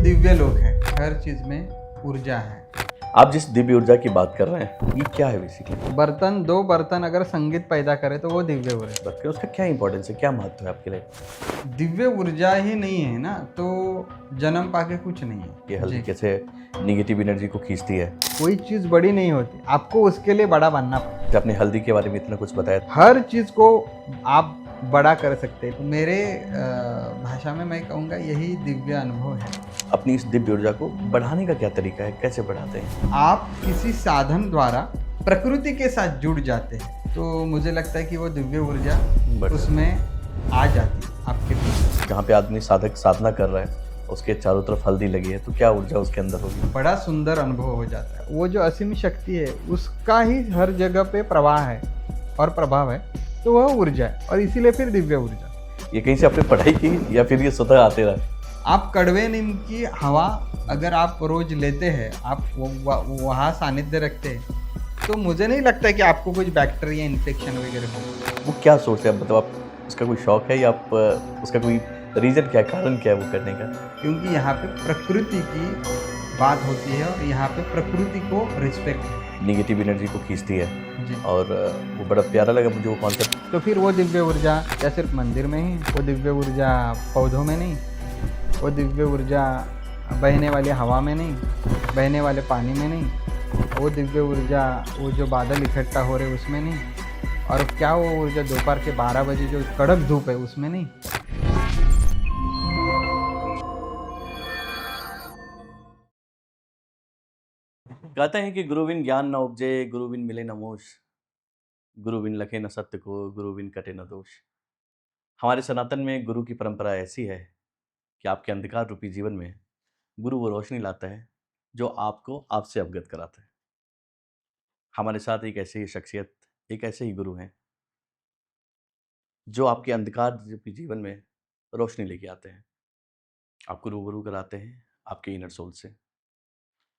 दिव्य लोक है, हर चीज में ऊर्जा है। आप जिस दिव्य ऊर्जा की बात कर रहे हैं ये क्या है बेसिकली? बर्तन, दो बर्तन अगर संगीत पैदा करे तो वो दिव्य ऊर्जा। बट उसका क्या इंपॉर्टेंस है, क्या महत्व है आपके लिए? दिव्य ऊर्जा ही नहीं है ना तो जन्म पाके कुछ नहीं है। ये हल्दी जी, कैसे निगेटिव एनर्जी को खींचती है? कोई चीज बड़ी नहीं होती, आपको उसके लिए बड़ा बनना पड़ता तो आपने हल्दी के बारे में इतना कुछ बताया। है। हर चीज को आप बड़ा कर सकते हैं। तो मेरे भाषा में मैं कहूँगा यही दिव्य अनुभव है। अपनी इस दिव्य ऊर्जा को बढ़ाने का क्या तरीका है, कैसे बढ़ाते हैं? आप किसी साधन द्वारा प्रकृति के साथ जुड़ जाते हैं तो मुझे लगता है कि वो दिव्य ऊर्जा बढ़ उसमें आ जाती है आपके भीतर। जहाँ पे आदमी साधक साधना कर रहा है उसके चारों तरफ हल्दी लगी है तो क्या ऊर्जा उसके अंदर होगी? बड़ा सुंदर अनुभव हो जाता है। वो जो असीम शक्ति है उसका ही हर जगह पे प्रवाह है और प्रभाव है, तो वह ऊर्जा है और इसीलिए फिर दिव्य ऊर्जा। ये कहीं से आपने पढ़ाई की या फिर ये स्वतः आते रहा? आप कड़वे नीम की हवा अगर आप रोज लेते हैं, आप वहाँ सानिध्य रखते हैं, तो मुझे नहीं लगता कि आपको कुछ बैक्टीरिया इन्फेक्शन वगैरह हो। वो क्या सोचते हैं, मतलब आप उसका कोई शौक है या आप उसका कोई रीजन क्या है, कारण क्या है वो करने का? क्योंकि यहाँ पे प्रकृति की बात होती है और यहाँ पे प्रकृति को रिस्पेक्ट है। निगेटिव एनर्जी को खींचती है जी, और वो बड़ा प्यारा लगा मुझे वो कॉन्सेप्ट। तो फिर वो दिव्य ऊर्जा क्या सिर्फ मंदिर में ही? वो दिव्य ऊर्जा पौधों में नहीं, वो दिव्य ऊर्जा बहने वाली हवा में नहीं, बहने वाले पानी में नहीं, वो दिव्य ऊर्जा वो जो बादल इकट्ठा हो रहे उसमें नहीं, और क्या वो ऊर्जा दोपहर के 12 बजे जो कड़क धूप है उसमें नहीं। कहते हैं कि गुरुविन ज्ञान न उपजे, गुरुविन मिले न मोश, गुरुविन लखे न सत्य को, गुरुविन कटे न दोष। हमारे सनातन में गुरु की परंपरा ऐसी है कि आपके अंधकार रूपी जीवन में गुरु वो रोशनी लाता है जो आपको आपसे अवगत कराता है। हमारे साथ एक ऐसी ही शख्सियत, एक ऐसे ही गुरु हैं जो आपके अंधकार रूपी जीवन में रोशनी लेके आते हैं, आपको रूबरू कराते हैं आपके इनर सोल से।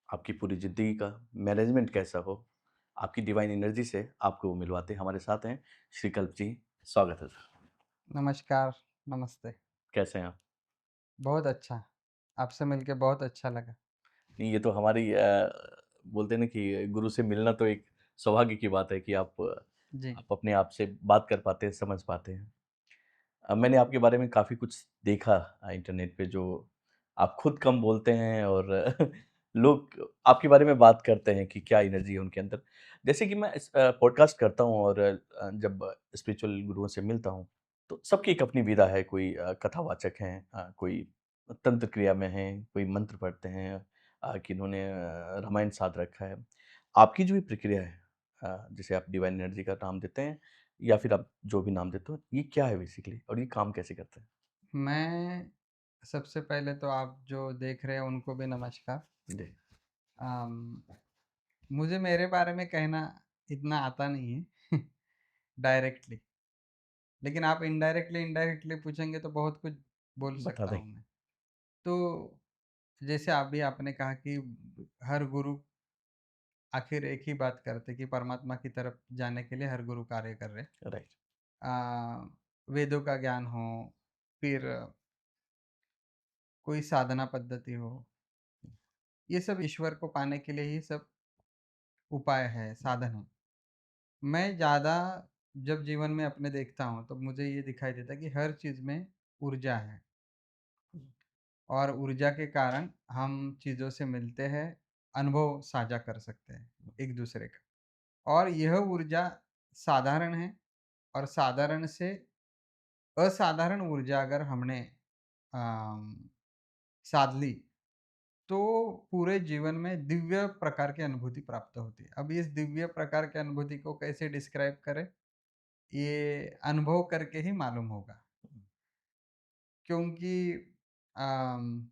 आपकी पूरी ज़िंदगी का मैनेजमेंट कैसा हो, आपकी डिवाइन एनर्जी से आपको वो मिलवाते हैं। हमारे साथ हैं श्री कल्प जी, स्वागत है सर। नमस्कार, नमस्ते। कैसे हैं आप? बहुत अच्छा, आपसे मिलके बहुत अच्छा लगा। नहीं, ये तो हमारी बोलते हैं ना कि गुरु से मिलना तो एक सौभाग्य की बात है कि जी, आप अपने आप से बात कर पाते हैं, समझ पाते हैं। मैंने आपके बारे में काफ़ी कुछ देखा इंटरनेट पे, जो आप खुद कम बोलते हैं और लोग आपके बारे में बात करते हैं कि क्या एनर्जी है उनके अंदर। जैसे कि मैं पॉडकास्ट करता हूँ और जब स्पिरिचुअल गुरुओं से मिलता हूँ, तो सबकी एक अपनी विधा है। कोई कथावाचक हैं, कोई तंत्र क्रिया में हैं, कोई मंत्र पढ़ते हैं, किन्होंने रामायण साध रखा है। आपकी जो भी प्रक्रिया है, जिसे आप डिवाइन एनर्जी का नाम देते हैं या फिर आप जो भी नाम देते हो, ये क्या है बेसिकली और ये काम कैसे करता है? मैं सबसे पहले तो आप जो देख रहे हैं उनको भी नमस्कार। जी। अम, मुझे मेरे बारे में कहना इतना आता नहीं है डायरेक्टली, लेकिन आप इनडायरेक्टली इनडायरेक्टली पूछेंगे तो बहुत कुछ बोल बता सकता दें। हूँ मैं। तो जैसे अभी आपने कहा कि हर गुरु आखिर एक ही बात करते कि परमात्मा की तरफ जाने के लिए हर गुरु कार्य कर रहे। राइट। वेदों का ज्ञान हो, फिर कोई साधना पद्धति हो, ये सब ईश्वर को पाने के लिए ही सब उपाय है, साधन है। मैं ज़्यादा जब जीवन में अपने देखता हूँ तो मुझे ये दिखाई देता है कि हर चीज़ में ऊर्जा है और ऊर्जा के कारण हम चीज़ों से मिलते हैं, अनुभव साझा कर सकते हैं एक दूसरे का। और यह ऊर्जा साधारण है और साधारण से असाधारण ऊर्जा अगर हमने अम, साध ली तो पूरे जीवन में दिव्य प्रकार की अनुभूति प्राप्त होती है। अब इस दिव्य प्रकार की अनुभूति को कैसे डिस्क्राइब करें, ये अनुभव करके ही मालूम होगा। क्योंकि अम,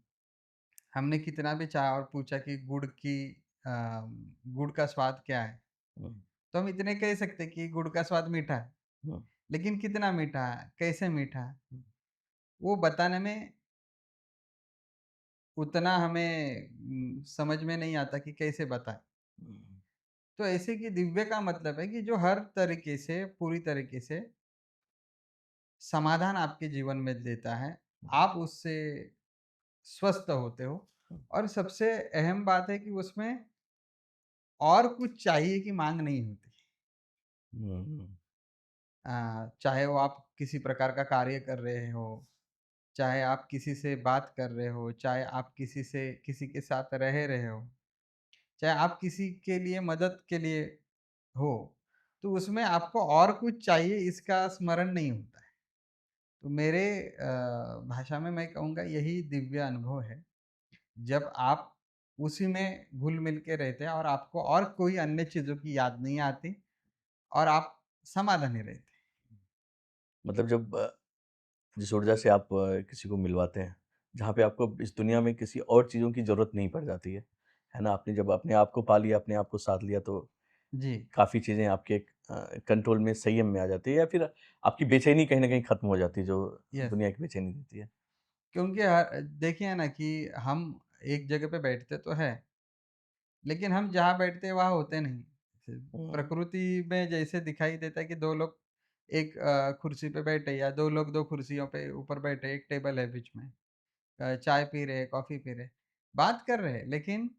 हमने कितना भी चाहा और पूछा कि गुड़ का स्वाद क्या है, हुँ, तो हम इतने कह सकते कि गुड़ का स्वाद मीठा है। हुँ, लेकिन कितना मीठा है, कैसे मीठा है, वो बताने में उतना हमें समझ में नहीं आता कि कैसे बताएं। हुँ, तो ऐसे कि दिव्य का मतलब है कि जो हर तरीके से पूरी तरीके से समाधान आपके जीवन में देता है, आप उससे स्वस्थ होते हो और सबसे अहम बात है कि उसमें और कुछ चाहिए की माँग नहीं होती। हुँ, हुँ। चाहे वो आप किसी प्रकार का कार्य कर रहे हो, चाहे आप किसी से बात कर रहे हो, चाहे आप किसी के साथ रह रहे हो, चाहे आप किसी के लिए मदद के लिए हो, तो उसमें आपको और कुछ चाहिए इसका स्मरण नहीं होता है। तो मेरे भाषा में मैं कहूँगा यही दिव्य अनुभव है, जब आप उसी में घुल-मिल के रहते हैं और आपको और कोई अन्य चीज़ों की याद नहीं आती और आप समाधानी रहते हैं। मतलब जब जिस ऊर्जा से आप किसी को मिलवाते हैं, जहाँ पे आपको इस दुनिया में किसी और चीज़ों की ज़रूरत नहीं पड़ जाती है ना? आपने जब अपने आप को पा लिया, अपने आप को साध लिया तो जी, काफ़ी चीज़ें आपके कंट्रोल में, संयम में आ जाती है या फिर आपकी बेचैनी कहीं न कहीं खत्म हो जाती है, जो यस। दुनिया की बेचैनी देती है। क्योंकि देखिए ना कि हम एक जगह पे बैठते तो हैं, लेकिन हम जहाँ बैठते हैं वहाँ होते नहीं। हुँ, प्रकृति में जैसे दिखाई देता है कि 2 लोग एक कुर्सी पे बैठे या 2 लोग 2 कुर्सियों पे ऊपर बैठे, एक टेबल है बीच में। चाय पी रहे, कॉफ़ी पी रहे, बात कर रहे हैं लेकिन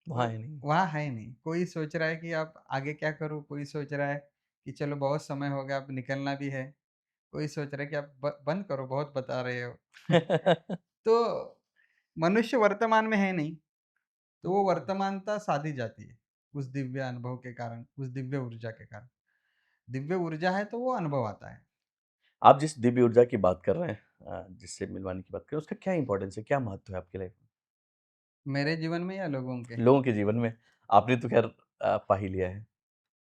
वहाँ वो है नहीं। वहाँ है ही नहीं। कोई सोच रहा है कि अब आगे क्या करूँ? कोई सोच रहा है कि चलो बहुत समय हो गया अब निकलना भी है। कोई सोच रहा है कि अब बंद करो बहुत बता रहे हो। तो मनुष्य वर्तमान में है नहीं, तो वो वर्तमानता साधी जाती है, उस दिव्य अनुभव के कारण, उस दिव्य ऊर्जा के कारण। दिव्य ऊर्जा है तो वो अनुभव आता है। आप जिस दिव्य ऊर्जा की बात कर रहे हैं जिससे मिलवाने की बात कर रहे हैं, उसका क्या इम्पोर्टेंस है, क्या महत्व है आपकी लाइफ में? मेरे जीवन में या लोगों के? लोगों के जीवन में? आपने तो ख़ैर पा ही लिया है।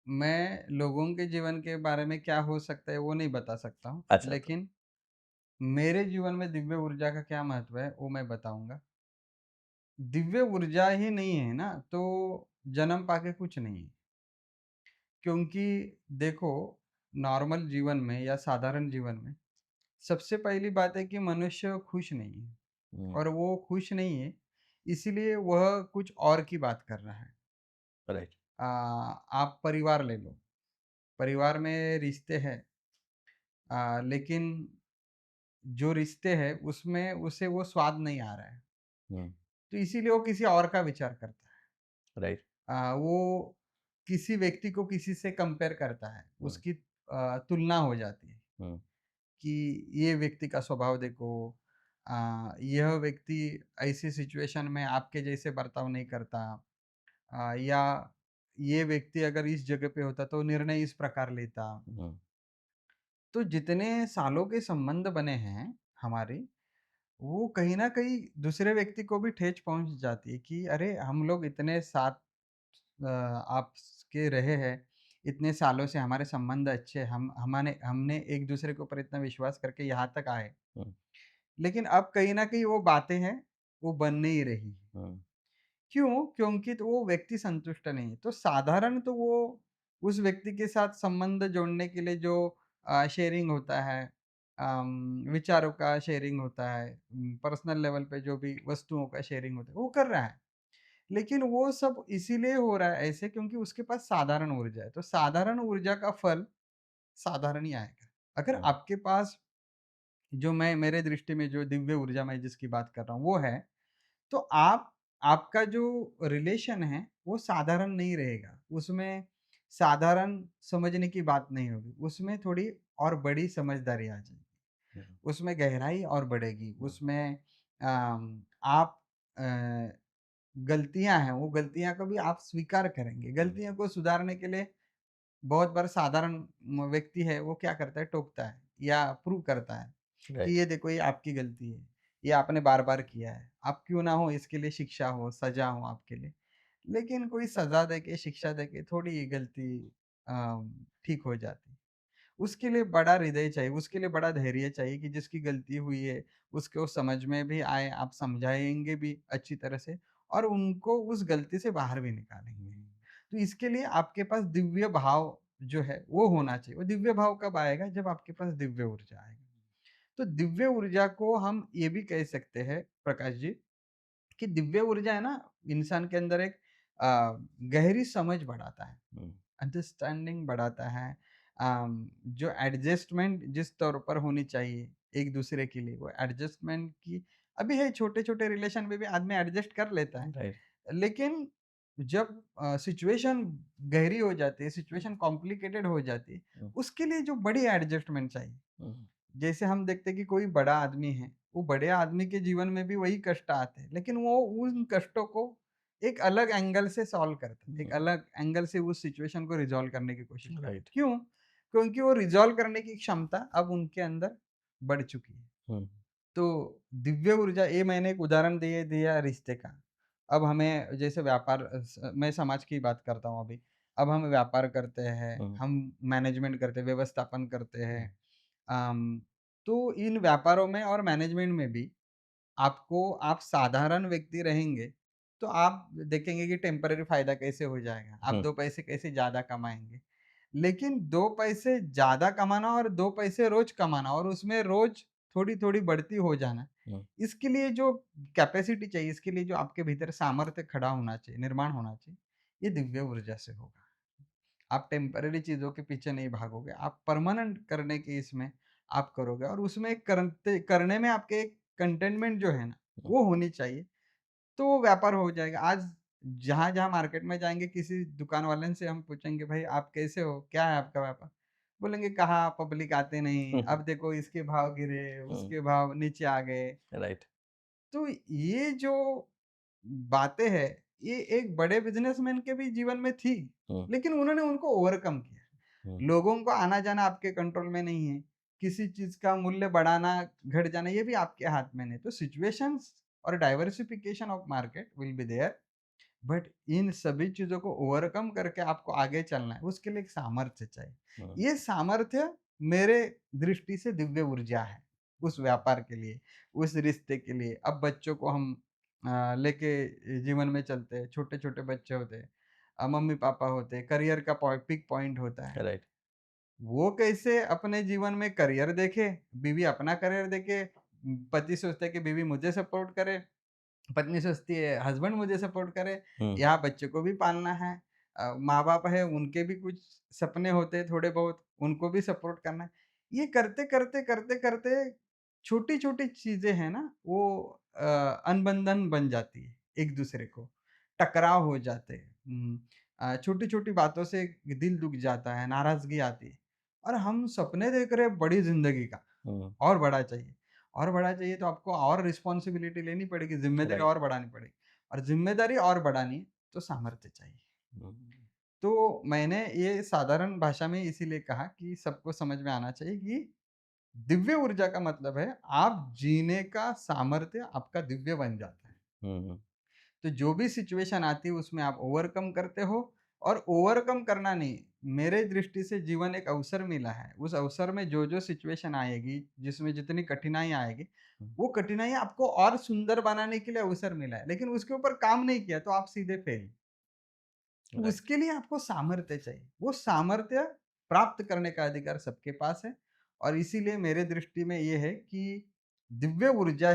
मैं लोगों के जीवन के बारे में क्या हो सकता है वो नहीं बता सकता हूँ, अच्छा, तो लेकिन मेरे जीवन में दिव्य ऊर्जा का क्या महत्व है वो मैं बताऊँगा। दिव्य ऊर्जा ही नहीं है ना, तो जन्म पाके कुछ नहीं है। क्योंकि देखो, नॉर्मल जीवन में या साधारण जीवन में सबसे पहली बात है कि मनुष्य खुश नहीं है हुँ, और वो खुश नहीं है, इसीलिए वह कुछ और की बात कर रहा है। राइट। आप परिवार ले लो, परिवार में रिश्ते हैं, लेकिन जो रिश्ते हैं उसमें उसे वो स्वाद नहीं आ रहा है, हुँ, तो इसीलिए वो किसी और का विचार करता है। राइट। वो किसी व्यक्ति को किसी से कंपेयर करता है, हुँ, उसकी तुलना हो जाती है हुँ, कि ये व्यक्ति का स्वभाव देखो, यह व्यक्ति ऐसी सिचुएशन में आपके जैसे बर्ताव नहीं करता, या ये व्यक्ति अगर इस जगह पे होता तो निर्णय इस प्रकार लेता। हुँ, तो जितने सालों के संबंध बने हैं हमारे, वो कहीं न कहीं दूसरे व्यक्ति को भी ठेच पहुँच जाती है कि अरे! हम लोग इतने साथ आपस के रहे हैं, इतने सालों से हमारे संबंध अच्छे हैं, हमने हमने एक-दूसरे के ऊपर इतना विश्वास करके यहाँ तक आए। हुँ, लेकिन अब कहीं न कहीं वो बातें हैं, वो बन नहीं रही। हुँ, क्यों? क्योंकि तो वो व्यक्ति संतुष्ट नहीं है। तो साधारण तो वो उस व्यक्ति के साथ संबंध जोड़ने के लिए जो शेयरिंग होता है, विचारों का शेयरिंग होता है, पर्सनल लेवल पे जो भी वस्तुओं का शेयरिंग होता है, वो कर रहा है। लेकिन वो सब इसीलिए हो रहा है ऐसे क्योंकि उसके पास साधारण ऊर्जा है। तो साधारण ऊर्जा का फल साधारण ही आएगा। अगर हुँ, आपके पास जो मैं मेरे दृष्टि में जो दिव्य ऊर्जा मैं जिसकी बात कर रहा हूँ वो है, तो आपका जो रिलेशन है वो साधारण नहीं रहेगा। उसमें साधारण समझने की बात नहीं होगी। उसमें थोड़ी और बड़ी समझदारी आ जाएगी। हुँ, उसमें गहराई और बढ़ेगी। हुँ, उसमें आप अ, गलतियाँ हैं, वो गलतियाँ को भी आप स्वीकार करेंगे। हुँ, गलतियों को सुधारने के लिए बहुत बार साधारण व्यक्ति है, वो क्या करता है, टोकता है या प्रूव करता है कि राइट। ये देखो ये आपकी गलती है, ये आपने बार-बार किया है। आप क्यों ना हो इसके लिए शिक्षा हो, सज़ा हो आपके लिए। लेकिन कोई सज़ा देके, शिक्षा देके थोड़ी गलती अ, ठीक हो जाती। उसके लिए बड़ा हृदय चाहिए, उसके लिए बड़ा धैर्य चाहिए कि जिसकी गलती हुई है, उसको समझ में भी आए, आप समझाएँगे भी अच्छी तरह से और उनको उस गलती से बाहर भी निकालेंगे। हुँ, तो इसके लिए आपके पास दिव्य भाव जो है, वो होना चाहिए। वो दिव्य भाव कब आएगा? जब आपके पास दिव्य ऊर्जा आएगी। तो दिव्य ऊर्जा को हम ये भी कह सकते हैं प्रकाश जी, कि दिव्य ऊर्जा है ना, इंसान के अंदर एक गहरी समझ बढ़ाता है। हुँ, अंडरस्टैंडिंग बढ़ाता है। जो एडजस्टमेंट जिस तौर पर होनी चाहिए एक दूसरे के लिए वो एडजस्टमेंट की अभी है छोटे-छोटे रिलेशन में भी आदमी एडजस्ट कर लेता है। राइट। लेकिन जब सिचुएशन गहरी हो जाती है, सिचुएशन कॉम्प्लिकेटेड हो जाती है, हुँ, उसके लिए जो बड़ी एडजस्टमेंट चाहिए। हुँ, जैसे हम देखते हैं कि कोई बड़ा आदमी है, वो बड़े आदमी के जीवन में भी वही कष्ट आते हैं, लेकिन वो उन कष्टों को एक अलग एंगल से सॉल्व करता है, एक हुँ, अलग एंगल से उस सिचुएशन को रिज़ॉल्व करने की कोशिश करता है। राइट। क्यों? क्योंकि वो रिज़ॉल्व करने की क्षमता अब उनके अंदर बढ़ चुकी है। हुँ, तो दिव्य ऊर्जा ये मैंने एक उदाहरण दिए दिया रिश्ते का। अब हमें जैसे व्यापार मैं समाज की बात करता हूँ अभी। अब हम व्यापार करते हैं, हुँ, हम मैनेजमेंट करते हैं, व्यवस्थापन करते हुँ, हैं। तो इन व्यापारों में और मैनेजमेंट में भी आपको आप साधारण व्यक्ति रहेंगे, तो आप देखेंगे कि टेम्परेरी फ़ायदा कैसे हो जाएगा, आप हुँ, 2 पैसे कैसे ज़्यादा कमाएँगे। लेकिन 2 पैसे ज़्यादा कमाना और 2 पैसे रोज़ कमाना और उसमें रोज़ थोड़ी-थोड़ी बढ़ती हो जाना, हुँ, इसके लिए जो कैपेसिटी चाहिए, इसके लिए जो आपके भीतर सामर्थ्य खड़ा होना चाहिए, निर्माण होना चाहिए, ये दिव्य ऊर्जा से होगा। आप टेम्परेरी चीज़ों के पीछे नहीं भागोगे, आप परमानेंट करने की इसमें आप करोगे और उसमें करते करने में आपके एक कंटेनमेंट जो है ना, हुँ, वो होनी चाहिए, तो वो व्यापार हो जाएगा। आज जहाँ-जहाँ मार्केट में जाएँगे, किसी दुकान वाले से हम पूछेंगे, "भाई आप कैसे हो? क्या है आपका व्यापार?" बोलेंगे, "कहाँ पब्लिक आते नहीं, हुँ, अब देखो इसके भाव गिरे, हुँ, उसके भाव नीचे आ गए।" राइट। तो ये जो बातें हैं, ये एक बड़े बिज़नेसमैन के भी जीवन में थी, हुँ, लेकिन उन्होंने उनको ओवरकम किया। हुँ, लोगों को आना-जाना आपके कंट्रोल में नहीं है। किसी चीज़ का मूल्य बढ़ाना, घट जाना ये भी आपके हाथ में नहीं। तो सिचुएशंस और diversification of market will be there, but in सभी चीज़ों को ओवरकम करके आपको आगे चलना है, उसके लिए एक सामर्थ्य चाहिए। हुँ, ये सामर्थ्य मेरे दृष्टि से दिव्य ऊर्जा है, उस व्यापार के लिए, उस रिश्ते के लिए। अब बच्चों को हम लेके जीवन में चलते हैं, छोटे-छोटे बच्चे होते हैं, मम्मी-पापा होते हैं, करियर का पिक पॉइंट होता है। राइट। वो कैसे अपने जीवन में करियर देखे, बीवी अपना करियर देखे, पति सोचता है कि बीवी मुझे सपोर्ट करे, पत्नी सोचती है हस्बैंड मुझे सपोर्ट करे, हुँ, यहाँ बच्चे को भी पालना है। माँ-बाप है उनके भी कुछ सपने होते हैं थोड़े बहुत, उनको भी सपोर्ट करना है। ये करते-करते छोटी-छोटी चीज़ें हैं ना वो अ, अनबंधन बन जाती है एक-दूसरे को, टकराव हो जाते हैं। छोटी-छोटी बातों से दिल दुख जाता है, नाराज़गी आती है और हम सपने देख रहे हैं बड़ी ज़िंदगी का, हुँ, और बड़ा चाहिए। और बड़ा चाहिए तो आपको और रिस्पॉन्सिबिलिटी लेनी पड़ेगी, ज़िम्मेदारी राइट। और बढ़ानी पड़ेगी और ज़िम्मेदारी और बढ़ानी है तो सामर्थ्य चाहिए। हुँ, तो मैंने ये साधारण भाषा में इसीलिए कहा कि सबको समझ में आना चाहिए कि दिव्य ऊर्जा का मतलब है आप जीने का सामर्थ्य आपका दिव्य बन जाता है। हुँ, हुँ, तो जो भी सिचुएशन आती है उसमें आप ओवरकम करते हो और ओवरकम करना नहीं, मेरे दृष्टि से जीवन एक अवसर मिला है। उस अवसर में जो-जो सिचुएशन आएगी, जिसमें जितनी कठिनाई आएगी, हुँ, वो कठिनाई आपको और सुंदर बनाने के लिए अवसर मिला है। लेकिन उसके ऊपर काम नहीं किया तो आप सीधे फेल। राइट। उसके लिए आपको सामर्थ्य चाहिए। वो सामर्थ्य प्राप्त करने का अधिकार सबके पास है और इसीलिए मेरे दृष्टि में ये है कि दिव्य ऊर्जा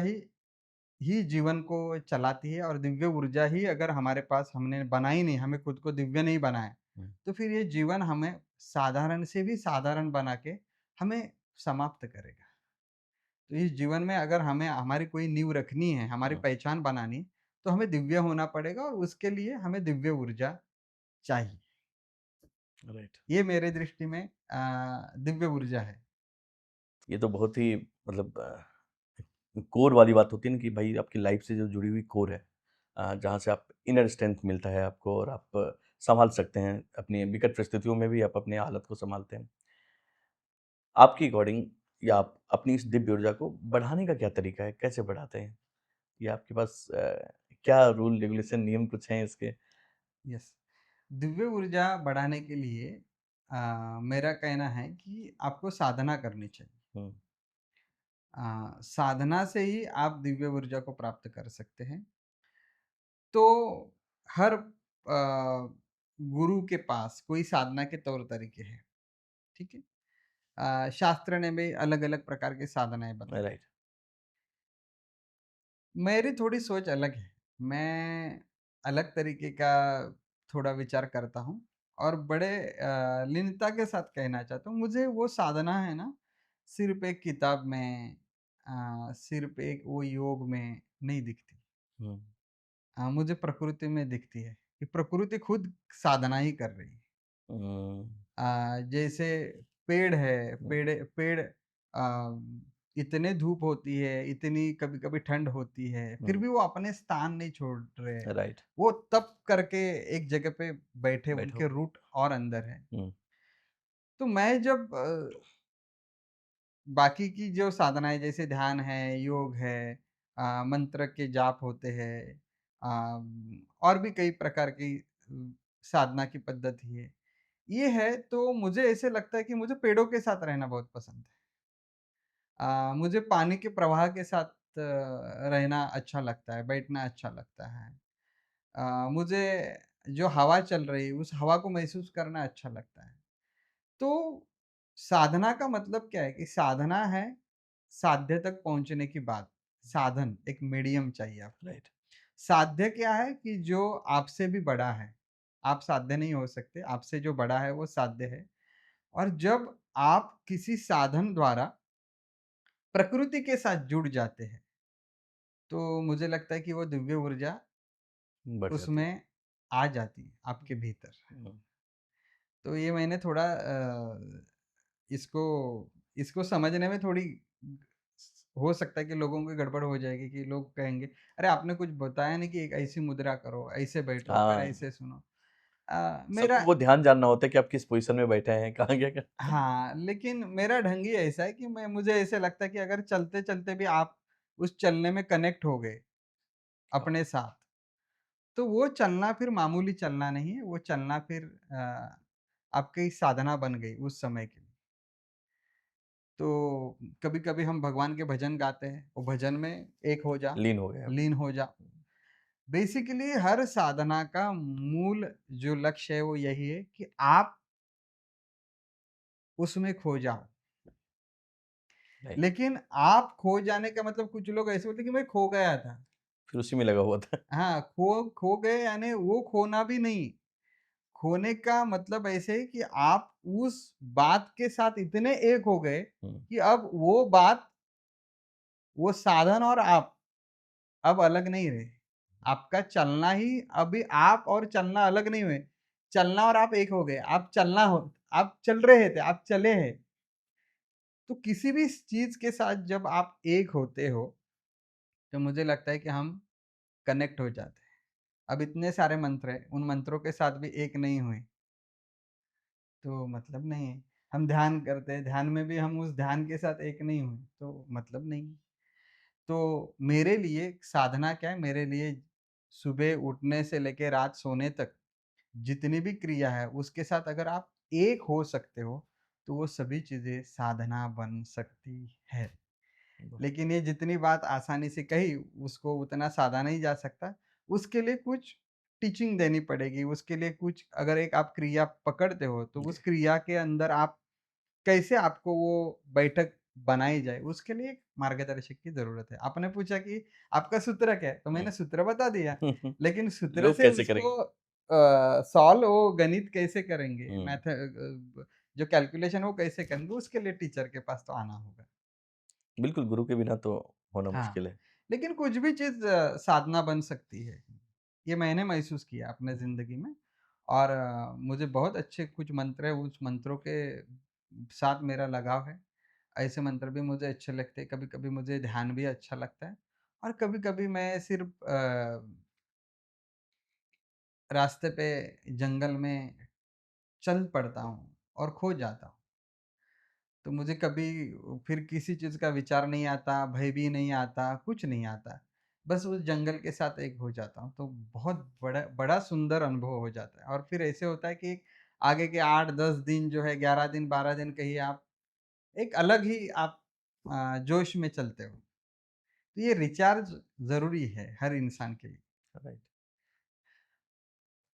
ही जीवन को चलाती है और दिव्य ऊर्जा ही अगर हमारे पास हमने बनाई नहीं, हमें खुद को दिव्य नहीं बनाया, हुँ, तो फिर ये जीवन हमें साधारण से भी साधारण बना के हमें समाप्त करेगा। तो इस जीवन में अगर हमें हमारी कोई नींव रखनी है, हमारी हुँ, पहचान बनानी है, तो हमें दिव्य होना पड़ेगा और उसके लिए हमें दिव्य ऊर्जा चाहिए। राइट। ये मेरे दृष्टि में दिव्य ऊर्जा है। ये तो बहुत ही मतलब कोर वाली बात होती है ना कि भाई आपकी लाइफ से जो जुड़ी हुई कोर है, जहाँ से आप इनर स्ट्रेंथ मिलता है आपको और आप संभाल सकते हैं अपनी विकट परिस्थितियों में भी आप अपनी हालत को संभालते हैं। आपकी अकॉर्डिंग या आप अपनी इस दिव्य ऊर्जा को बढ़ाने का क्या तरीका है? कैसे बढ़ाते हैं? या आपके पास क्या रूल रेगुलेशन नियम कुछ हैं इसके? यस। दिव्य ऊर्जा बढ़ाने के लिए मेरा कहना है कि आपको साधना करनी चाहिए। हुँ, साधना से ही आप दिव्य ऊर्जा को प्राप्त कर सकते हैं। तो हर गुरु के पास कोई साधना के तौर तरीके हैं, ठीक है? शास्त्र ने भी अलग-अलग प्रकार की साधनाएँ बताई। राइट। मेरी थोड़ी सोच अलग है। मैं अलग तरीके का थोड़ा विचार करता हूँ और बड़े लीनता के साथ कहना चाहता हूँ, मुझे वो साधना है ना, सिर्फ़ एक किताब में, सिर्फ़ एक वो योग में नहीं दिखती। हुँ, मुझे प्रकृति में दिखती है कि प्रकृति खुद साधना ही कर रही है। हुँ, जैसे पेड़ है, हुँ, पेड़ इतने धूप होती है, इतनी कभी-कभी ठंड होती है, फिर हुँ, भी वो अपने स्थान नहीं छोड़ रहे। राइट, वो तप करके एक जगह पे बैठे, बैठो। उनके रूट और अंदर है। हुँ, तो मैं जब बाकी की जो साधनाएँ जैसे ध्यान है, योग है, मंत्र के जाप होते हैं, और भी कई प्रकार की साधना की पद्धति है। ये है तो मुझे ऐसे लगता है कि मुझे पेड़ों के साथ रहना बहुत पसंद है। मुझे पानी के प्रवाह के साथ रहना अच्छा लगता है, बैठना अच्छा लगता है। मुझे जो हवा चल रही है, उस हवा को महसूस करना अच्छा लगता है। तो साधना का मतलब क्या है कि साधना है साध्य तक पहुँचने की बात। साधन, एक मीडियम चाहिए आपको। राइट, साध्य क्या है कि जो आपसे भी बड़ा है। आप साध्य नहीं हो सकते, आपसे जो बड़ा है वो साध्य है। और जब आप किसी साधन द्वारा प्रकृति के साथ जुड़ जाते हैं, तो मुझे लगता है कि वो दिव्य ऊर्जा बढ़ जाती है। उसमें आ जाती है आपके भीतर। हुँ, तो ये मैंने थोड़ा इसको इसको समझने में थोड़ी हो सकता है कि लोगों की गड़बड़ हो जाएगी कि लोग कहेंगे, "अरे! आपने कुछ बताया नहीं कि एक ऐसी मुद्रा करो, ऐसे बैठो, फिर हाँ, ऐसे सुनो।" सबको मेरा वो ध्यान जानना होता है कि आप किस पोज़ीशन में बैठे हैं, कहाँ क्या कर हाँ, लेकिन मेरा ढंग ही ऐसा है कि मैं मुझे ऐसे लगता है कि अगर चलते-चलते भी आप उस चलने में कनेक्ट हो गए हाँ, अपने साथ, तो वो चलना फिर मामूली चलना नहीं है, वो चलना फिर आपकी साधना बन गई उस समय के लिए। तो कभी-कभी हम भगवान के भजन गाते हैं, वो भजन में एक हो जा, लीन हो गए आप। लीन हो जा। बेसिकली हर साधना का मूल जो लक्ष्य है वो यही है कि आप उसमें खो जाओ। राइट, लेकिन आप खो जाने का मतलब कुछ लोग ऐसे बोलते हैं कि मैं खो गया था। फिर उसी में लगा हुआ था। हाँ, खो खो गए यानी वो खोना भी नहीं। खोने का मतलब ऐसे है कि आप उस बात के साथ इतने एक हो गए हुँ, कि अब वो बात, वो साधन और आप अब अलग नहीं रहे। आपका चलना ही अभी आप और चलना अलग नहीं हुए। चलना और आप एक हो गए। आप चल रहे थे, आप चले हैं। तो किसी भी चीज़ के साथ जब आप एक होते हो, तो मुझे लगता है कि हम कनेक्ट हो जाते हैं। अब इतने सारे मंत्र हैं, उन मंत्रों के साथ भी एक नहीं हुए, तो मतलब नहीं है। हम ध्यान करते हैं, ध्यान में भी हम उस ध्यान के साथ एक नहीं हुए, तो मतलब नहीं है। तो मेरे लिए साधना क्या है, मेरे लिए सुबह उठने से लेके रात सोने तक जितनी भी क्रिया है, उसके साथ अगर आप एक हो सकते हो, तो वो सभी चीज़ें साधना बन सकती है। वाह! लेकिन ये जितनी बात आसानी से कही, उसको उतना साधा नहीं जा सकता। उसके लिए कुछ टीचिंग देनी पड़ेगी, उसके लिए कुछ अगर एक आप क्रिया पकड़ते हो, तो जी, उस क्रिया के अंदर आप कैसे आपको वो बैठक बनाई जाए, उसके लिए एक मार्गदर्शक की ज़रूरत है। आपने पूछा कि आपका सूत्र क्या है? तो हुँ। मैंने सूत्र बता दिया, लेकिन सूत्र लोग से कैसे उसको करेंगे? सॉल्व वो गणित कैसे करेंगे, हुँ, जो कैलकुलेशन वो कैसे करेंगे, उसके लिए टीचर के पास तो आना होगा। बिल्कुल गुरु के बिना तो होना हाँ, मुश्किल है। लेकिन कुछ भी चीज़ साधना बन सकती है। ये मैंने महसूस किया अपने ज़िंदगी में, और मुझे बहुत अच्छे कुछ मंत्र हैं, उस मंत्रों के साथ मेरा लगाव है। ऐसे मंत्र भी मुझे अच्छे लगते हैं, कभी-कभी मुझे ध्यान भी अच्छा लगता है, और कभी-कभी मैं सिर्फ़ रास्ते पे जंगल में चल पड़ता हूँ और खो जाता हूँ। तो मुझे कभी फिर किसी चीज़ का विचार नहीं आता, भय भी नहीं आता, कुछ नहीं आता। बस उस जंगल के साथ एक हो जाता हूँ, तो बहुत बड़ा बड़ा सुंदर अनुभव हो जाता है, और फिर ऐसे होता है कि आगे के 8-10 दिन जो है, 11 दिन, 12 दिन कहिए आप, एक अलग ही आप जोश में चलते हो। तो ये रिचार्ज ज़रूरी है हर इंसान के लिए। राइट।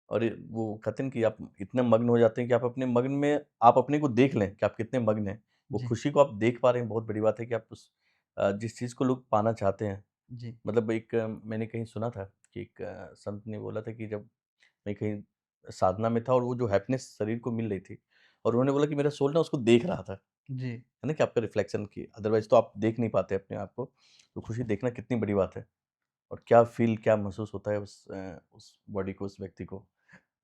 और ये वो कहते हैं कि आप इतने मग्न हो जाते हैं कि आप अपने मग्न में आप अपने को देख लें कि आप कितने मग्न हैं। वो जी, खुशी को आप देख पा रहे हैं, बहुत बड़ी बात है कि आप उस जिस चीज़ को लोग पाना चाहते हैं। जी, मतलब एक मैंने कहीं सुना था कि एक संत ने बोला था कि जब मैं कहीं साधना में था और वो जो हैप्पीनेस शरीर को मिल रही थी और उन्होंने बोला कि मेरा सोल ना उसको देख रहा था। जी, है ना? कि आपका रिफ्लेक्शन की अदरवाइज़ तो आप देख नहीं पाते अपने आप को, तो खुशी देखना कितनी बड़ी बात है और क्या फ़ील क्या महसूस होता है उस बॉडी को, उस व्यक्ति को,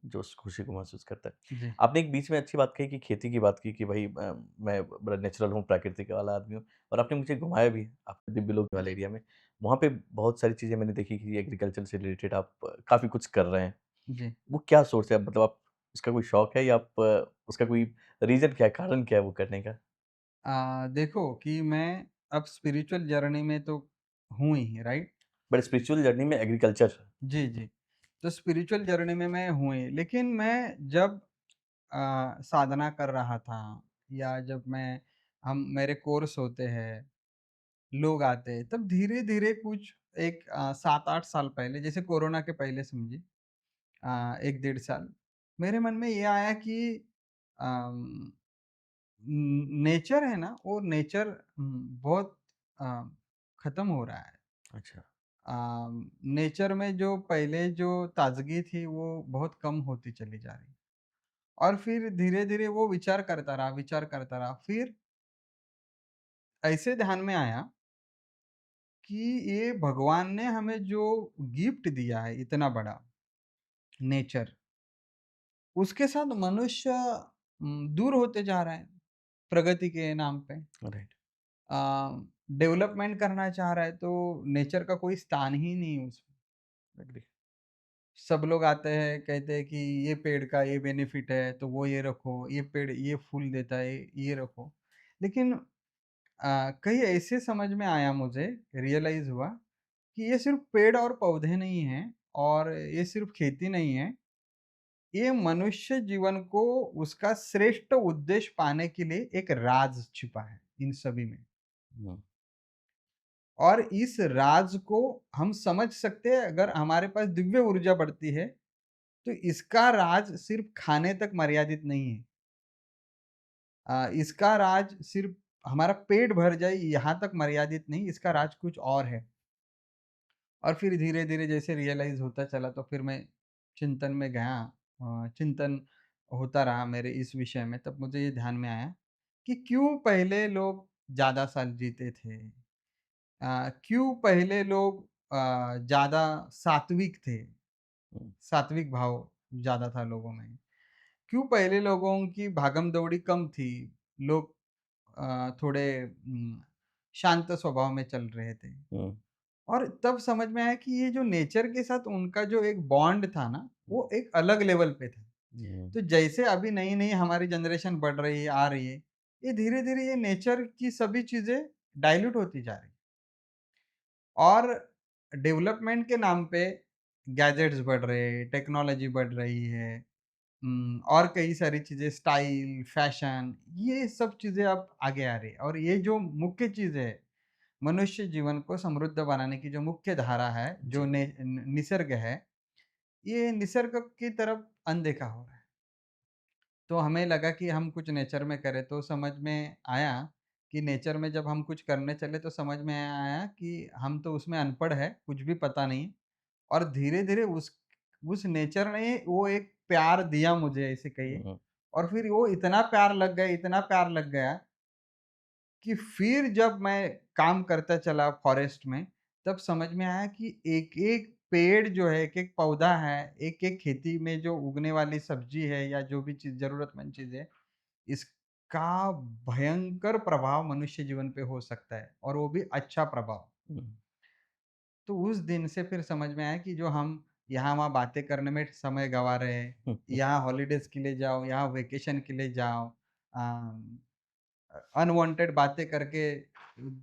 जो उस खुशी को महसूस करता है। जी, आपने एक बीच में अच्छी बात कही कि खेती की बात की कि भई मैं बड़ा नेचुरल हूँ, प्राकृतिक वाला आदमी हूँ और आपने मुझे घुमाया भी आप दिव्य लोक वाले एरिया में। वहाँ पे बहुत सारी चीज़ें मैंने देखी कि एग्रीकल्चर से रिलेटेड आप काफ़ी कुछ कर रहे हैं। जी। वो क्या सोर्स है? मतलब आप उसका कोई शौक है या आप उसका कोई रीज़न क्या है, कारण क्या है वो करने का? देखो कि मैं अब स्पिरिचुअल जर्नी में तो हूँ ही, राइट? बट स्पिरिचुअल जर्नी में एग्रीकल्चर जी, जी। तो स्पिरिचुअल जर्नी में मैं हूँ ही, लेकिन मैं जब साधना कर रहा था या जब मैं हम मेरे कोर्स होते हैं, लोग आते हैं, तब धीरे-धीरे कुछ 7-8 साल पहले जैसे कोरोना के पहले समझिए 1 डेढ़ साल, मेरे मन में ये आया कि अम, नेचर है ना, वो नेचर बहुत अ, खत्म हो रहा है। अच्छा। नेचर में जो पहले जो ताज़गी थी, वो बहुत कम होती चली जा रही। और फिर धीरे-धीरे वो विचार करता रहा। फिर ऐसे ध्यान में आया कि ये भगवान ने हमें जो गिफ्ट दिया है इतना बड़ा, नेचर, उसके साथ मनुष्य दूर होते जा रहा है, प्रगति के नाम पे। राइट, अ, डेवलपमेंट करना चाह रहा है तो नेचर का कोई स्थान ही नहीं है उसमें। एग्री। सब लोग आते हैं, कहते हैं कि ये पेड़ का ये बेनिफिट है, तो वो ये रखो, ये पेड़ ये फूल देता है, ये रखो। लेकिन कहीं ऐसे समझ में आया मुझे, रियलाइज़ हुआ कि ये सिर्फ़ पेड़ और पौधे नहीं हैं और ये सिर्फ़ खेती नहीं है, ये मनुष्य जीवन को उसका श्रेष्ठ उद्देश्य पाने के लिए एक राज़ छिपा है इन सभी में। हुँ, और इस राज़ को हम समझ सकते हैं अगर हमारे पास दिव्य ऊर्जा बढ़ती है, तो इसका राज सिर्फ़ खाने तक मर्यादित नहीं है। इसका राज सिर्फ़ हमारा पेट भर जाए यहाँ तक मर्यादित नहीं, इसका राज कुछ और है। और फिर धीरे-धीरे जैसे रियलाइज़ होता चला तो फिर मैं चिंतन में गया, चिंतन होता रहा मेरे इस विषय में, तब मुझे ये ध्यान में आया कि क्यों पहले लोग ज़्यादा साल जीते थे? क्यों पहले लोग ज़्यादा सात्विक थे? हुँ, सात्विक भाव ज़्यादा था लोगों में। क्यों पहले लोगों की भागम-दौड़ी कम थी, लोग थोड़े शांत स्वभाव में चल रहे थे। हुँ, और तब समझ में आया कि ये जो नेचर के साथ उनका जो एक बॉन्ड था ना, हुँ, वो एक अलग लेवल पे था। हुँ, तो जैसे अभी नई-नई हमारी जनरेशन बढ़ रही है, आ रही है, ये धीरे-धीरे ये नेचर की सभी चीज़ें डाइल्यूट होती जा रही हैं। और डेवलपमेंट के नाम पे गैजेट्स बढ़ रहे हैं, टेक्नोलॉजी बढ़ रही है। और कई सारी चीज़ें स्टाइल, फैशन, ये सब चीज़ें अब आगे आ रही है और ये जो मुख्य चीज़ है, मनुष्य जीवन को समृद्ध बनाने की जो मुख्य धारा है, जो जी, निसर्ग है, ये निसर्ग की तरफ अनदेखा हो रहा है। तो हमें लगा कि हम कुछ नेचर में करें, तो समझ में आया कि नेचर में जब हम कुछ करने चले तो समझ में आया कि हम तो उसमें अनपढ़ है, कुछ भी पता नहीं। और धीरे-धीरे उस नेचर ने वो एक प्यार दिया मुझे ऐसे कहिए, हुँ, और फिर वो इतना प्यार लग गया, इतना प्यार लग गया कि फिर जब मैं काम करता चला फॉरेस्ट में, तब समझ में आया कि एक-एक पेड़ जो है, एक-एक पौधा है, एक-एक खेती में जो उगने वाली सब्ज़ी है या जो भी चीज़ ज़रूरतमंद चीज़ है, इसका भयंकर प्रभाव मनुष्य जीवन पे हो सकता है और वो भी अच्छा प्रभाव। हुँ, तो उस दिन से फिर समझ में आया कि जो हम यहाँ-वहाँ बातें करने में समय गँवा रहे हैं, हुँ, यहाँ हॉलिडेज़ के लिए जाओ, यहाँ वेकेशन के लिए जाओ, अनवांटेड बातें करके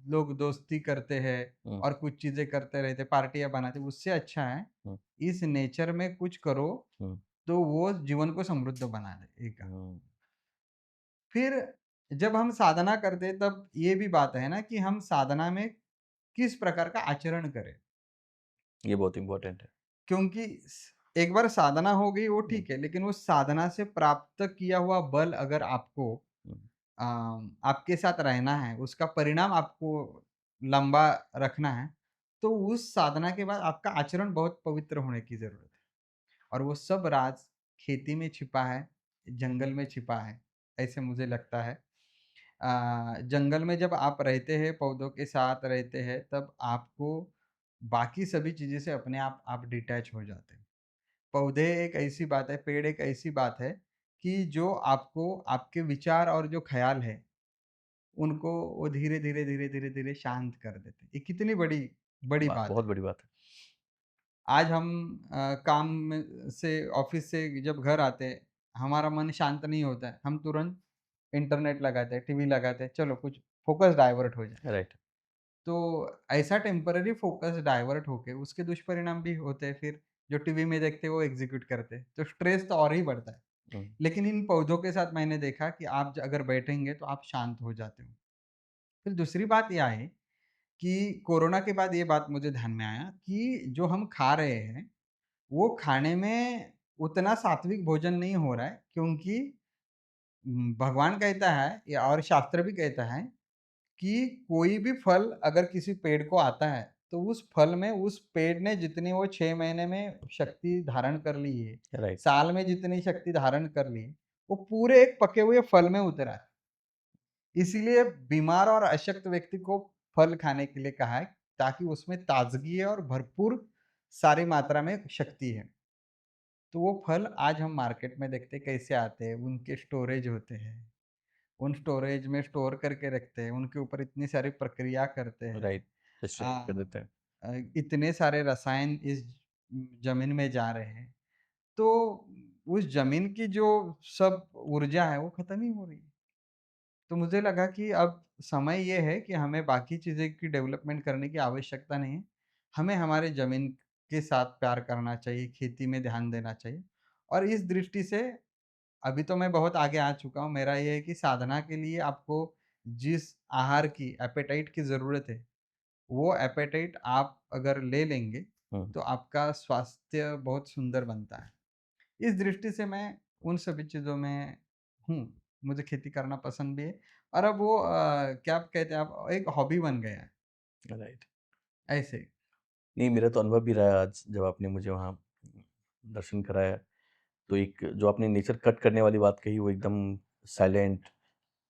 लोग दोस्ती करते हैं हुँ, और कुछ चीज़ें करते रहते, पार्टियाँ बनाते, उससे अच्छा है हुँ, इस नेचर में कुछ करो, हुँ, तो वो जीवन को समृद्ध बना देगा। हुँ, फिर जब हम साधना करते हैं तब ये भी बात है ना कि हम साधना में किस प्रकार का आचरण करें। ये बहुत इम्पोर्टेंट है। क्योंकि एक बार साधना हो गई वो हुँ, ठीक है, लेकिन उस साधना से प्राप्त किया हुआ बल अगर आपको हुँ, आपके साथ रहना है, उसका परिणाम आपको लंबा रखना है, तो उस साधना के बाद आपका आचरण बहुत पवित्र होने की ज़रूरत है। और वो सब राज़ खेती में छिपा है, जंगल में छिपा है, ऐसे मुझे लगता है। जंगल में जब आप रहते हैं, पौधों के साथ रहते हैं, तब आपको बाकी सभी चीज़ें से अपने आप डिटैच हो जाते हैं। पौधे एक ऐसी बात है, पेड़ एक ऐसी बात है कि जो आपको आपके विचार और जो ख़्याल है, उनको वो धीरे-धीरे, धीरे-धीरे, धीरे शांत कर देते हैं। ये कितनी बड़ी बड़ी वाह! बात बहुत है। बड़ी बात है। आज हम काम में से ऑफ़िस से जब घर आते हैं, हमारा मन शांत नहीं होता है, हम तुरंत इंटरनेट लगाते हैं, टीवी लगाते हैं, चलो कुछ फ़ोकस डाइवर्ट हो जाए। राइट। तो ऐसा टेम्परेरी फ़ोकस डाइवर्ट होके उसके दुष्परिणाम भी होते हैं फिर, जो टीवी में देखते हैं वो एग्ज़ीक्यूट करते हैं, तो स्ट्रेस तो और ही बढ़ता है। हुँ, लेकिन इन पौधों के साथ मैंने देखा कि आप अगर बैठेंगे तो आप शांत हो जाते हो। फिर दूसरी बात ये आई कि कोरोना के बाद ये बात मुझे ध्यान में आया कि जो हम खा रहे हैं, वो खाने में उतना सात्विक भोजन नहीं हो रहा है, क्योंकि भगवान कहता है या और शास्त्र भी कहता है कि कोई भी फल अगर किसी पेड़ को आता है, तो उस फल में उस पेड़ ने जितनी वो 6 महीने में शक्ति धारण कर ली है, राइट, साल में जितनी शक्ति धारण कर ली है, वो पूरे एक पके हुए फल में उतरा है। इसीलिए बीमार और अशक्त व्यक्ति को फल खाने के लिए कहा है, ताकि उसमें ताज़गी है और भरपूर सारी मात्रा में शक्ति है। तो वो फल आज हम मार्केट में देखते हैं कैसे आते हैं, उनके स्टोरेज होते हैं। उन स्टोरेज में स्टोर करके रखते हैं, उनके ऊपर इतनी सारी प्रक्रिया करते हैं। राइट। पेस्टिसाइड कर देते हैं। इतने सारे रसायन इस ज़मीन में जा रहे हैं, तो उस ज़मीन की जो सब ऊर्जा है, वो खत्म ही हो रही है। तो मुझे लगा कि अब समय ये है कि हमें बाकी चीज़ें की डेवलपमेंट करने की आवश्यकता नहीं है। हमें हमारे ज़मीन के साथ प्यार करना चाहिए, खेती में ध्यान देना चाहिए और इस दृष्टि से अभी तो मैं बहुत आगे आ चुका हूँ। मेरा ये है कि साधना के लिए आपको जिस आहार की एपेटाइट की ज़रूरत है, वो एपेटाइट आप अगर ले लेंगे, हुँ, तो आपका स्वास्थ्य बहुत सुंदर बनता है। इस दृष्टि से मैं उन सभी चीज़ों में हूँ। मुझे खेती करना पसंद भी है और अब वो क्या कहते हैं आप, एक हॉबी बन गया है, राइट। ऐसे। नहीं, मेरा तो अनुभव भी रहा है आज जब आपने मुझे वहाँ दर्शन कराया, तो एक जो आपने नेचर कट करने वाली बात कही वो एकदम साइलेंट,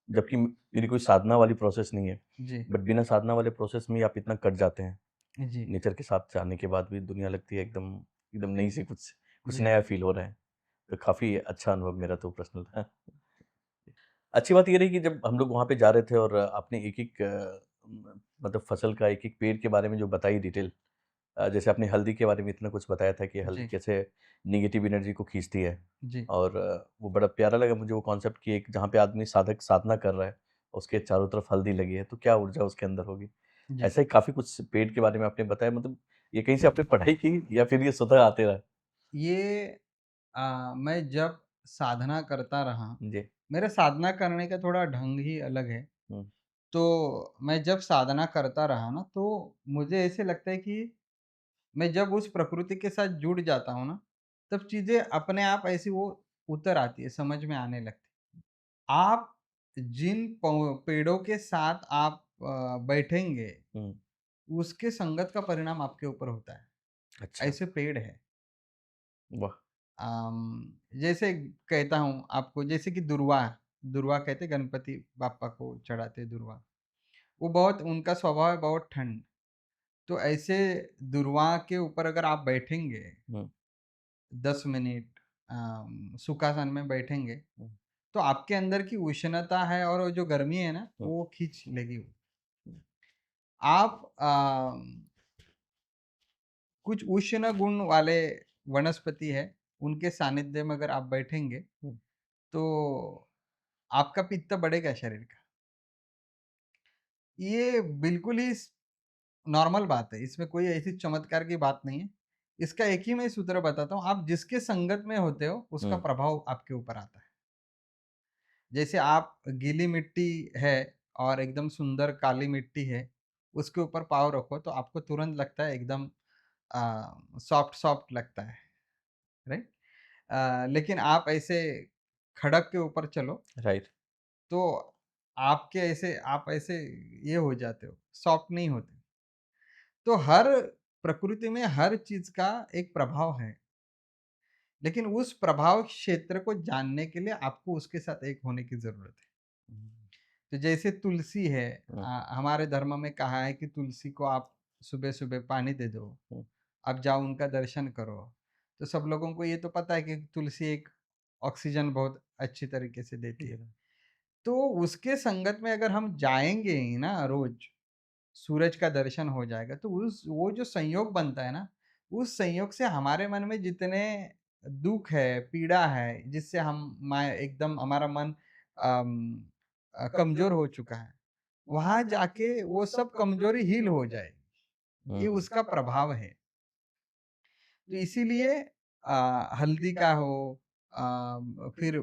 जबकि मेरी कोई साधना वाली प्रोसेस नहीं है, जी, बट बिना साधना वाले प्रोसेस में ही आप इतना कट जाते हैं। जी, नेचर के साथ जाने के बाद भी दुनिया लगती है एकदम एकदम नई सी, कुछ कुछ जी, नया फ़ील हो रहा है। तो काफ़ी अच्छा अनुभव मेरा तो पर्सनल था। अच्छी बात ये रही कि जब हम लोग वहाँ पे जा रहे थे और आपने एक-एक मतलब फसल का एक-एक पेड़ के बारे में जो बताई डिटेल, जैसे आपने हल्दी के बारे में इतना कुछ बताया था कि हल्दी जी, कैसे नेगेटिव एनर्जी को खींचती है जी, और वो बड़ा प्यारा लगा मुझे वो कॉन्सेप्ट कि एक जहाँ पे आदमी साधक साधना कर रहा है, उसके चारों तरफ हल्दी लगी है, तो क्या ऊर्जा उसके अंदर होगी। जी। ऐसा ही काफ़ी कुछ पेड़ के बारे में आपने बताया, मतलब ये कहीं से आपने पढ़ाई की या फिर ये स्वतः आते रहा? ये मैं जब साधना करता रहा, जी। मेरा साधना करने का थोड़ा ढंग ही अलग है। हुँ, तो मैं जब साधना करता रहा ना, तो मुझे ऐसे लगता है कि मैं जब उस प्रकृति के साथ जुड़ जाता हूँ ना, तब चीज़ें अपने आप ऐसी वो उतर आती है, समझ में आने लगती है। आप जिन पेड़ों के साथ आप बैठेंगे, हुँ, उसके संगत का परिणाम आपके ऊपर होता है। अच्छा, ऐसे पेड़ हैं। वाह! जैसे कहता हूँ आपको, जैसे कि दुर्वा, दुर्वा कहते हैं गणपति बाप्पा को चढ़ाते हैं दुर्वा। वो बहुत, उनका स्वभाव है बहुत ठंड। तो ऐसे दुर्वा के ऊपर अगर आप बैठेंगे हुँ, 10 मिनट सुखासन में बैठेंगे, हुँ, तो आपके अंदर की उष्णता है और वो जो गर्मी है ना, हुँ, वो खींच लेगी वो। हुँ, आप कुछ उष्ण गुण वाले वनस्पति है, उनके सानिध्य में अगर आप बैठेंगे, हुँ, तो आपका पित्त बढ़ेगा शरीर का। ये बिल्कुल ही नॉर्मल बात है, इसमें कोई ऐसी चमत्कार की बात नहीं है। इसका एक ही मैं सूत्र बताता हूँ, आप जिसके संगत में होते हो, उसका हुँ, प्रभाव आपके ऊपर आता है। जैसे आप गीली मिट्टी है और एकदम सुंदर काली मिट्टी है, उसके ऊपर पाँव रखो तो आपको तुरंत लगता है एकदम सॉफ्ट सॉफ्ट लगता है, राइट? लेकिन आप ऐसे खड़क के ऊपर चलो, राइट, तो आपके ऐसे आप ऐसे ये हो जाते हो, सॉफ्ट नहीं होते। तो हर प्रकृति में हर चीज़ का एक प्रभाव है, लेकिन उस प्रभाव क्षेत्र को जानने के लिए आपको उसके साथ एक होने की ज़रूरत है। हुँ, तो जैसे तुलसी है, हुँ, हमारे धर्म में कहा है कि तुलसी को आप सुबह-सुबह पानी दे दो, हुँ, आप जाओ उनका दर्शन करो। तो सब लोगों को ये तो पता है कि तुलसी एक ऑक्सीजन बहुत अच्छी तरीके से देती है। जी, तो उसके संगत में अगर हम जाएँगे ही ना रोज़, सूरज का दर्शन हो जाएगा, तो उस वो जो संयोग बनता है ना, उस संयोग से हमारे मन में जितने दुःख है, पीड़ा है, जिससे हम मैं एकदम हमारा मन कमज़ोर हो चुका है, वहाँ जाके वो सब कमज़ोरी हील हो जाएगी। हुँ, ये हुँ, उसका प्रभाव है। तो इसीलिए हल्दी का हो, फिर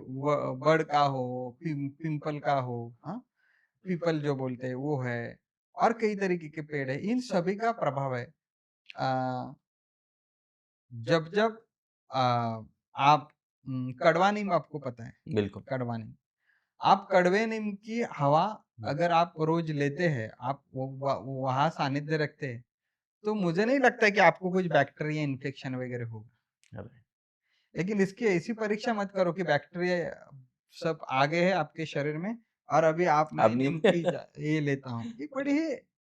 बड़ का हो, पिंपल का हो, हाँ? पीपल जो बोलते हैं वो है, और कई तरीके के पेड़ है, इन सभी का प्रभाव है। जब आप कड़वा नीम आपको पता है, बिल्कुल। कड़वा नीम। आप कड़वे नीम की हवा हुँ, अगर आप रोज़ लेते हैं, आप वहाँ सानिध्य रखते हैं, तो मुझे नहीं लगता है कि आपको कुछ बैक्टीरिया इन्फेक्शन वगैरह होगा। अरे! लेकिन इसकी ऐसी परीक्षा मत करो कि बैक्टीरिया सब आ गए हैं आपके शरीर में और अभी आप मैं अब नहीं नीम की ये लेता हूँ। ये बड़ी ही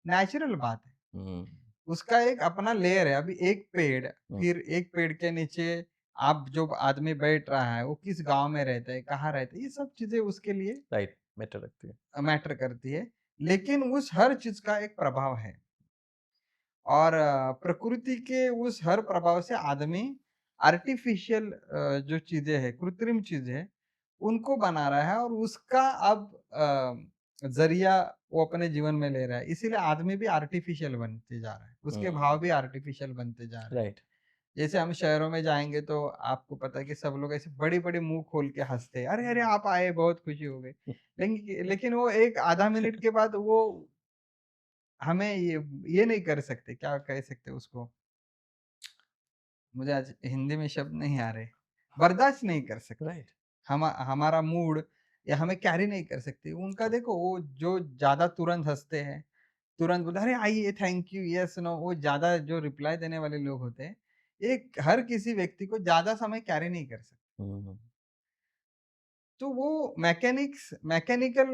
नेचुरल बात है। हुँ, उसका एक अपना लेयर है। अभी एक पेड़, हुँ, फिर एक पेड़ के नीचे आप जो आदमी बैठ रहा है, वो किस गाँव में रहता है, कहाँ रहता है, ये सब चीज़ें उसके लिए राइट मैटर रखती है। मैटर करती है। लेकिन उस हर चीज़ का एक प्रभाव है और प्रकृति के उस हर प्रभाव से आदमी आर्टिफ़िशियल जो चीज़ें हैं, कृत्रिम चीज़ें हैं, उनको बना रहा है और उसका अब ज़रिया वो अपने जीवन में ले रहा है। इसीलिए आदमी भी आर्टिफ़िशियल बनते जा रहा है। उसके हुँ, भाव भी आर्टिफ़िशियल बनते जा रहे हैं। राइट। जैसे हम शहरों में जाएँगे तो आपको पता है कि सब लोग ऐसे बड़े-बड़े मुँह खोल के हँसते हैं। "अरे! अरे! आप आए, बहुत खुशी हो गई।" लेकिन वो एक आधा मिनट के बाद वो हमें ये नहीं कर सकते, क्या कह सकते हैं उसको? मुझे आज हिंदी में शब्द नहीं आ रहे। बर्दाश्त नहीं कर सकते। राइट। हमारा मूड या हमें कैरी नहीं कर सकते। उनका ट्रू। देखो वो जो ज़्यादा तुरंत हँसते हैं, तुरंत बोलते हैं, "अरे आइए, थैंक यू, येस, नो" वो ज़्यादा जो रिप्लाई देने वाले लोग होते हैं, एक हर किसी व्यक्ति को ज़्यादा समय कैरी नहीं कर सकते। हुँ, हुँ, तो वो मैकेनिकल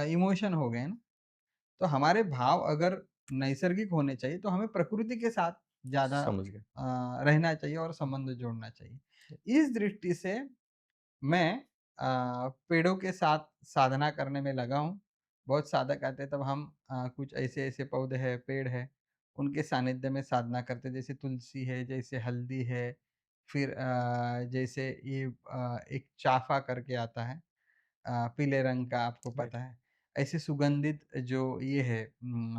इमोशन हो गए ना। तो हमारे भाव अगर नैसर्गिक होने चाहिए तो हमें प्रकृति के साथ ज़्यादा समझ गया। रहना चाहिए और संबंध जोड़ना चाहिए। इस दृष्टि से मैं पेड़ों के साथ साधना करने में लगा हूँ। बहुत साधक आते हैं तब हम कुछ ऐसे-ऐसे पौधे हैं, पेड़ हैं, उनके सानिध्य में साधना करते हैं। जैसे तुलसी है, जैसे हल्दी है, फिर जैसे ये एक चाफ़ा करके आता है, पीले रंग का आपको राइट। पता है। ऐसे सुगंधित जो ये है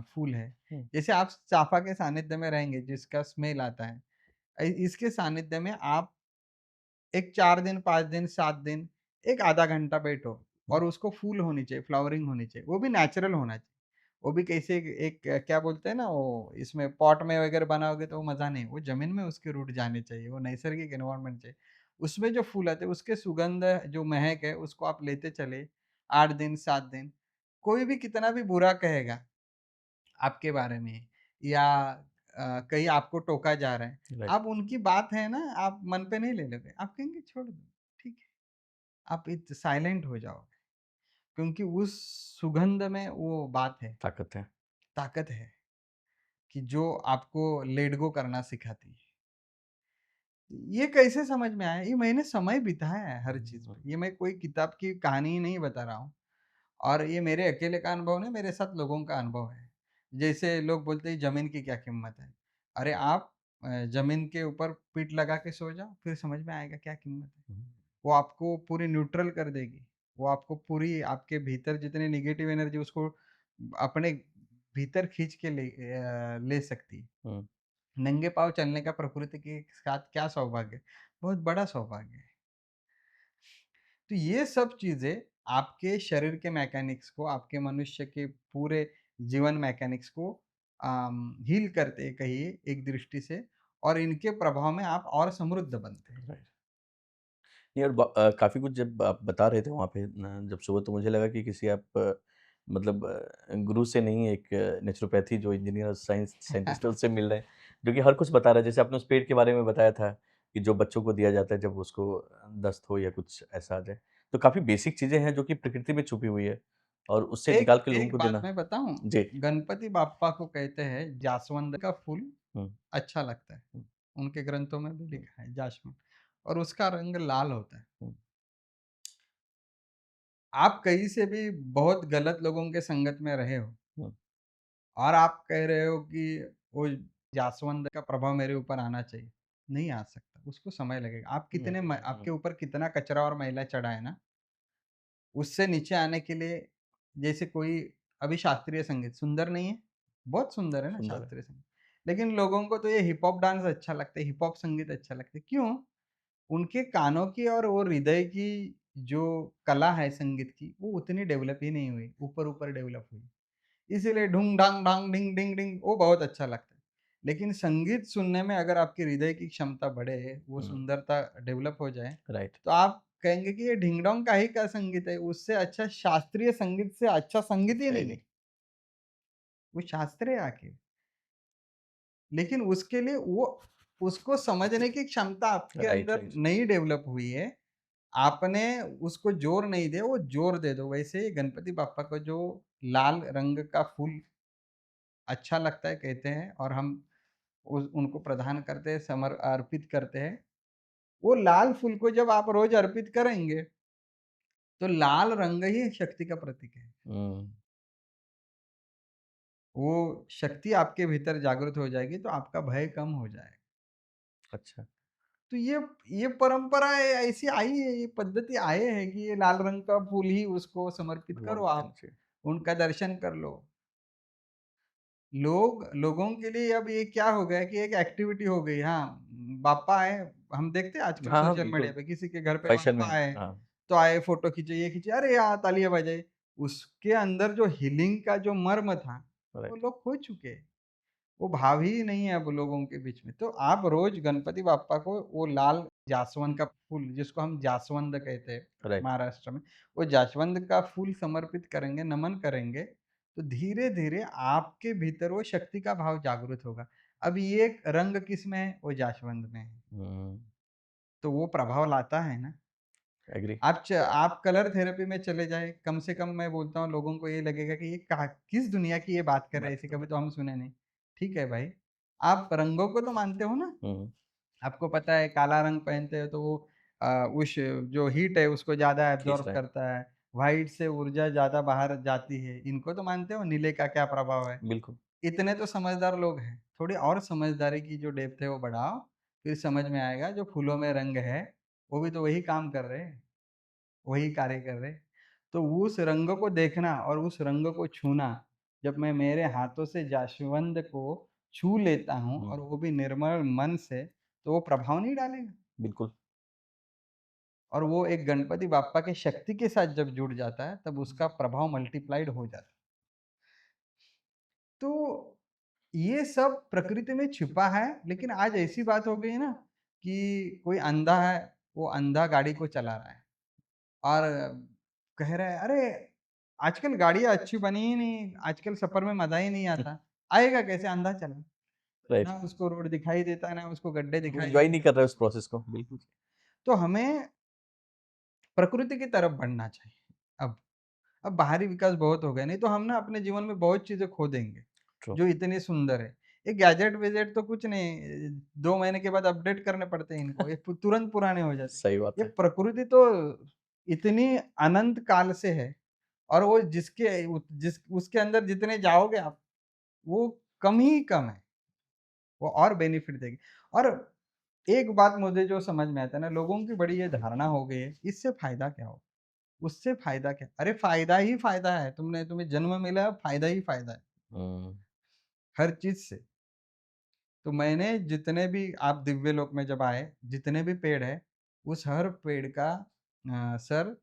फूल है, हुँ, जैसे आप चाफ़ा के सानिध्य में रहेंगे जिसका स्मेल आता है, इसके सानिध्य में आप एक 4 दिन, 5 दिन, 7 दिन, एक आधा घंटा बैठो हुँ, और उसको फूल होनी चाहिए, फ्लावरिंग होनी चाहिए, वो भी नेचुरल होना चाहिए। वो भी कैसे एक क्या बोलते हैं ना वो इसमें पॉट में वगैरह बनाओगे तो वो मज़ा नहीं, वो ज़मीन में उसके रूट जाने चाहिए, वो नैसर्गिक एनवायरनमेंट चाहिए। उसमें जो फूल आते हैं उसके सुगंध जो महक है उसको आप लेते चले 8 दिन, 7 दिन, कोई भी कितना भी बुरा कहेगा आपके बारे में या कहीं आपको टोका जा रहा है, राइट। आप उनकी बात है ना, आप मन पे नहीं ले लोगे। आप कहेंगे छोड़ दो, ठीक है। आप साइलेंट हो जाओगे क्योंकि उस सुगंध में वो बात है, ताकत है। ताकत है कि जो आपको लेट गो करना सिखाती है। ये कैसे समझ में आया? ये मैंने समय बिताया है हर चीज़ हुँ, पे। ये मैं कोई किताब की कहानी नहीं बता रहा हूँ। और ये मेरे अकेले का अनुभव नहीं, मेरे साथ लोगों का अनुभव है। जैसे लोग बोलते हैं ज़मीन की क्या कीमत है? अरे आप ज़मीन के ऊपर पीठ लगा के सो जाओ, फिर समझ में आएगा क्या कीमत है। हुँ, वो आपको पूरी न्यूट्रल कर देगी। वो आपको पूरी आपके भीतर जितनी नेगेटिव एनर्जी उसको अपने भीतर खींच के ले सकती है। हुँ, नंगे पाँव चलने का प्रकृति के साथ क्या सौभाग्य है, बहुत बड़ा सौभाग्य है। तो ये सब चीज़ें आपके शरीर के मैकेनिक्स को, आपके मनुष्य के पूरे जीवन मैकेनिक्स को हील करते हैं कहिए एक दृष्टि से और इनके प्रभाव में आप और समृद्ध बनते हैं। राइट। नहीं और काफ़ी कुछ जब आप बता रहे थे वहाँ पे न जब सुबह तो मुझे लगा कि किसी आप मतलब गुरु से नहीं एक नेचुरोपैथी जो इंजीनियर साइंस साइंटिस्ट है उससे मिल रहे हैं, जो कि हर कुछ बता रहा है। जैसे आपने उस पेड़ के बारे में बताया था कि जो बच्चों को दिया जाता है जब उसको दस्त हो या कुछ ऐसा आ जाए। तो काफ़ी बेसिक चीज़ें हैं जो कि प्रकृति में छुपी हुई है और उससे एक निकाल के लोगों एक को बात देना। मैं बताऊँ, जी। गणपति बाप्पा को कहते हैं जास्वंद का फूल हुँ, अच्छा लगता है। हुँ, उनके ग्रंथों में भी हुँ, लिखा है जास्वंद, और उसका रंग लाल होता है। हुँ, आप कहीं से भी बहुत गलत लोगों के संगत में रहे हो हुँ, और आप कह रहे हो कि वो जास्वंद का प्रभाव मेरे ऊपर आना चाहिए, नहीं आ सकता, उसको समय लगेगा। आप हुँ, कितने म हुँ, हुँ। आपके ऊपर कितना कचरा और मैला चढ़ा है ना, उससे नीचे आने के लिए, जैसे कोई अभी शास्त्रीय संगीत सुंदर नहीं है? बहुत सुंदर है ना सुंदर है। शास्त्रीय संगीत। लेकिन लोगों को तो ये हिप हॉप डांस अच्छा लगता है, हिप हॉप संगीत अच्छा लगता है। क्यों? उनके कानों की और वो हृदय की जो कला है संगीत की, वो उतनी डेवलप ही नहीं हुई, ऊपर-ऊपर डेवलप हुई। इसीलिए ढूँग-ढांग ढांग, डिंग-डिंग-डिंग वो बहुत अच्छा लगता है। लेकिन संगीत सुनने में अगर आपकी हृदय की क्षमता बढ़े, वो हुँ, सुंदरता डेवलप हो जाए, राइट, तो आप कहेंगे कि ये ढिंग-डोंग का ही का संगीत है, उससे अच्छा शास्त्रीय संगीत से अच्छा संगीत ही है ही नहीं नहीं। है। वो शास्त्रीय है आखिर। लेकिन उसके लिए वो उसको समझने की क्षमता आपके राइट, अंदर राइट। नहीं डेवलप हुई है। आपने उसको जोर नहीं दिया, वो जोर दे दो। वैसे ही गणपति बाप्पा को जो लाल रंग का फूल अच्छा लगता है कहते हैं, और हम उस उनको प्रदान करते हैं, अर्पित करते हैं। वो लाल फूल को जब आप रोज़ अर्पित करेंगे, तो लाल रंग ही शक्ति का प्रतीक है। हुँ, वो शक्ति आपके भीतर जागृत हो जाएगी, तो आपका भय कम हो जाएगा। अच्छा, तो ये परंपरा ऐसी आई है, ये पद्धति आए है कि ये लाल रंग का फूल ही उसको समर्पित भगवान करो को देना आप, चाहिए। उनका दर्शन कर लो। लोगों के लिए अब ये क्या हो गया है कि एक एक्टिविटी हो गई। हाँ, बाप्पा आए, हम देखते हैं आजकल हाँ, हाँ, सोशल मीडिया बिल्कुल, पे किसी के घर पे फैशन में बाप्पा है। आए, हाँ, तो आए फ़ोटो खींचे, ये खींचे, अरे यार तालियाँ बजाई। उसके अंदर जो हीलिंग का जो मर्म था, वो राइट, लोग खो चुके हैं। वो भाव ही नहीं है अब लोगों के बीच में। तो आप रोज़ गणपति बाप्पा को वो लाल जास्वंद का फूल, जिसको हम जास्वंद कहते हैं राइट, महाराष्ट्र में, वो जास्वंद का फूल समर्पित करेंगे, नमन करेंगे, तो धीरे-धीरे आपके भीतर वो शक्ति का भाव जागृत होगा। अब ये रंग किसमें है? वो जास्वंद में है। हुँ, तो वो प्रभाव लाता है ना। एग्री, आप कलर थेरेपी में चले जाएँ, कम से कम मैं बोलता हूँ लोगों को ये लगेगा कि ये कहाँ किस दुनिया की ये बात कर रहे हैं, बात ऐसी तो कभी तो हम सुने नहीं। ठीक है भाई, आप रंगों को तो मानते हो ना? हुँ, आपको पता है काला रंग पहनते हो तो वो उस जो हीट है उसको ज़्यादा खींच एब्ज़ॉर्ब रहा है, करता है, व्हाइट से ऊर्जा ज़्यादा बाहर जाती है। इनको तो मानते हो नीले का क्या प्रभाव है? बिल्कुल, इतने तो समझदार लोग हैं, थोड़ी और समझदारी की जो डेप्थ है वो बढ़ाओ, फिर समझ में आएगा जो फूलों में रंग है, वो भी तो वही काम कर रहे हैं। वही कार्य कर रहे। तो उस रंग को देखना और उस रंग को छूना, जब मैं मेरे हाथों से जास्वंद को छू लेता हूँ हुँ, और वो भी निर्मल मन से, तो वो प्रभाव नहीं डालेगा। बिल्कुल, और वो एक गणपति बाप्पा की शक्ति के साथ जब जुड़ जाता है, तब उसका प्रभाव मल्टीप्लाइड हो जाता है। तो ये सब प्रकृति में छिपा है, लेकिन आज ऐसी बात हो गई है ना कि कोई अंधा है, वो अंधा गाड़ी को चला रहा है। और कह रहा है, "अरे! आजकल गाड़ियाँ अच्छी बनी ही नहीं, आजकल सफ़र में मज़ा ही नहीं आता।" आएगा कैसे अंधा चला? राइट, ना उसको रोड दिखाई देता है, ना उसको गड्ढे वो दिखाई एन्जॉय नहीं देते कर हैं। रहा है उस प्रोसेस को, बिल्कुल, तो हमें प्रकृति की तरफ बढ़ना चाहिए अब। अब बाहरी विकास बहुत हो गया, नहीं तो हम ना अपने जीवन में बहुत चीज़ें खो देंगे, ट्रू, जो इतनी सुंदर है। ये गैजेट-वैजेट तो कुछ नहीं, 2 महीने के बाद अपडेट करने पड़ते हैं इनको, ये तुरंत पुराने हो जाते हैं। सही ये बात है, प्रकृति तो इतनी अनंत काल से है, और वो उसके अंदर जितने जाओगे आप, वो कम ही कम है, वो और बेनिफिट देगी। और एक बात मुझे जो समझ में आता है ना, लोगों की बड़ी ये धारणा हो गई है, इससे फ़ायदा क्या होगा? उससे फ़ायदा क्या? अरे फ़ायदा ही फ़ायदा है, तुम्हें जन्म मिला है, फ़ायदा ही फ़ायदा है, हुँ, हर चीज़ से। तो मैंने जितने भी आप दिव्य लोक में जब आए, जितने भी पेड़ हैं, उस हर पेड़ का सर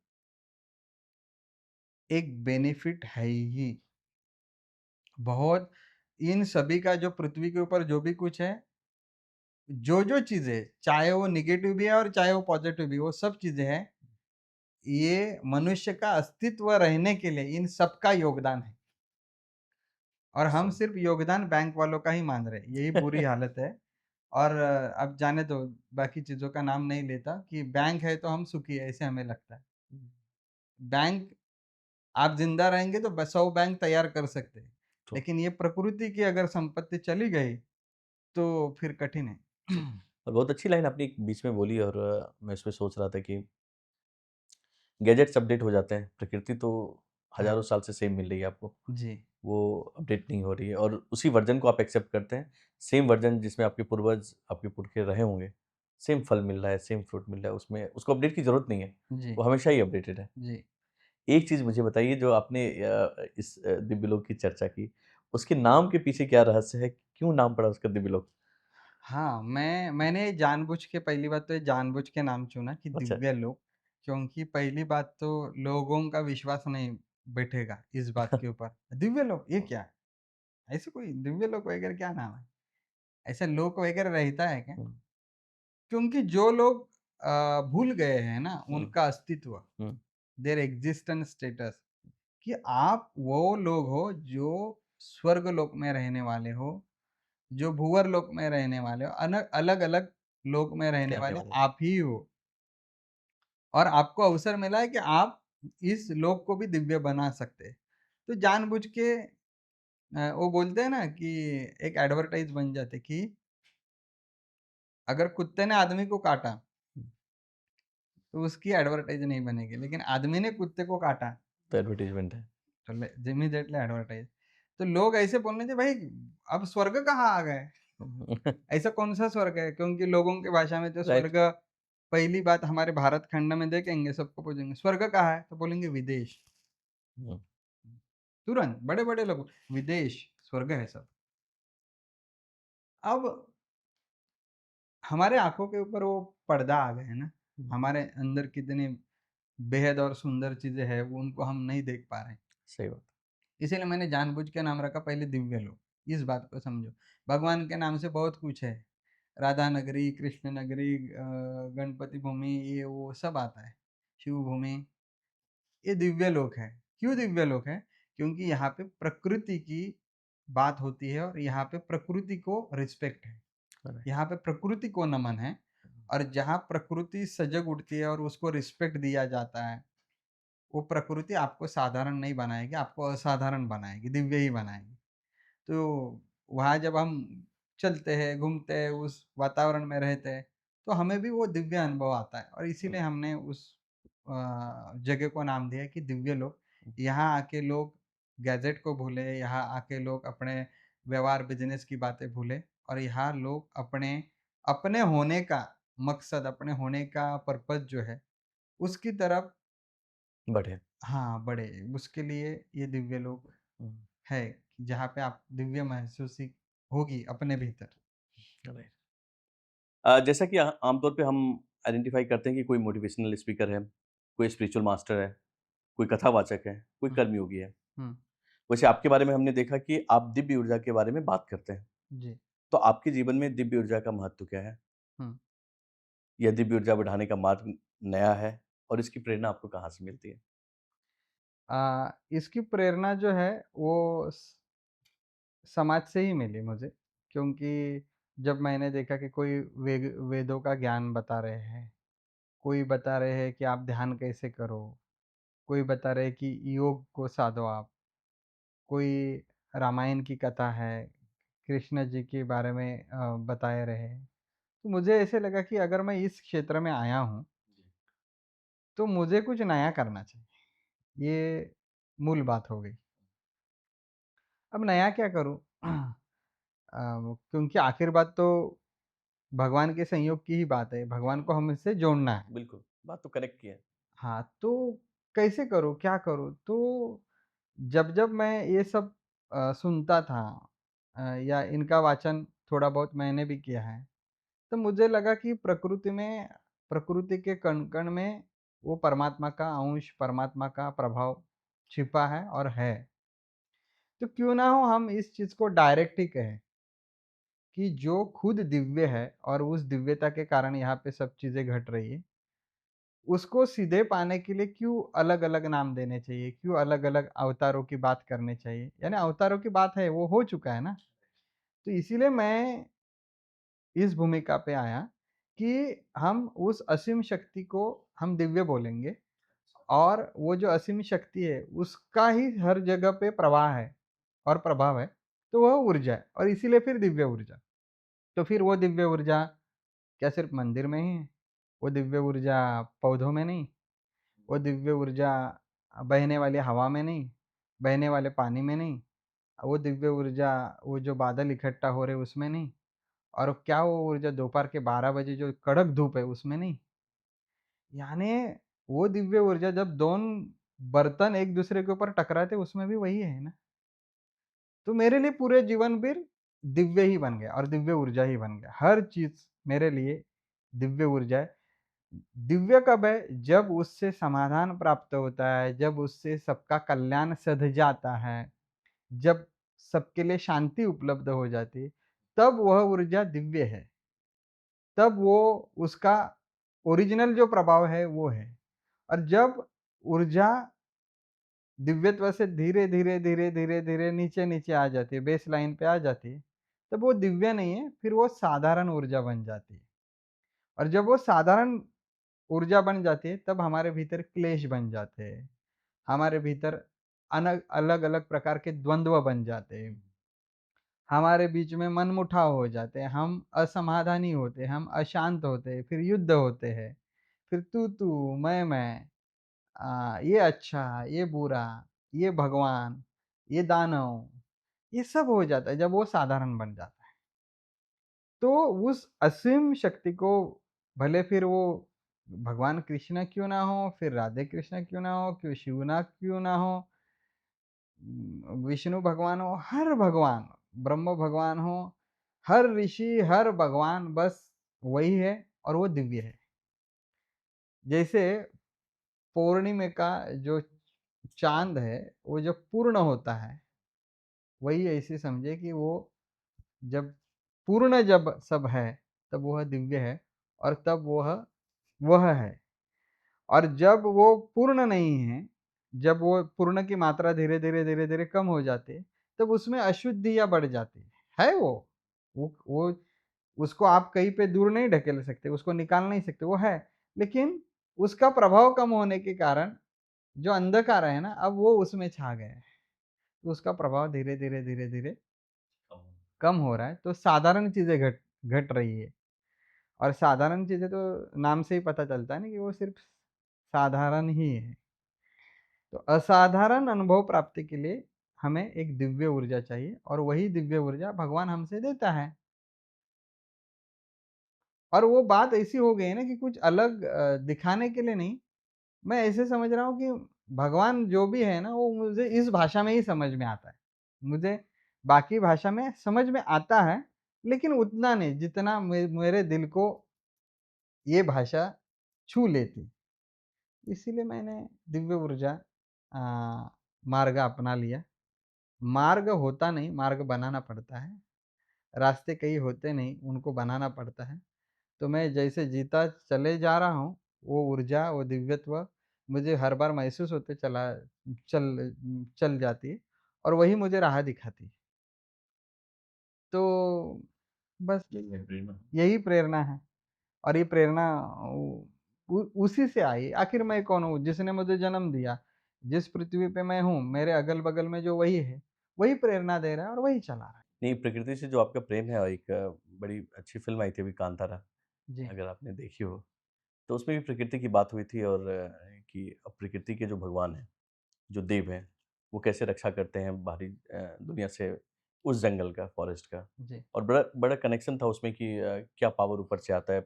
एक बेनिफिट है ही। बहुत इन सभी का जो पृथ्वी के ऊपर जो भी कुछ है, जो चीज़ें, चाहे वो नेगेटिव भी है और चाहे वो पॉज़िटिव भी, वो सब चीज़ें हैं, ये मनुष्य का अस्तित्व रहने के लिए इन सब का योगदान है। और हम सही, सिर्फ़ योगदान बैंक वालों का ही मान रहे हैं, यही बुरी हालत है। और अब जाने दो, बाकी चीज़ों का नाम नहीं लेता कि बैंक है तो हम सुखी हैं, ऐसे हमें लगता है। बैंक आप ज़िंदा रहेंगे तो ब 100 बैंक तैयार कर सकते हैं। ट्रू, लेकिन ये प्रकृति की अगर संपत्ति चली गई, तो फिर कठिन है। सही। और बहुत अच्छी लाइन आपने एक बीच में बोली और मैं इसमें सोच रहा था कि गैजेट्स अपडेट हो जाते हैं, प्रकृति तो हाँ, हज़ारों साल से सेम मिल रही है आपको, जी, वो अपडेट नहीं हो रही है और उसी वर्ज़न को आप एक्सेप्ट करते हैं, सेम वर्ज़न जिसमें आपके पूर्वज, आपके पुरखे रहे होंगे, सेम फल मिल रहा है, सेम फ्रूट मिल रहा है, उसमें उसको अपडेट की ज़रूरत नहीं है, जी, वो हमेशा ही अपडेटेड है। जी। एक चीज़ मुझे बताइए जो आपने इस दिव्यलोक की चर्चा की, उसके नाम के पीछे क्या रहस्य है? क्यों नाम पड़ा उसका दिव्यलोक? हाँ, मैंने जानबूझ के पहली बात तो ये जानबूझ के नाम चुना कि अच्छा, दिव्य लोक, क्योंकि पहली बात तो लोगों का विश्वास नहीं बैठेगा इस बात के ऊपर। दिव्य लोक ये हुँ, क्या है? ऐसे कोई दिव्य लोक वगैरह क्या नाम है? ऐसा लोक वगैरह रहता है क्या? हुँ, क्योंकि जो लोग भूल गए हैं ना हुँ, उनका अस्तित्व, हुँ, देयर एक्जिस्टेंस स्टेटस, कि आप वो लोग हो जो स्वर्ग लोक में रहने वाले हो, जो भूवर लोक में रहने वाले हो, अलग-अलग लोक में रहने कहने वाले वाले। आप ही हो और आपको अवसर मिला है कि आप इस लोक को भी दिव्य बना सकते हैं। तो जानबूझ के वो बोलते हैं ना कि एक एडवर्टाइज़ बन जाती है कि अगर कुत्ते ने आदमी को काटा, हुँ, तो उसकी एडवर्टाइज़ नहीं बनेगी, लेकिन आदमी ने कुत्ते को काटा, तो एडवर्टाइज़मेंट है। तो ले इमीडिएटली एडवर्टाइज़। तो लोग ऐसे बोलने थे भाई अब स्वर्ग कहाँ आ गए? ऐसा कौन-सा स्वर्ग है? क्योंकि लोगों की भाषा में तो राइट। स्वर्ग पहली बात हमारे भारत खंड में देखेंगे सबको पूछेंगे, "स्वर्ग कहाँ है?" तो बोलेंगे विदेश। हुँ, तुरंत बड़े-बड़े लोग विदेश, स्वर्ग है सब। अब हमारे आँखों के ऊपर वो पर्दा आ गया है ना, हुँ, हमारे अंदर कितनी बेहद और सुंदर चीज़ें हैं, वो उनको हम नहीं देख पा रहे हैं। सही बात। इसीलिए मैंने जानबूझ के नाम रखा पहले दिव्य लोक, इस बात को समझो। भगवान के नाम से बहुत कुछ है, राधा नगरी, कृष्ण नगरी गणपति भूमि ये वो सब आता है, शिव भूमि, ये दिव्य लोक है। क्यों दिव्य लोक है? क्योंकि यहाँ पे प्रकृति की बात होती है और यहाँ पे प्रकृति को रिस्पेक्ट है। राइट। यहाँ पे प्रकृति को नमन है और जहाँ प्रकृति सजग उठती है और उसको रिस्पेक्ट दिया जाता है, वो प्रकृति आपको साधारण नहीं बनाएगी, आपको असाधारण बनाएगी, दिव्य ही बनाएगी। तो वहाँ जब हम चलते हैं, घूमते हैं, उस वातावरण में रहते हैं, तो हमें भी वो दिव्य अनुभव आता है और हुँ, इसीलिए हमने उस जगह को नाम दिया है कि दिव्य लोक। हुँ, यहाँ आके लोग गैजेट को भूले, यहाँ आके लोग अपने व्यवहार, बिज़नेस की बातें भूले और यहाँ लोग अपने अपने होने का मकसद, अपने होने का पर्पज़ जो है, उसकी तरफ बढ़िया। हाँ, बढ़े। उसके लिए ये दिव्य लोक हुँ, है, जहाँ पे आप दिव्य महसूसी होगी अपने भीतर। राइट। जैसा कि आमतौर पे हम आइडेंटिफ़ाई करते हैं कि कोई मोटिवेशनल स्पीकर है, कोई स्पिरिचुअल मास्टर है, कोई कथावाचक है, कोई हुँ, कर्मयोगी है। हुँ, वैसे आपके बारे में हमने देखा कि आप दिव्य ऊर्जा के बारे में बात करते हैं। जी, तो आपके जीवन में दिव्य ऊर्जा का महत्व क्या है? हुँ। या दिव्य ऊर्जा बढ़ाने का मार्ग नया है और इसकी प्रेरणा आपको कहाँ से मिलती है? इसकी प्रेरणा जो है वो समाज से ही मिली मुझे, क्योंकि जब मैंने देखा कि कोई वेदों का ज्ञान बता रहे हैं, कोई बता रहे हैं कि आप ध्यान कैसे करो, कोई बता रहे हैं कि योग को साधो आप, कोई रामायण की कथा है, कृष्ण जी के बारे में बताए रहे। तो मुझे ऐसे लगा कि अगर मैं इस क्षेत्र में आया हूँ, तो मुझे कुछ नया करना चाहिए। ये मूल बात हो गई। अब नया क्या करूँ? क्योंकि आखिर बात तो भगवान के संयोग की ही बात है, भगवान को हमसे जोड़ना है। बिल्कुल, बात तो कनेक्ट की है। हाँ, तो कैसे करूँ, क्या करूँ? तो जब मैं ये सब सुनता था या इनका वाचन थोड़ा बहुत मैंने भी किया है, तो मुझे लगा कि प्रकृति के कण-कण में वो परमात्मा का अंश, परमात्मा का प्रभाव छिपा है और है। तो क्यों ना हो हम इस चीज़ को डायरेक्ट ही कहें कि जो खुद दिव्य है और उस दिव्यता के कारण यहाँ पे सब चीज़ें घट रही है, उसको सीधे पाने के लिए क्यों अलग-अलग नाम देने चाहिए? क्यों अलग-अलग अवतारों की बात करनी चाहिए? यानी अवतारों की बात है, वो हो चुका है ना। तो इसीलिए मैं इस भूमिका पे आया कि हम उस असीम शक्ति को हम दिव्य बोलेंगे और वो जो असीम शक्ति है, उसका ही हर जगह पे प्रवाह है और प्रभाव है, तो वह ऊर्जा है और इसीलिए फिर दिव्य ऊर्जा। तो फिर वो दिव्य ऊर्जा क्या सिर्फ़ मंदिर में ही है? वो दिव्य ऊर्जा पौधों में नहीं, वो दिव्य ऊर्जा बहने वाली हवा में नहीं, बहने वाले पानी में नहीं, वो दिव्य ऊर्जा वो जो बादल इकट्ठा हो रहे उसमें नहीं और क्या वो ऊर्जा दोपहर के 12 बजे जो कड़क धूप है उसमें नहीं। यानी वो दिव्य ऊर्जा जब 2 बर्तन एक दूसरे के ऊपर टकराते उसमें भी वही है ना। तो मेरे लिए पूरे जीवन भर दिव्य ही बन गया और दिव्य ऊर्जा ही बन गया। हर चीज़ मेरे लिए दिव्य ऊर्जा है। दिव्य कब है? जब उससे समाधान प्राप्त होता है, जब उससे सबका कल्याण सध जाता है, जब सबके लिए शांति उपलब्ध हो जाती है, तब वह ऊर्जा दिव्य है। तब वो उसका ओरिजिनल जो प्रभाव है वो है। और जब ऊर्जा दिव्यत्व से धीरे, धीरे, धीरे, धीरे, धीरे नीचे-नीचे आ जाती है, बेस लाइन पे आ जाती है, तब वो दिव्य नहीं है, फिर वो साधारण ऊर्जा बन जाती है। और जब वो साधारण ऊर्जा बन जाती है, तब हमारे भीतर क्लेश बन जाते हैं। हमारे भीतर अलग-अलग प्रकार के द्वंद्व बन जाते हैं। हमारे बीच में मनमुटाव हो जाते हैं, हम असमाधानी होते हैं, हम अशांत होते हैं, फिर युद्ध होते हैं, फिर तू-तू, मैं, ये अच्छा, ये बुरा, ये भगवान, ये दानव, ये सब हो जाता है जब वो साधारण बन जाता है। तो उस असीम शक्ति को भले फिर वो भगवान कृष्ण क्यों ना हो, फिर राधे कृष्ण क्यों ना हो, क्यों शिव ना क्यों ना हो, विष्णु भगवान हो, हर भगवान, ब्रह्म भगवान हो, हर ऋषि, हर भगवान बस वही है और वो दिव्य है। जैसे पौर्णिमा का जो चाँद है, वो जब पूर्ण होता है, वही ऐसे समझिए कि वो जब पूर्ण जब सब है, तब वह दिव्य है और तब वह है। और जब वो पूर्ण नहीं है, जब वो पूर्ण की मात्रा धीरे-धीरे, धीरे-धीरे कम हो जाती है, तब उसमें अशुद्धियाँ बढ़ जाती है। है वो। वो उसको आप कहीं पे दूर नहीं ढकेल सकते, उसको निकाल नहीं सकते, वो है। लेकिन उसका प्रभाव कम होने के कारण जो अंधकार है ना, अब वो उसमें छा गया है। तो उसका प्रभाव धीरे-धीरे, धीरे-धीरे कम हो रहा है, तो साधारण चीज़ें घट घट रही है। और साधारण चीज़ें तो नाम से ही पता चलता है ना कि वो सिर्फ़ साधारण ही है। तो असाधारण अनुभव प्राप्ति के लिए हमें एक दिव्य ऊर्जा चाहिए और वही दिव्य ऊर्जा भगवान हमसे देता है। और वो बात ऐसी हो गई है ना कि कुछ अलग दिखाने के लिए नहीं, मैं ऐसे समझ रहा हूँ कि भगवान जो भी है ना, वो मुझे इस भाषा में ही समझ में आता है। मुझे बाकी भाषा में समझ में आता है, लेकिन उतना नहीं जितना मेरे दिल को ये भाषा छू लेती। इसीलिए मैंने दिव्य ऊर्जा मार्ग अपना लिया। मार्ग होता नहीं, मार्ग बनाना पड़ता है। रास्ते कई होते नहीं, उनको बनाना पड़ता है। तो मैं जैसे जीता चले जा रहा हूँ, वो ऊर्जा, वो दिव्यत्व मुझे हर बार महसूस होते चल चल जाती है और वही मुझे राह दिखाती है। तो बस यही है प्रेरणा। यही प्रेरणा है और ये प्रेरणा उसी से आई। आखिर मैं कौन हूँ? जिसने मुझे जन्म दिया, जिस पृथ्वी पे मैं हूँ, मेरे अगल-बगल में जो वही है, वही प्रेरणा दे रहा है और वही चला रहा है। नहीं, प्रकृति से जो आपका प्रेम है, और एक बड़ी अच्छी फ़िल्म आई थी अभी कांतारा, जी, अगर आपने देखी हो, तो उसमें भी प्रकृति की बात हुई थी, और कि प्रकृति के जो भगवान हैं, जो देव हैं, वो कैसे रक्षा करते हैं बाहरी दुनिया से, उस जंगल का, फ़ॉरेस्ट का। जी, और बड़ा बड़ा कनेक्शन था उसमें कि क्या पावर ऊपर से आता है।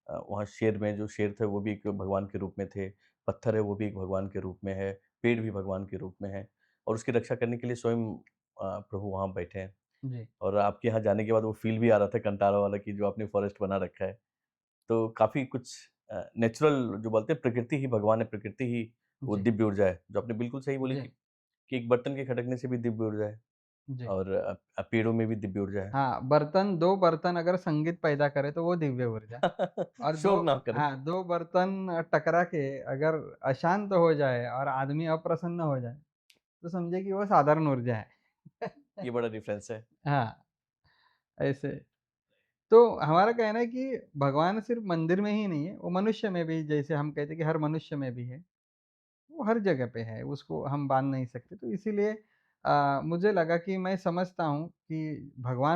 वहाँ शेर में जो शेर थे वो भी एक भगवान के रूप में थे, पत्थर है वो भी एक भगवान के रूप में है, पेड़ भी भगवान के रूप में है, और उसकी रक्षा करने के लिए स्वयं प्रभु वहाँ बैठे हैं। जी, और आपके यहाँ जाने के बाद वो फ़ील भी आ रहा था कंटारा वाला, कि जो आपने फ़ॉरेस्ट बना रखा है। तो काफ़ी कुछ नेचुरल जो बोलते हैं, प्रकृति ही भगवान है, प्रकृति ही वो जी, दिव्य ऊर्जा है। जो आपने बिल्कुल सही बोली जी, कि एक बर्तन के खटकने से भी दिव्य ऊर्जा है, जी। और पेड़ों में भी दिव्य ऊर्जा है। हाँ, 2 बर्तन अगर संगीत पैदा करे तो वो दिव्य ऊर्जा और 2 शोर ना करे। हाँ, 2 बर्तन टकरा के अगर अशांत हो जाए और आदमी अप्रसन्न हो जाए, तो समझिए कि वो साधारण ऊर्जा है। ये बड़ा डिफरेंस है। हाँ, ऐसे। तो हमारा कहना है कि भगवान सिर्फ़ मंदिर में ही नहीं है, वो मनुष्य में भी जैसे हम कहते हैं कि हर मनुष्य में भी है। हर जगह पे है, उसको हम बाँध नहीं सकते। तो इसीलिए मुझे लगा कि मैं समझता हूँ कि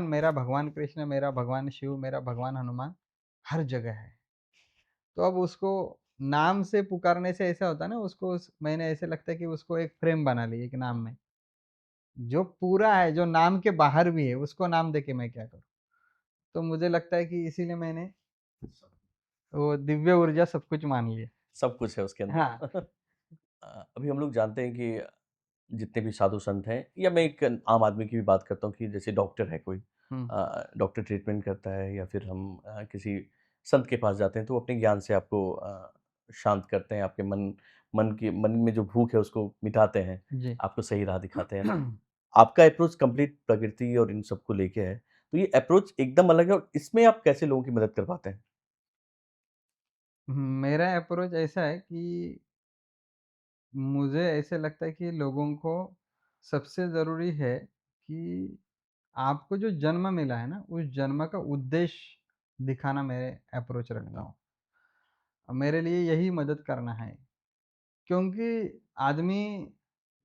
मेरा भगवान कृष्ण, मेरा भगवान शिव, मेरा भगवान हनुमान हर जगह है। तो अब उसको नाम से पुकारने से ऐसा होता है ना, उसको मैंने ऐसे लगता है कि उसको एक फ्रेम बना ली एक नाम में। जो पूरा है, जो नाम के बाहर भी है, उसको नाम देके मैं क्या करूँ? तो मुझे लगता है कि इसीलिए मैंने वो दिव्य ऊर्जा सब कुछ मान लिया। सब कुछ है उसके हाँ। अंदर। अभी हम लोग जानते हैं कि जितने भी साधु संत हैं या मैं एक आम आदमी की भी बात करता हूँ कि जैसे डॉक्टर है कोई, हुँ, डॉक्टर ट्रीटमेंट करता है या फिर हम किसी संत के पास जाते हैं तो वो अपने ज्ञान से आपको शांत करते हैं, आपके मन में जो भूख है उसको मिटाते हैं, जी। आपको सही राह दिखाते हैं। आपका अप्रोच कंप्लीट प्रकृति और इन सबको लेके है, तो ये अप्रोच एकदम अलग है और इसमें आप कैसे लोगों की मदद कर पाते हैं? मेरा अप्रोच ऐसा है कि मुझे ऐसे लगता है कि लोगों को सबसे ज़रूरी है कि आपको जो जन्म मिला है ना, उस जन्म का उद्देश्य दिखाना मैं अप्रोच रखता हुँ, हूँ। मेरे लिए यही मदद करना है, क्योंकि आदमी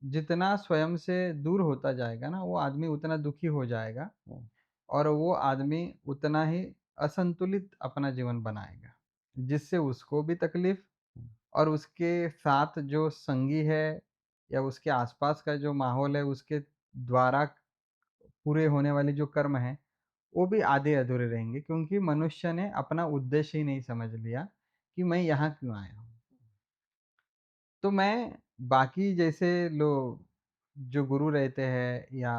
जितना स्वयं से दूर होता जाएगा ना, वो आदमी उतना दुखी हो जाएगा हुँ, और वो आदमी उतना ही असंतुलित अपना जीवन बनाएगा, जिससे उसको भी तकलीफ़ हुँ, और उसके साथ जो संगी है या उसके आसपास का जो माहौल है, उसके द्वारा पूरे होने वाले जो कर्म हैं, वो भी आधे-अधूरे रहेंगे, क्योंकि मनुष्य ने अपना उद्देश्य ही नहीं समझ लिया कि मैं यहाँ क्यों आया हूँ। तो मैं बाकी जैसे लोग जो गुरु रहते हैं या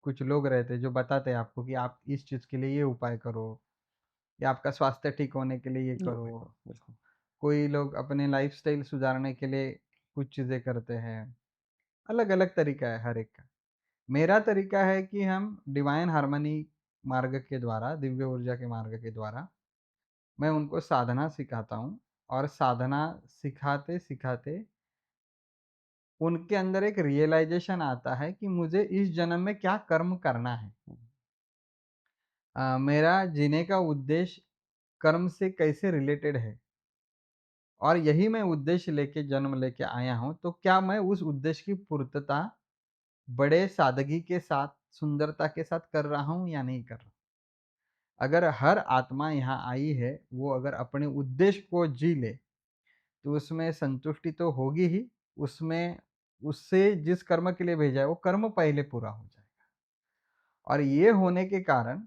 कुछ लोग रहते हैं जो बताते हैं आपको कि आप इस चीज़ के लिए ये उपाय करो या आपका स्वास्थ्य ठीक होने के लिए ये करो। बिल्कुल, बिल्कुल। कोई लोग अपने लाइफ़स्टाइल सुधारने के लिए कुछ चीज़ें करते हैं। अलग-अलग तरीका है हर एक का। मेरा तरीका है कि हम डिवाइन हार्मनी मार्ग के द्वारा, दिव्य ऊर्जा के मार्ग के द्वारा मैं उनको साधना सिखाता हूँ और साधना सिखाते-सिखाते उनके अंदर एक रियलाइज़ेशन आता है कि मुझे इस जन्म में क्या कर्म करना है। हुँ, मेरा जीने का उद्देश्य कर्म से कैसे रिलेटेड है और यही मैं उद्देश्य लेके जन्म लेके आया हूँ, तो क्या मैं उस उद्देश्य की पूर्तता बड़े सादगी के साथ, सुंदरता के साथ कर रहा हूँ या नहीं कर रहा? अगर हर आत्मा यहाँ आई है, वो अगर अपने उद्देश्य को जी ले, तो उसमें संतुष्टि तो होगी ही, उसमें उससे जिस कर्म के लिए भेजा है, वो कर्म पहले पूरा हो जाएगा और ये होने के कारण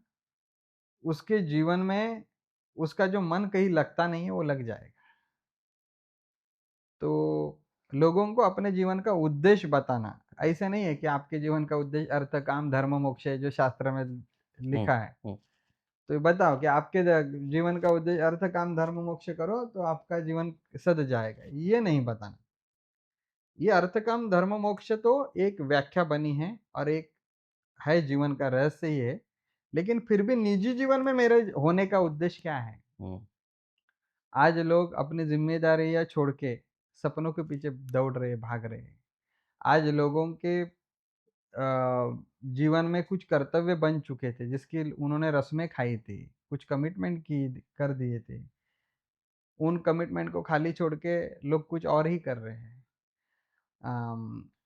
उसके जीवन में उसका जो मन कहीं लगता नहीं है, वो लग जाएगा। तो लोगों को अपने जीवन का उद्देश्य बताना, ऐसा नहीं है कि आपके जीवन का उद्देश्य अर्थ, काम, धर्म, मोक्ष है, जो शास्त्र में हुँ, लिखा है। हुँ, तो ये बताओ कि आपके जीवन का उद्देश्य अर्थ, काम, धर्म, मोक्ष करो तो आपका जीवन सध जाएगा, ये नहीं बताना। ये अर्थ, काम, धर्म, मोक्ष तो एक व्याख्या बनी है और एक है, जीवन का रहस्य ही है। लेकिन फिर भी निजी जीवन में मेरे होने का उद्देश्य क्या है? हुँ, आज लोग अपनी ज़िम्मेदारियाँ छोड़ के सपनों के पीछे दौड़ रहे हैं, भाग रहे हैं। आज लोगों के जीवन में कुछ कर्तव्य बन चुके थे, जिसकी उन्होंने रस्में खाई थी, कुछ कमिटमेंट की कर दिए थे। उन कमिटमेंट को खाली छोड़ के लोग कुछ और ही कर रहे हैं।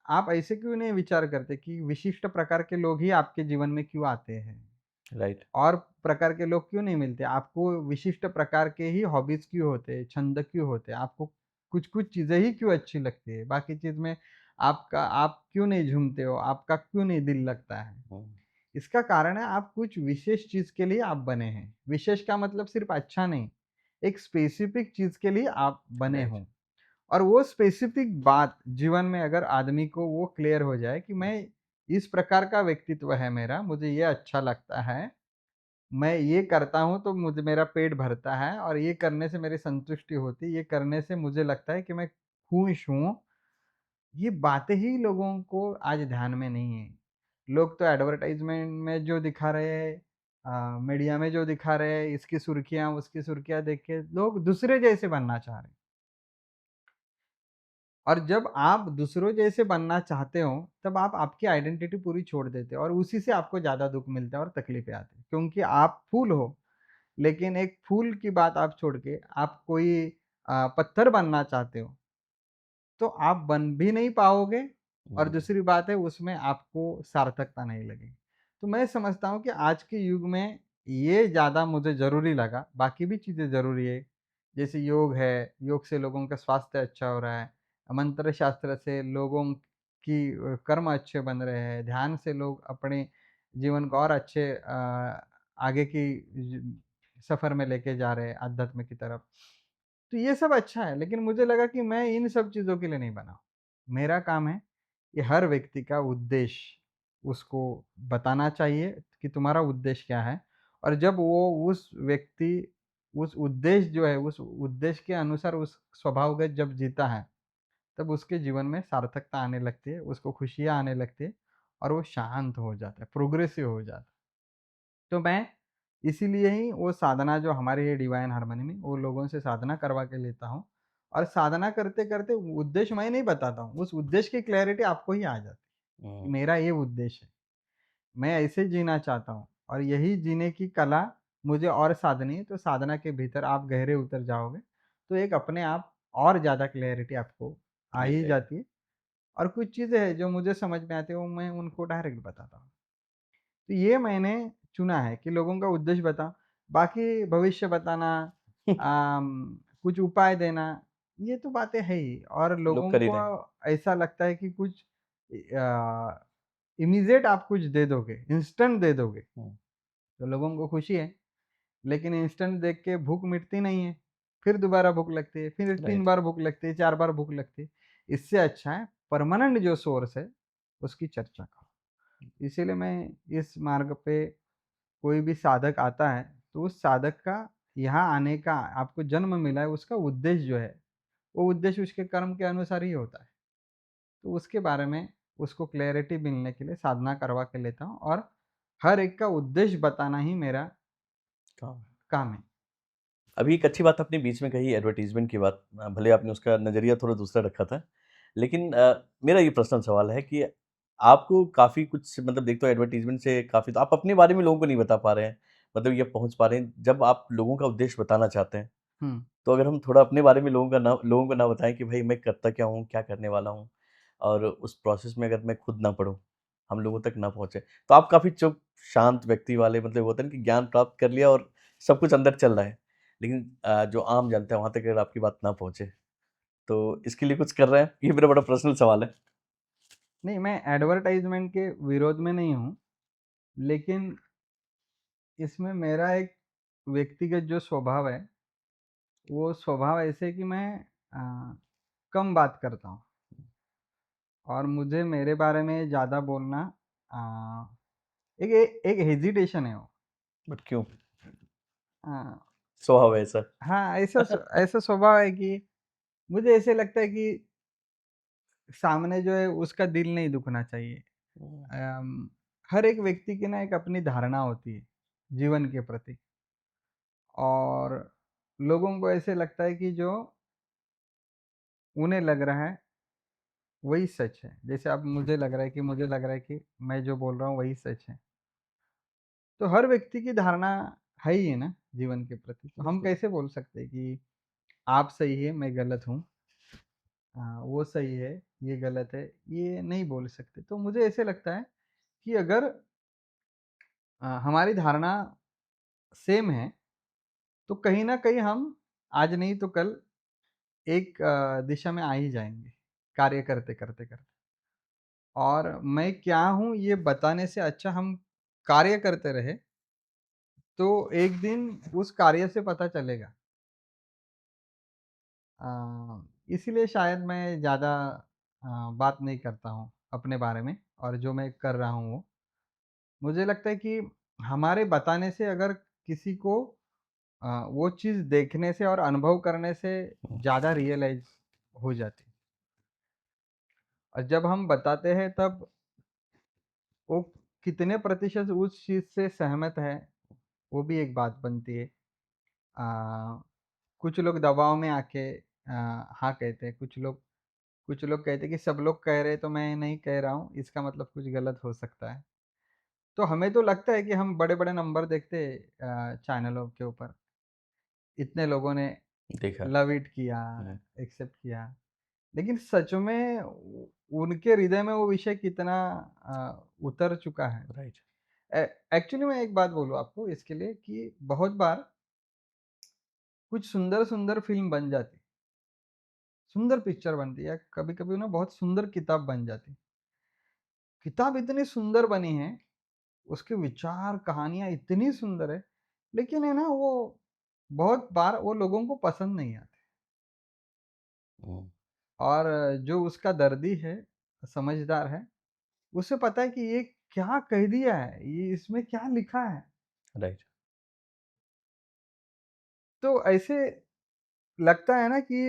आप ऐसे क्यों नहीं विचार करते कि विशिष्ट प्रकार के लोग ही आपके जीवन में क्यों आते हैं? राइट। और प्रकार के लोग क्यों नहीं मिलते? आपको विशिष्ट प्रकार के ही हॉबीज़ क्यों होते हैं, छंद क्यों होते हैं? आपको कुछ-कुछ चीज़ें ही क्यों अच्छी लगती है? बाकी चीज़ में आप क्यों नहीं झूमते हो? आपका क्यों नहीं दिल लगता है? हुँ, इसका कारण है, आप कुछ विशेष चीज़ के लिए आप बने हैं। विशेष का मतलब सिर्फ़ अच्छा नहीं, एक स्पेसिफ़िक चीज़ के लिए आप बने राइट। हो। और वो स्पेसिफ़िक बात जीवन में अगर आदमी को वो क्लियर हो जाए कि मैं इस प्रकार का व्यक्तित्व है मेरा, मुझे ये अच्छा लगता है, मैं ये करता हूँ तो मुझे मेरा पेट भरता है और ये करने से मेरी संतुष्टि होती है, ये करने से मुझे लगता है कि मैं खुश हूँ। ये बातें ही लोगों को आज ध्यान में नहीं है। लोग तो एडवर्टाइज़मेंट में जो दिखा रहे हैं, मीडिया में जो दिखा रहे हैं, इसकी सुर्खियाँ, उसकी सुर्खियाँ देख के लोग दूसरे जैसे बनना चाह रहे हैं। और जब आप दूसरों जैसे बनना चाहते हो, तब आप आपकी आइडेंटिटी पूरी छोड़ देते हो और उसी से आपको ज़्यादा दुःख मिलता है और तकलीफ़ें आती हैं। क्योंकि आप फूल हो, लेकिन एक फूल की बात आप छोड़ के आप कोई पत्थर बनना चाहते हो, तो आप बन भी नहीं पाओगे और हुँ, दूसरी बात है उसमें आपको सार्थकता नहीं लगेगी। तो मैं समझता हूँ कि आज के युग में ये ज़्यादा मुझे ज़रूरी लगा, बाकी भी चीज़ें ज़रूरी है। जैसे योग है, योग से लोगों का स्वास्थ्य अच्छा हो रहा है, मंत्र शास्त्र से लोगों की कर्म अच्छे बन रहे हैं, ध्यान से लोग अपने जीवन को और अच्छे आगे की ज सफ़र में लेके जा रहे हैं आध्यात्म की तरफ। तो ये सब अच्छा है, लेकिन मुझे लगा कि मैं इन सब चीज़ों के लिए नहीं बना हूँ। मेरा काम है कि हर व्यक्ति का उद्देश्य उसको बताना चाहिए कि तुम्हारा उद्देश्य क्या है और जब वो उस व्यक्ति उस उद्देश्य जो है, उस उद्देश्य के अनुसार उस स्वभावगत जब जीता है, तब उसके जीवन में सार्थकता आने लगती है, उसको खुशियाँ आने लगती है और वो शांत हो जाता है, प्रोग्रेसिव हो जाता है। तो मैं इसीलिए ही वो साधना जो हमारी है डिवाइन हार्मनी में, वो लोगों से साधना करवा के लेता हूँ और साधना करते-करते उद्देश्य मैं नहीं बताता हूँ, उस उद्देश्य की क्लैरिटी आपको ही आ जाती है, कि हुँ, मेरा ये उद्देश्य है। मैं ऐसे जीना चाहता हूँ और यही जीने की कला मुझे और साधनी है, तो साधना के भीतर आप गहरे उतर जाओगे, तो एक अपने आप और ज़्यादा क्लैरिटी आपको आ मिल ही जाएगी। जाती है और कुछ चीज़ें हैं जो मुझे समझ में आती है, वो मैं उनको डायरेक्ट बताता हूँ। तो ये मैंने चुना है कि लोगों का उद्देश्य बताऊँ, बाकी भविष्य बताना कुछ उपाय देना, ये तो बातें है ही और लोग लोगों कर ही को रहे हैं। ऐसा लगता है कि कुछ इमीडिएट आप कुछ दे दोगे, इंस्टेंट दे दोगे, हुँ, तो लोगों को खुशी है, लेकिन इंस्टेंट देख के भूख मिटती नहीं है, फिर दोबारा भूख लगती है, फिर 3 राइट। बार भूख लगती है, 4 बार भूख लगती है। इससे अच्छा है परमानेंट जो सोर्स है, उसकी चर्चा करो। इसीलिए मैं इस मार्ग पे कोई भी साधक आता है, तो उस साधक का यहाँ आने का आपको जन्म मिला है, उसका उद्देश्य जो है, वो उद्देश्य उसके कर्म के अनुसार ही होता है। तो उसके बारे में उसको क्लैरिटी मिलने के लिए साधना करवा के लेता हूँ और हर एक का उद्देश्य बताना ही मेरा हाँ। काम है। अभी एक अच्छी बात आपने बीच में कही एडवर्टाइज़मेंट की बात भले आपने उसका नज़रिया थोड़ा दूसरा रखा था। लेकिन मेरा ये पर्सनल सवाल है कि आपको काफ़ी कुछ मतलब एक तो एडवर्टाइज़मेंट से काफ़ी तो आप अपने बारे में लोगों को नहीं बता पा रहे हैं, मतलब ये पहुँच पा रहे हैं। जब आप लोगों का उद्देश्य बताना चाहते हैं, हुँ। तो अगर हम थोड़ा अपने बारे में लोगों को ना बताएँ कि भाई मैं करता क्या हूँ, क्या करने वाला हूँ और उस प्रोसेस में अगर मैं खुद ना पढूँ, हम लोगों तक ना पहुँचे। तो आप काफ़ी चुप, शांत व्यक्ति वाले मतलब होता है ना कि ज्ञान प्राप्त कर लिया और सब कुछ अंदर चल रहा है। लेकिन जो आम जनता है वहाँ तक अगर आपकी बात ना पहुँचे, तो इसके लिए कुछ कर रहे हैं? ये मेरा बड़ा पर्सनल सवाल है। नहीं, मैं एडवर्टाइज़मेंट के विरोध में नहीं हूँ, लेकिन इसमें मेरा एक व्यक्तिगत जो स्वभाव है, वो स्वभाव ऐसे है कि मैं कम बात करता हूँ और मुझे मेरे बारे में ज़्यादा बोलना एक हेजिटेशन है वो। बट क्यों? हाँ, स्वभाव है ऐसा। हाँ, ऐसा स्वभाव है कि मुझे ऐसे लगता है कि सामने जो है उसका दिल नहीं दुखना चाहिए। हुँ, अम, हर एक व्यक्ति की ना एक अपनी धारणा होती है, जीवन के प्रति और लोगों को ऐसे लगता है कि जो उन्हें लग रहा है वही सच है। जैसे अब मुझे लग रहा है कि मैं जो बोल रहा हूँ वही सच है। तो हर व्यक्ति की धारणा है ही है ना जीवन के प्रति। तो हम बिल्कुल। कैसे बोल सकते हैं कि आप सही है, मैं गलत हूँ। वो सही है, ये गलत है, ये नहीं बोल सकते। तो मुझे ऐसे लगता है कि अगर हमारी धारणा सेम है, तो कहीं न कहीं हम आज नहीं तो कल एक दिशा में आ ही जाएँगे, कार्य करते-करते। और मैं क्या हूँ ये बताने से अच्छा हम कार्य करते रहे, तो एक दिन उस कार्य से पता चलेगा। इसीलिए शायद मैं ज़्यादा बात नहीं करता हूँ अपने बारे में और जो मैं कर रहा हूँ वो। मुझे लगता है कि हमारे बताने से अगर किसी को वो चीज़ देखने से और अनुभव करने से हुँ, ज़्यादा रियलाइज़ हो जाती है और जब हम बताते हैं तब वो कितने प्रतिशत उस चीज़ से सहमत है, वो भी एक बात बनती है। कुछ लोग दबाव में आके हाँ कहते हैं, कुछ लोग कहते हैं कि सब लोग कह रहे हैं तो मैं नहीं कह रहा हूँ, इसका मतलब कुछ गलत हो सकता है। तो हमें तो लगता है कि हम बड़े-बड़े नंबर देखते चैनलों के ऊपर, इतने लोगों ने देखा। लव इट किया, हुँ, एक्सेप्ट किया। लेकिन सच में उनके हृदय में वो विषय कितना उतर चुका है। राइट। एक्चुअली मैं एक बात बोलूँ आपको इसके लिए कि बहुत बार कुछ सुंदर-सुंदर फ़िल्म बन जाती, सुंदर पिक्चर बनती है, कभी-कभी ना बहुत सुंदर किताब बन जाती। किताब इतनी सुंदर बनी है, उसके विचार, कहानियाँ इतनी सुंदर है, लेकिन है ना वो बहुत बार वो लोगों को पसंद नहीं आती। हुँ, और जो उसका दर्दी है, समझदार है, उसे पता है कि ये क्या कह दिया है, ये इसमें क्या लिखा है। राइट। तो ऐसे लगता है ना कि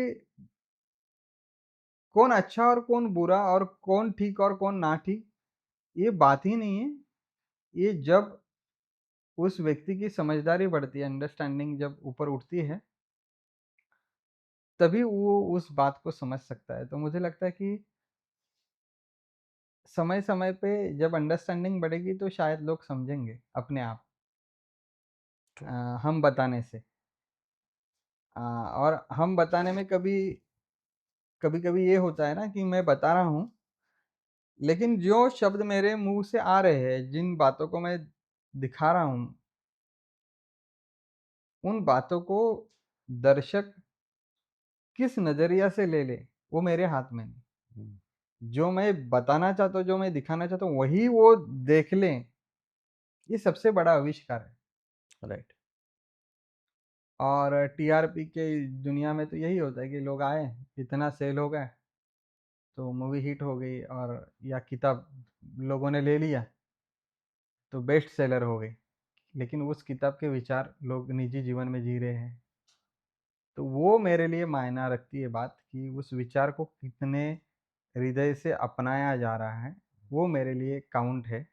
कौन अच्छा और कौन बुरा और कौन ठीक और कौन ना ठीक, ये बात ही नहीं है। ये जब उस व्यक्ति की समझदारी बढ़ती है, अंडरस्टैंडिंग जब ऊपर उठती है, तभी वो उस बात को समझ सकता है। तो मुझे लगता है कि समय-समय पे जब अंडरस्टैंडिंग बढ़ेगी तो शायद लोग समझेंगे अपने आप ट्रू। हम बताने से। और हम बताने में कभी-कभी ये होता है ना कि मैं बता रहा हूँ, लेकिन जो शब्द मेरे मुँह से आ रहे हैं, जिन बातों को मैं दिखा रहा हूँ, उन बातों को दर्शक किस नज़रिया से ले ले, वो मेरे हाथ में नहीं। हुँ, जो मैं बताना चाहता हूँ, जो मैं दिखाना चाहता हूँ, वही वो देख लें, ये सबसे बड़ा आविष्कार है। राइट। और टीआरपी के दुनिया में तो यही होता है कि लोग आए, इतना सेल हो गया, तो मूवी हिट हो गई और या किताब लोगों ने ले लिया, तो बेस्ट सेलर हो गई। लेकिन उस किताब के विचार लोग निजी जीवन में जी रहे हैं। तो वो मेरे लिए मायना रखती है बात कि उस विचार को कितने हृदय से अपनाया जा रहा है, वो मेरे लिए काउंट है।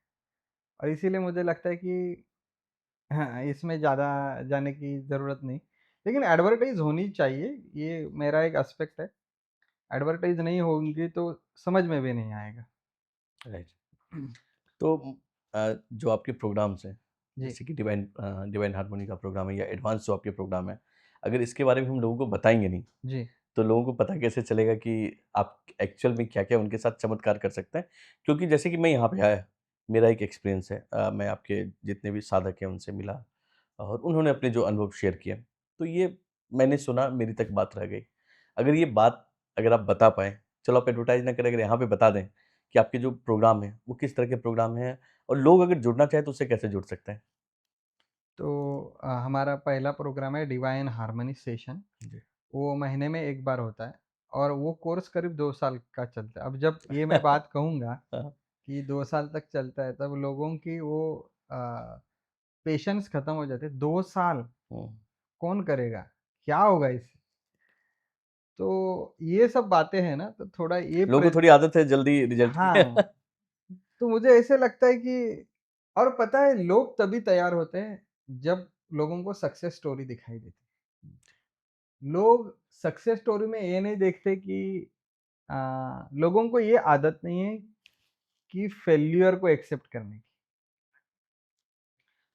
और इसीलिए मुझे लगता है कि हाँ, इसमें ज़्यादा जाने की ज़रूरत नहीं। लेकिन एडवर्टाइज़ होनी चाहिए, ये मेरा एक एस्पेक्ट है। एडवर्टाइज़ नहीं होंगी तो समझ में भी नहीं आएगा। राइट। तो जो आपके प्रोग्राम्स हैं, जी, जैसे कि डिवाइन हार्मनी का प्रोग्राम है या एडवांस जो आपके प्रोग्राम है, अगर इसके बारे में हम लोगों को बताएँगे नहीं, जी। तो लोगों को पता कैसे चलेगा कि आप एक्चुअल में क्या-क्या उनके साथ चमत्कार कर सकते हैं? क्योंकि जैसे कि मैं यहाँ पे आया, मेरा एक एक्सपीरियंस है मैं आपके जितने भी साधक हैं उनसे मिला और उन्होंने अपने जो अनुभव शेयर किए, तो ये मैंने सुना मेरी तक बात रह गई। अगर ये बात अगर आप बता पाएँ, चलो आप एडवर्टाइज़ ना करें, अगर यहाँ पे बता दें कि आपके जो प्रोग्राम हैं, वो किस तरह के प्रोग्राम हैं और लोग अगर जुड़ना चाहें तो उससे कैसे जुड़ सकते हैं? तो हमारा पहला प्रोग्राम है डिवाइन हार्मनी सेशन। जी। वो महीने में 1 बार होता है और वो कोर्स करीब 2 साल का चलता है। अब जब ये मैं बात कहूँगा हाँ। कि 2 साल तक चलता है, तब लोगों की वो पेशेंस खत्म हो जाते हैं। 2 साल हुँ। कौन करेगा? क्या होगा इससे? तो ये सब बातें हैं ना, तो थोड़ा ये लोगों को थोड़ी आदत है जल्दी रिजल्ट की। हाँ, तो मुझे ऐसे लगता है कि और पता है लोग तभी तैयार होते हैं, जब लोगों को सक्सेस स्टोरी दिखाई देती है। लोग सक्सेस स्टोरी में ये नहीं देखते कि लोगों को ये आदत नहीं है कि फेल्योर को एक्सेप्ट करने की।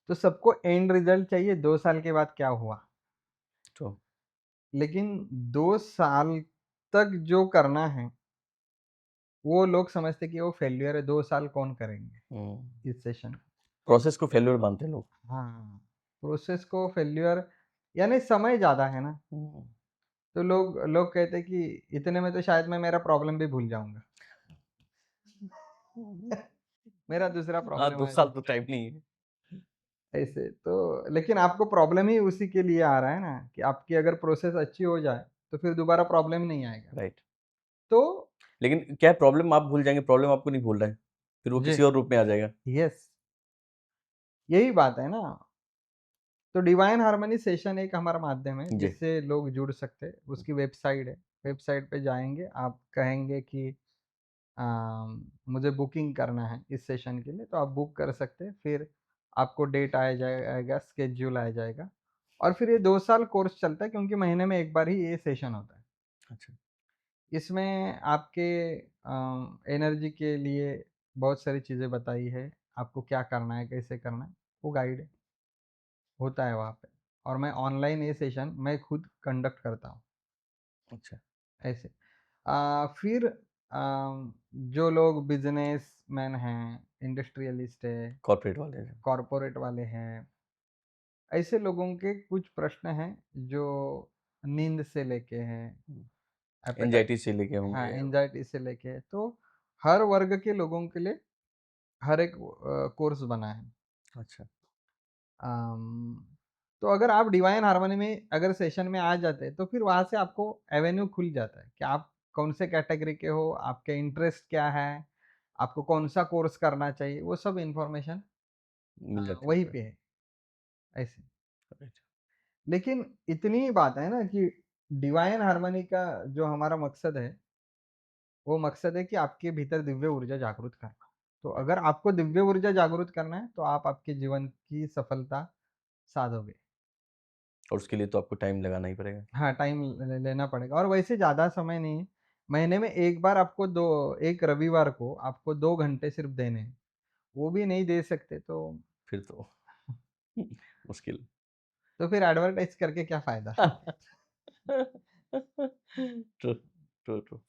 तो सबको एंड रिजल्ट चाहिए 2 साल के बाद क्या हुआ? ट्रू। लेकिन 2 साल तक जो करना है, वो लोग समझते हैं कि वो फेल्योर है, 2 साल कौन हुँ। करेंगे इस सेशन को। प्रोसेस को फेल्योर मानते हैं लोग। हाँ, प्रोसेस को फेल्योर यानी समय ज़्यादा है ना, हुँ। तो लोग लोग कहते हैं कि इतने में तो शायद मैं मेरा प्रॉब्लम भी भूल जाऊँगा। मेरा दूसरा हाँ, प्रॉब्लम 2 आ साल जाए तो टाइम नहीं है। ऐसे। तो लेकिन आपको प्रॉब्लम ही उसी के लिए आ रहा है ना कि आपकी अगर प्रोसेस अच्छी हो जाए, तो फिर दोबारा प्रॉब्लम नहीं आएगा। राइट। तो लेकिन क्या है प्रॉब्लम आप भूल जाएँगे, प्रॉब्लम आपको नहीं भूलना है। फिर वो जी, किसी और रूप में आ जाएगा। यस, यही बात है ना। तो डिवाइन हार्मनी सेशन एक हमारा माध्यम है जी। जिससे लोग जुड़ सकते हैं। उसकी वेबसाइट है, वेबसाइट पे जाएँगे, आप कहेंगे कि अ, मुझे बुकिंग करना है इस सेशन के लिए, तो आप बुक कर सकते हैं। फिर आपको डेट आया जाएगा, शेड्यूल आया जाएगा और फिर ये 2 साल कोर्स चलता है क्योंकि महीने में 1 बार ही ये सेशन होता है। अच्छा। इसमें आपके एनर्जी के लिए बहुत सारी चीज़ें बताई है, आपको क्या करना है, कैसे करना है, वो गाइड होता है वहाँ पे। और मैं ऑनलाइन ये सेशन मैं खुद कंडक्ट करता हूँ, अच्छा। ऐसे। फिर जो लोग बिज़नेसमैन हैं, इंडस्ट्रियलिस्ट है, कॉर्पोरेट वाले हैं, कॉर्पोरेट वाले हैं, ऐसे लोगों के कुछ प्रश्न हैं जो नींद से लेके हैं, एपेटाइट, एंग्ज़ायटी से लेके हाँ, होंगे। एंग्ज़ायटी से लेके, तो हर वर्ग के लोगों के लिए हर एक कोर्स बना है। अच्छा, अम, तो अगर आप डिवाइन हार्मनी में अगर सेशन में आ जाते हैं, तो फिर वहाँ से आपको एवेन्यू खुल जाता है कि आप कौन से कैटेगरी के हो, आपके इंटरेस्ट क्या है, आपको कौन-सा कोर्स करना चाहिए, वो सब इन्फॉर्मेशन मिल जाती है वहीं उसमें। पे है, ऐसे। राइट, लेकिन इतनी ही बात है ना कि डिवाइन हार्मनी का जो हमारा मकसद है, वो मकसद है कि आपके भीतर दिव्य ऊर्जा जागृत करना। तो अगर आपको दिव्य ऊर्जा जागृत करना है, तो आप आपके जीवन की सफलता साधोगे। और उसके लिए तो आपको टाइम लगाना ही पड़ेगा। हाँ, टाइम लेना पड़ेगा और वैसे ज़्यादा समय नहीं है। महीने में 1 बार आपको 1 रविवार को आपको 2 घंटे सिर्फ़ देने हैं। वो भी नहीं दे सकते फिर तो मुश्किल। तो फिर एडवर्टाइज़ करके क्या फ़ायदा? True, true, true.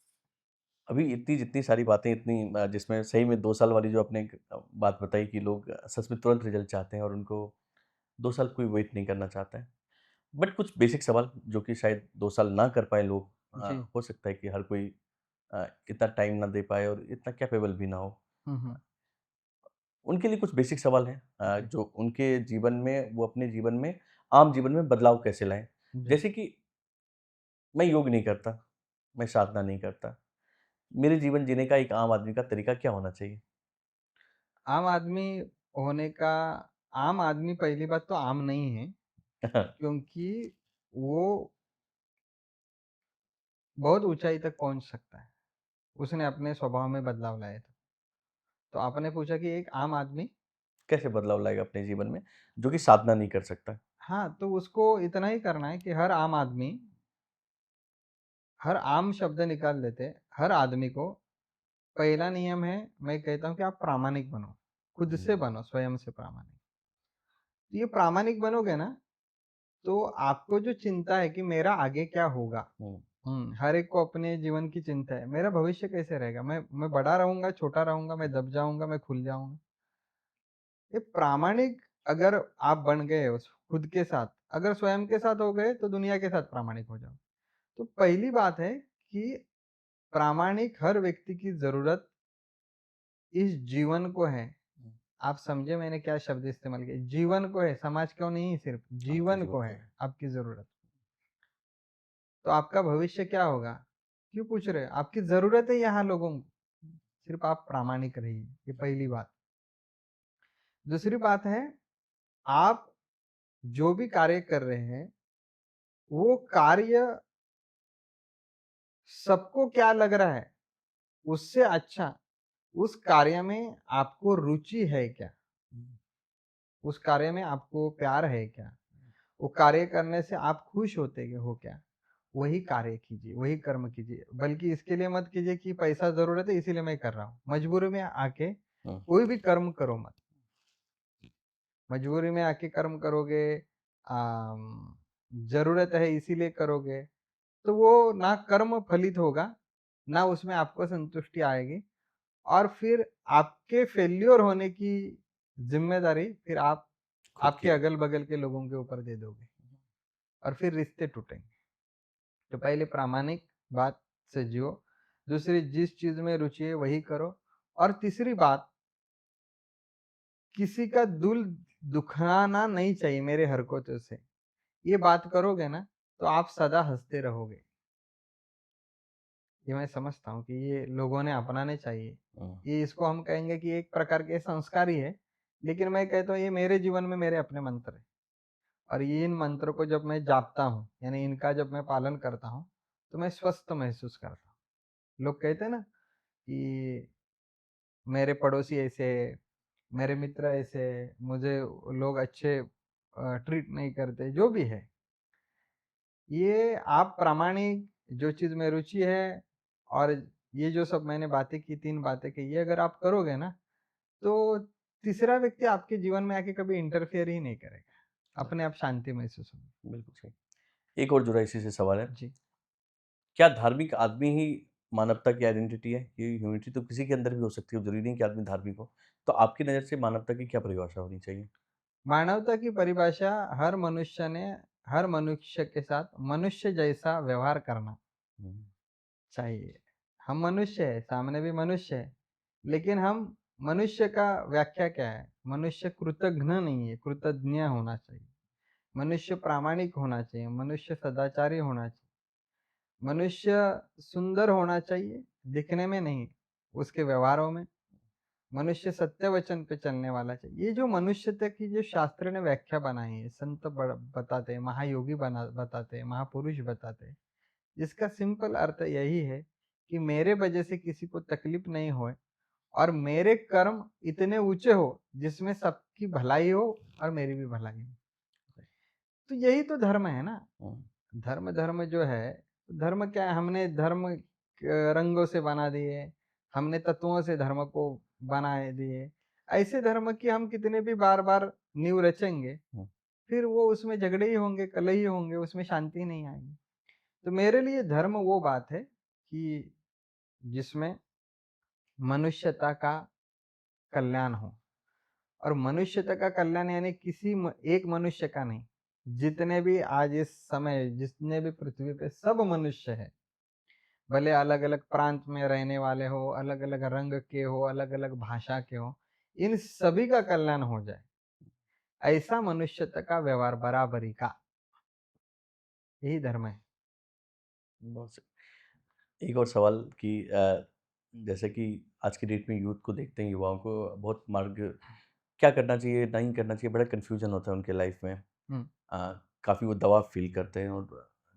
अभी इतनी जितनी सारी बातें इतनी जिसमें सही में 2 साल वाली जो आपने एक बात बताई कि लोग सच में तुरंत रिज़ल्ट चाहते हैं और उनको 2 साल कोई वेट नहीं करना चाहता है। बट कुछ बेसिक सवाल जो कि शायद 2 साल ना कर पाएँ लोग, जी। हो सकता है कि हर कोई इतना टाइम ना दे पाए और इतना कैपेबल भी ना हो। हुँ, हुँ। उनके लिए कुछ बेसिक सवाल हैं, जी, जो उनके जीवन में वो अपने जीवन में आम जीवन में बदलाव कैसे लाएँ? जी। जैसे कि मैं योग नहीं करता, मैं साधना नहीं करता। मेरे जीवन जीने का एक आम आदमी का तरीका क्या होना चाहिए? आम आदमी होने का आम आदमी पहली बात तो आम नहीं है, क्योंकि वो बहुत ऊँचाई तक पहुँच सकता है। उसने अपने स्वभाव में बदलाव लाए तो। तो आपने पूछा कि एक आम आदमी कैसे बदलाव लाएगा अपने जीवन में, जो कि साधना नहीं कर सकता? हाँ, तो उसको इतना ही करना है कि हर आम शब्द निकाल लेते, हर आदमी को पहला नियम है, मैं कहता हूँ कि आप प्रामाणिक बनो। खुद हुँ, से बनो, स्वयं से प्रामाणिक। तो ये प्रामाणिक बनोगे ना, तो आपको जो चिंता है कि मेरा आगे क्या होगा? हुँ, हर एक को अपने जीवन की चिंता है। मेरा भविष्य कैसे रहेगा? मैं बड़ा रहूँगा, छोटा रहूँगा, मैं दब जाऊँगा, मैं खुल जाऊँगा। ये प्रामाणिक अगर आप बन गए उस खुद के साथ, अगर स्वयं के साथ हो गए, तो दुनिया के साथ प्रामाणिक हो जाओ। तो पहली बात है कि प्रामाणिक हर व्यक्ति की ज़रूरत इस जीवन को है। हुँ, आप समझे मैंने क्या शब्द इस्तेमाल किए? जीवन को है, समाज को नहीं सिर्फ़, आपके जीवन जीवन को को है है। आपकी ज़रूरत। तो आपका भविष्य क्या होगा? क्यों पूछ रहे हो? आपकी ज़रूरत है यहाँ लोगों को, सिर्फ़ आप प्रामाणिक रहिए, ये पहली बात। दूसरी बात है, आप जो भी कार्य कर रहे हैं, वो कार्य सबको क्या लग रहा है, उससे अच्छा उस कार्य में आपको रुचि है क्या? हुँ, उस कार्य में आपको प्यार है क्या? वो कार्य करने से आप खुश होते हो क्या? वही कार्य कीजिए, वही कर्म कीजिए। बल्कि इसके लिए मत कीजिए कि पैसा ज़रूरत है इसीलिए मैं कर रहा हूँ। मजबूरी में आके हुँ, कोई भी कर्म करो मत। मजबूरी में आके कर्म करोगे, ज़रूरत है इसीलिए करोगे, तो वो ना कर्म फलित होगा, ना उसमें आपको संतुष्टि आएगी और फिर आपके फेल्योर होने की ज़िम्मेदारी फिर आप खुद आपके की। अगल-बगल के लोगों के ऊपर दे दोगे और फिर रिश्ते टूटेंगे। तो पहले प्रामाणिक बात से जियो, दूसरी जिस चीज़ में रुचि है वही करो और तीसरी बात, किसी का दिल दुखाना नहीं चाहिए मेरे हरकतों से। ये बात करोगे ना, तो आप सदा हँसते रहोगे। ये मैं समझता हूँ कि ये लोगों ने अपनाने चाहिए। हुँ, ये इसको हम कहेंगे कि एक प्रकार के संस्कार ही है, लेकिन मैं कहता हूँ ये मेरे जीवन में मेरे अपने मंत्र हैं और ये इन मंत्रों को जब मैं जापता हूँ, यानी इनका जब मैं पालन करता हूँ, तो मैं स्वस्थ महसूस करता हूँ। लोग कहते हैं ना कि मेरे पड़ोसी ऐसे, मेरे मित्र ऐसे, मुझे लोग अच्छे ट्रीट नहीं करते, जो भी है। ये आप प्रामाणिक जो चीज़ में रुचि है और ये जो सब मैंने बातें की 3 बातें की, ये अगर आप करोगे ना, तो तीसरा व्यक्ति आपके जीवन में आके कभी इंटरफेयर ही नहीं करेगा। अपने आप शांति महसूस होगी। बिल्कुल सही। एक और जुड़ा इसी से सवाल है, जी। क्या धार्मिक आदमी ही मानवता की आइडेंटिटी है, ये ह्यूमैनिटी तो किसी के अंदर भी हो सकती है, ज़रूरी नहीं कि आदमी धार्मिक हो। तो आपकी नज़र से मानवता की क्या परिभाषा होनी चाहिए? मानवता की परिभाषा हर मनुष्य के साथ मनुष्य जैसा व्यवहार करना हुँ, चाहिए। हम मनुष्य हैं, सामने भी मनुष्य है, लेकिन हम मनुष्य का व्याख्या क्या है? मनुष्य कृतघ्न नहीं है, कृतज्ञ होना चाहिए। मनुष्य प्रामाणिक होना चाहिए, मनुष्य सदाचारी होना चाहिए। मनुष्य सुंदर होना चाहिए, दिखने में नहीं, उसके व्यवहारों में। मनुष्य सत्य वचन पे चलने वाला चाहिए। ये जो मनुष्यता की जो शास्त्र ने व्याख्या बनाई है, संत बताते हैं, महायोगी बताते हैं, महापुरुष बताते हैं। इसका सिंपल अर्थ यही है कि मेरे वजह से किसी को तकलीफ नहीं होए और मेरे कर्म इतने ऊंचे हो जिसमें सबकी भलाई हो और मेरी भी भलाई हो। तो यही तो धर्म है ना। हुँ, धर्म धर्म जो है, धर्म क्या है? हमने धर्म रंगों से बना दिए, हमने तत्वों से धर्म को बनाए दिए। ऐसे धर्म की हम कितने भी बार बार नींव रचेंगे, हुँ, फिर वो उसमें झगड़े ही होंगे, कलह ही होंगे, उसमें शांति नहीं आएगी। तो मेरे लिए धर्म वो बात है कि जिसमें मनुष्यता का कल्याण हो। और मनुष्यता का कल्याण यानी एक मनुष्य का नहीं, जितने भी आज इस समय जितने भी पृथ्वी पे सब मनुष्य है, भले अलग अलग प्रांत में रहने वाले हो, अलग अलग रंग के हो, अलग अलग भाषा के हो, इन सभी का कल्याण हो जाए, ऐसा मनुष्यता का व्यवहार बराबरी का, यही धर्म है। बहुत सही। एक और सवाल कि जैसे कि आज की डेट में यूथ को देखते हैं, युवाओं को बहुत मार्ग क्या करना चाहिए, नहीं करना चाहिए, बड़ा कन्फ्यूज़न होता है उनके लाइफ में। हम्म काफ़ी वो दबाव फ़ील करते हैं और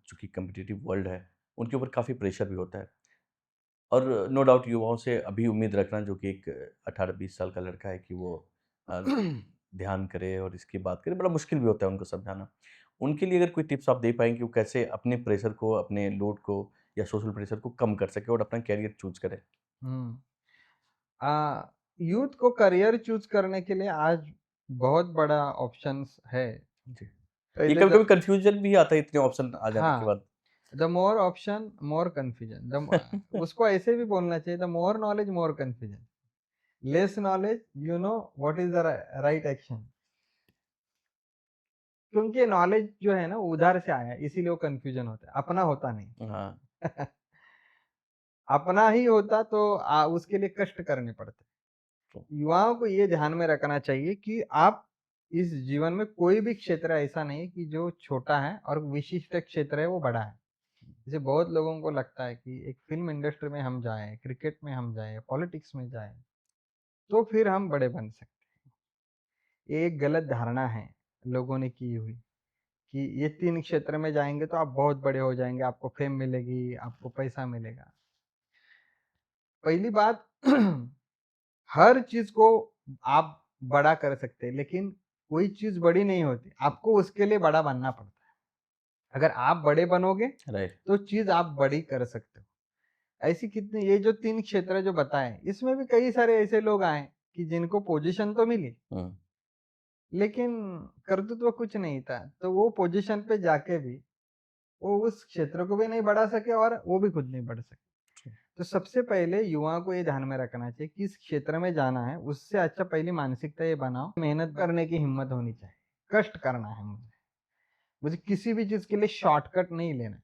चूँकि कॉम्पिटिटिव वर्ल्ड है, उनके ऊपर काफ़ी प्रेशर भी होता है। और नो डाउट युवाओं से अभी उम्मीद रखना जो कि एक 18-20 साल का लड़का है कि वो अ, ध्यान करे और इसकी बात करे, बड़ा मुश्किल भी होता है उनको समझाना। उनके लिए अगर कोई टिप्स आप दे पाएँ कि वो कैसे अपने प्रेशर को, अपने लोड को या सोशल प्रेशर को कम कर सकें और अपना करियर चूज़ करें? हम्म यूथ को करियर चूज करने के लिए आज बहुत बड़ा ऑप्शंस है। जी। ये पहले कभी-कभी कन्फ्यूज़न भी आता है इतने ऑप्शन आ जाने के हाँ, बाद। The more option more confusion, उसको ऐसे भी बोलना चाहिए, the more knowledge more confusion, less knowledge you know what is the right action. क्योंकि नॉलेज जो है ना उधार से आया है, इसीलिए वो कन्फ्यूजन होता है, अपना होता नहीं। हाँ, अपना ही होता तो उसके लिए कष्ट करने पड़ते। तो युवाओं को ये ध्यान में रखना चाहिए कि आप इस जीवन में कोई भी क्षेत्र ऐसा नहीं है कि जो छोटा है और विशिष्ट क्षेत्र है वो बड़ा है। जैसे बहुत लोगों को लगता है कि एक फ़िल्म इंडस्ट्री में हम जाएँ, क्रिकेट में हम जाएँ, पॉलिटिक्स में जाएँ, तो फिर हम बड़े बन सकते हैं। ये एक गलत धारणा है लोगों ने की हुई कि ये 3 क्षेत्र में जाएँगे तो आप बहुत बड़े हो जाएँगे, आपको फ़ेम मिलेगी, आपको पैसा मिलेगा। पहली बात हर चीज़ को आप बड़ा कर सकते हैं, लेकिन कोई चीज़ बड़ी नहीं होती, आपको उसके लिए बड़ा बनना पड़ता है। अगर आप बड़े बनोगे, राइट। तो चीज़ आप बड़ी कर सकते हो। ऐसी कितनी ये जो 3 क्षेत्र जो बताए, इसमें भी कई सारे ऐसे लोग आए कि जिनको पोज़ीशन तो मिली, हुँ, लेकिन कर्तृत्व कुछ नहीं था। तो वो पोज़ीशन पे जाके भी वो उस क्षेत्र को भी नहीं बढ़ा सके और वो भी खुद नहीं बढ़ सके। तो सबसे पहले युवाओं को ये ध्यान में रखना चाहिए कि इस क्षेत्र में जाना है, उससे अच्छा पहली मानसिकता ये बनाओ, मेहनत करने की हिम्मत होनी चाहिए। कष्ट करना है मुझे। मुझे किसी भी चीज़ के लिए शॉर्टकट नहीं लेना है।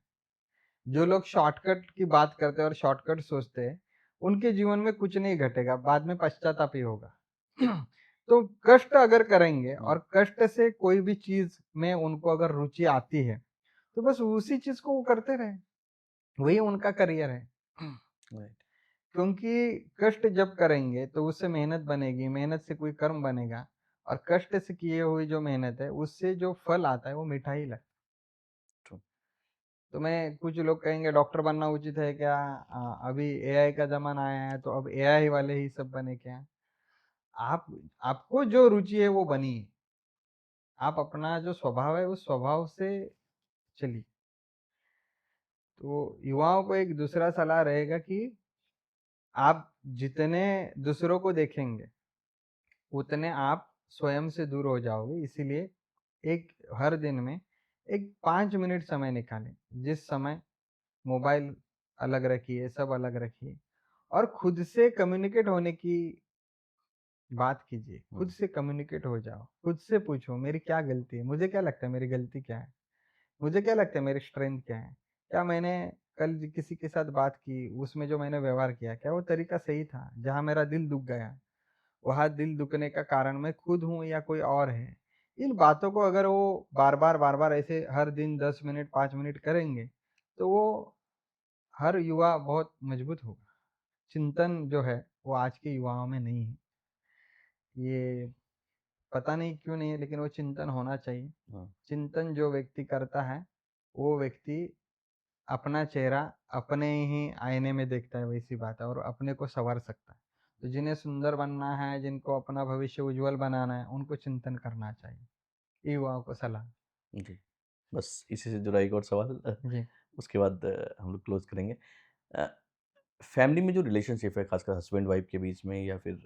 जो लोग शॉर्टकट की बात करते हैं और शॉर्टकट सोचते हैं, उनके जीवन में कुछ नहीं घटेगा, बाद में पश्चाताप ही होगा। तो कष्ट अगर करेंगे हुँ, और कष्ट से कोई भी चीज़ में उनको अगर रुचि आती है, तो बस उसी चीज़ को वो करते रहें, वही उनका करियर है। राइट। क्योंकि कष्ट जब करेंगे तो उससे मेहनत बनेगी, मेहनत से कोई कर्म बनेगा और कष्ट से किए हुई जो मेहनत है, उससे जो फल आता है वो मीठा ही लगता है। ट्रू। तो मैं कुछ लोग कहेंगे डॉक्टर बनना उचित है क्या? अभी एआई का ज़माना आया है तो अब एआई वाले ही सब बने क्या? आप आपको जो रुचि है वो बनिए। आप अपना जो स्वभाव है उस स्वभाव से चलिए। तो युवाओं को एक दूसरा सलाह रहेगा कि आप जितने दूसरों को देखेंगे, उतने आप स्वयं से दूर हो जाओगे। इसीलिए एक हर दिन में एक 5 मिनट समय निकालें, जिस समय मोबाइल अलग रखिए, सब अलग रखिए और खुद से कम्युनिकेट होने की बात कीजिए। खुद हुँ, से कम्युनिकेट हो जाओ, खुद से पूछो मेरी क्या गलती है? मुझे क्या लगता है मेरी गलती क्या है? मुझे क्या लगता है मेरी स्ट्रेंथ क्या है? क्या मैंने कल किसी के साथ बात की, उसमें जो मैंने व्यवहार किया, क्या वो तरीका सही था? जहाँ मेरा दिल दुख गया, वहाँ दिल दुखने का कारण मैं खुद हूँ या कोई और है? इन बातों को अगर वो बार-बार, बार-बार ऐसे हर दिन 10 मिनट, 5 मिनट करेंगे, तो वो हर युवा बहुत मजबूत होगा। चिंतन जो है, वो आज के युवाओं में नहीं है। ये पता नहीं क्यों नहीं है, लेकिन वो चिंतन होना चाहिए। हाँ, चिंतन जो व्यक्ति करता है, वो व्यक्ति अपना चेहरा अपने ही आईने में देखता है, वैसी बात है और अपने को सँवार सकता है। तो जिन्हें सुंदर बनना है, जिनको अपना भविष्य उज्ज्वल बनाना है, उनको चिंतन करना चाहिए। युवाओं को सलाह। जी। बस इसी से जुड़ा एक और सवाल जी। उसके बाद हम लोग क्लोज़ करेंगे। अ, फैमिली में जो रिलेशनशिप है खासकर हस्बैंड वाइफ के बीच में या फिर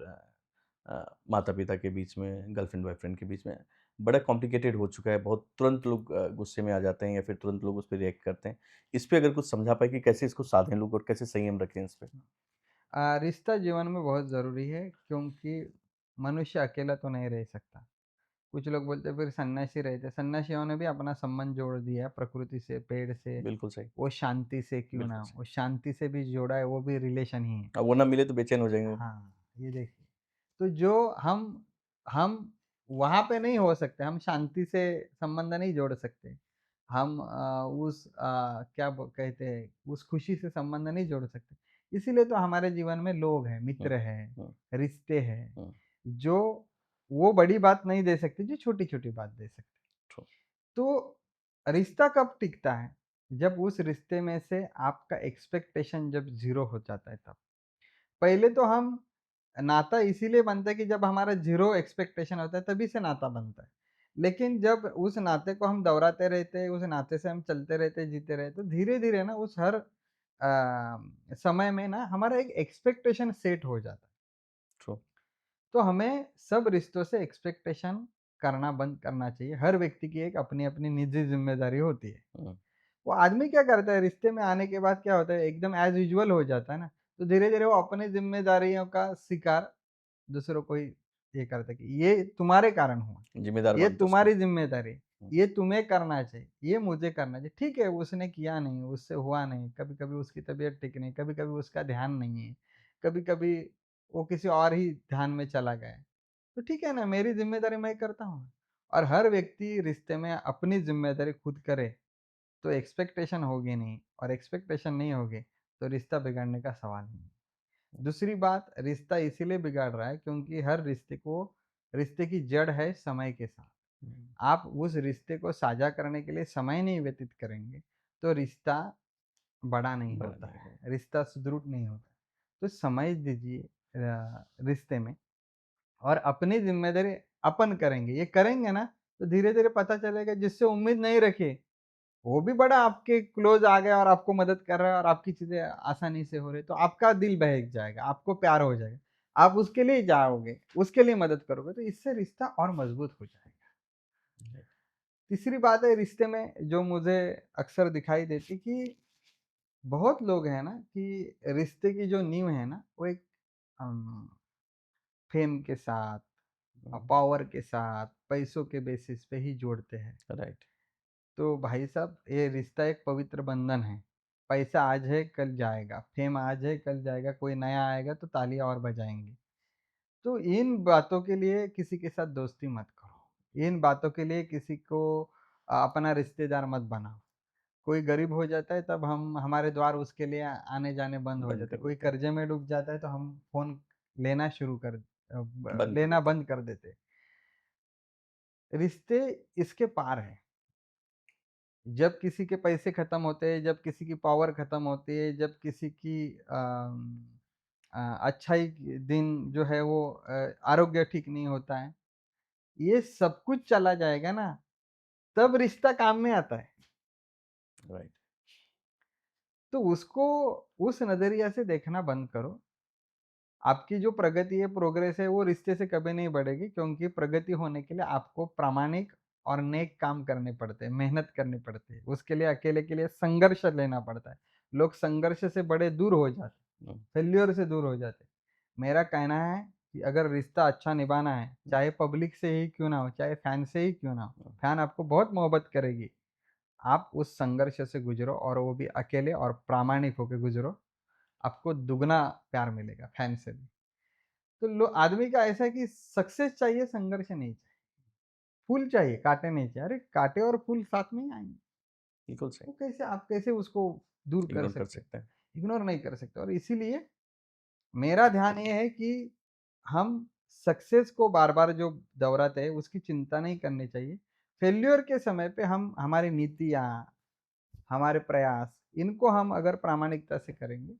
माता-पिता के बीच में, गर्लफ्रेंड बॉयफ्रेंड के बीच में बड़ा कॉम्प्लिकेटेड हो चुका है। बहुत तुरंत लोग गुस्से में आ जाते हैं या फिर तुरंत लोग उस पे रिएक्ट करते हैं। इस पे अगर कुछ समझा पाएँ कि कैसे इसको साधें लोग और कैसे संयम रखें इस पे? रिश्ता जीवन में बहुत ज़रूरी है क्योंकि मनुष्य अकेला तो नहीं रह सकता। कुछ लोग बोलते हैं फिर सन्यासी रहते, सन्यासियों ने भी अपना संबंध जोड़ दिया है प्रकृति से, पेड़ से, बिल्कुल सही, वो शांति से क्यों ना बिल्कुल हो, सही। वो शांति से भी जोड़ा है, वो भी रिलेशन ही है। वो ना मिले तो बेचैन हो जाएँगे वो। हाँ, ये देखिए, तो जो हम वहाँ पे नहीं हो सकते, हम शांति से संबंध नहीं जोड़ सकते। हम क्या ब कहते हैं, उस खुशी से संबंध नहीं जोड़ सकते। इसीलिए तो हमारे जीवन में लोग हैं, हुँ, मित्र हैं, हुँ, रिश्ते हैं, हुँ, जो वो बड़ी बात नहीं दे सकते, जो छोटी-छोटी बात दे सकते। ट्रू, तो रिश्ता कब टिकता है? जब उस रिश्ते में से आपका एक्सपेक्टेशन जब ज़ीरो हो जाता है तब। पहले तो हम नाता इसीलिए बनता है कि जब हमारा ज़ीरो एक्सपेक्टेशन होता है तभी से नाता बनता है। लेकिन जब उस नाते को हम दोहराते रहते हैं, उस नाते से हम चलते रहते हैं, जीते रहते हैं, तो धीरे-धीरे ना उस हर समय में ना हमारा एक एक्सपेक्टेशन सेट हो जाता है। ट्रू, तो हमें सब रिश्तों से एक्सपेक्टेशन करना बंद करना चाहिए। हर व्यक्ति की एक अपनी-अपनी निजी ज़िम्मेदारी होती है। हुँ, वो आदमी क्या करता है रिश्ते में आने के बाद क्या होता है एकदम एज़ यूजुअल हो जाता है ना, तो धीरे-धीरे वो अपनी ज़िम्मेदारियों का शिकार दूसरों को ही ये करता है कि ये तुम्हारे कारण हुआ, ज़िम्मेदार ये मानते हैं उसको। तुम्हारी ज़िम्मेदारी है, हुँ, ये तुम्हें करना चाहिए, ये मुझे करना चाहिए। ठीक है, उसने किया नहीं, उससे हुआ नहीं, कभी-कभी उसकी तबीयत ठीक नहीं, कभी-कभी उसका ध्यान नहीं है, कभी-कभी वो किसी और ही ध्यान में चला गया है। तो ठीक है ना, मेरी ज़िम्मेदारी मैं करता हूँ और हर व्यक्ति रिश्ते में अपनी ज़िम्मेदारी खुद करे तो एक्सपेक्टेशन होगी नहीं और एक्सपेक्टेशन नहीं होगी तो रिश्ता बिगड़ने का सवाल नहीं है। दूसरी बात रिश्ता इसीलिए बिगड़ रहा है क्योंकि हर रिश्ते की जड़ है समय के साथ। हुँ, आप उस रिश्ते को साझा करने के लिए समय नहीं व्यतीत करेंगे तो रिश्ता बड़ा नहीं बड़ा होता नहीं होगा। है, रिश्ता सुदृढ़ नहीं होता। तो समय दीजिए रिश्ते में और अपनी ज़िम्मेदारी अपन करेंगे। ये करेंगे ना तो धीरे-धीरे पता चलेगा जिससे उम्मीद नहीं रखी वो भी बड़ा आपके क्लोज़ आ गया और आपको मदद कर रहा है और आपकी चीज़ें आसानी से हो रही है, तो आपका दिल बहक जाएगा, आपको प्यार हो जाएगा। आप उसके लिए जाओगे, उसके लिए मदद करोगे, तो इससे रिश्ता और मज़बूत हो जाएगा। तीसरी बात है रिश्ते में जो मुझे अक्सर दिखाई देती कि बहुत लोग हैं ना कि रिश्ते की जो नींव है ना, वो एक अम, फ़ेम के साथ हुँ, पावर के साथ, पैसों के बेसिस पे ही जोड़ते हैं। राइट, तो भाई साहब ये रिश्ता एक पवित्र बंधन है। पैसा आज है कल जाएगा, फ़ेम आज है कल जाएगा, कोई नया आएगा तो तालियाँ और बजाएँगे। तो इन बातों के लिए किसी के साथ दोस्ती मत करो। इन बातों के लिए किसी को अपना रिश्तेदार मत बनाओ। कोई गरीब हो जाता है तब हम हमारे द्वार उसके लिए आने-जाने बंद हो बंद जाते कर हैं। कोई देते हैं, कर्ज़े में डूब जाता है तो हम फ़ोन लेना शुरू कर बंद कर लेना देते हैं। बंद कर देते हैं। रिश्ते इसके पार हैं। जब किसी के पैसे खत्म होते हैं, जब किसी की पावर खत्म होती है, जब किसी की अच्छाई की दिन जो है वो आरोग्य ठीक नहीं होता है, ये सब कुछ चला जाएगा ना, तब रिश्ता काम में आता है। राइट, तो उसको उस नज़रिया से देखना बंद करो। आपकी जो प्रगति है, प्रोग्रेस है, वो रिश्ते से कभी नहीं बढ़ेगी क्योंकि प्रगति होने के लिए आपको प्रामाणिक और नेक काम करने पड़ते हैं, मेहनत करनी पड़ती है। उसके लिए अकेले के लिए संघर्ष लेना पड़ता है। लोग संघर्ष से बड़े दूर हो जाते, हुँ, फेल्योर से दूर हो जाते। मेरा कहना है कि अगर रिश्ता अच्छा निभाना है, चाहे पब्लिक से ही क्यों ना हो, चाहे फैन से ही क्यों ना हो, हुँ। फैन आपको बहुत मोहब्बत करेगी। आप उस संघर्ष से गुज़रो और वो भी अकेले और प्रामाणिक होके गुज़रो, आपको दुगना प्यार मिलेगा फैन से भी। तो लो आदमी का ऐसा है कि सक्सेस चाहिए, संघर्ष नहीं चाहिए। फूल चाहिए, काँटे नहीं चाहिए। अरे! काँटे और फूल साथ में ही आएँगे। बिल्कुल सही, वो कैसे आप कैसे उसको दूर कर इग्नोर कर सकते हैं? सकते हैं। इग्नोर नहीं कर सकते और इसीलिए मेरा ध्यान ये है कि हम सक्सेस को बार-बार जो दोहराते हैं, उसकी चिंता नहीं करनी चाहिए। फेल्योर के समय पे हम हमारी नीतियाँ, हमारे प्रयास, इनको हम अगर प्रामाणिकता से करेंगे,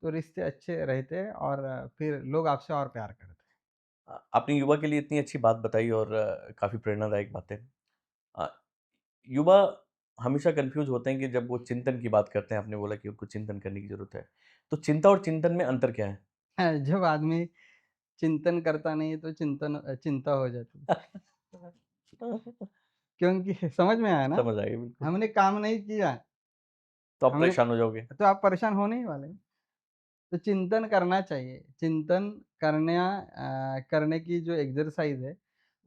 तो रिश्ते अच्छे रहते हैं और फिर लोग आपसे और प्यार करते हैं। आपने युवा के लिए इतनी अच्छी बात बताई और काफ़ी प्रेरणादायक बातें। अ, युवा हमेशा कन्फ्यूज़ होते हैं कि जब वो चिंतन की बात करते हैं, आपने बोला कि उनको चिंतन करने की ज़रूरत है। तो चिंता और चिंतन में अंतर क्या है? जब आदमी चिंतन करता नहीं है, तो चिंता हो जाती है। क्योंकि समझ में आया ना? समझ आई बिल्कुल। हमने काम नहीं किया, तो आप हमने परेशान हो जाओगे। तो आप परेशान होने ही वाले हैं। तो चिंतन करना चाहिए। चिंतन करने की जो एक्सरसाइज़ है,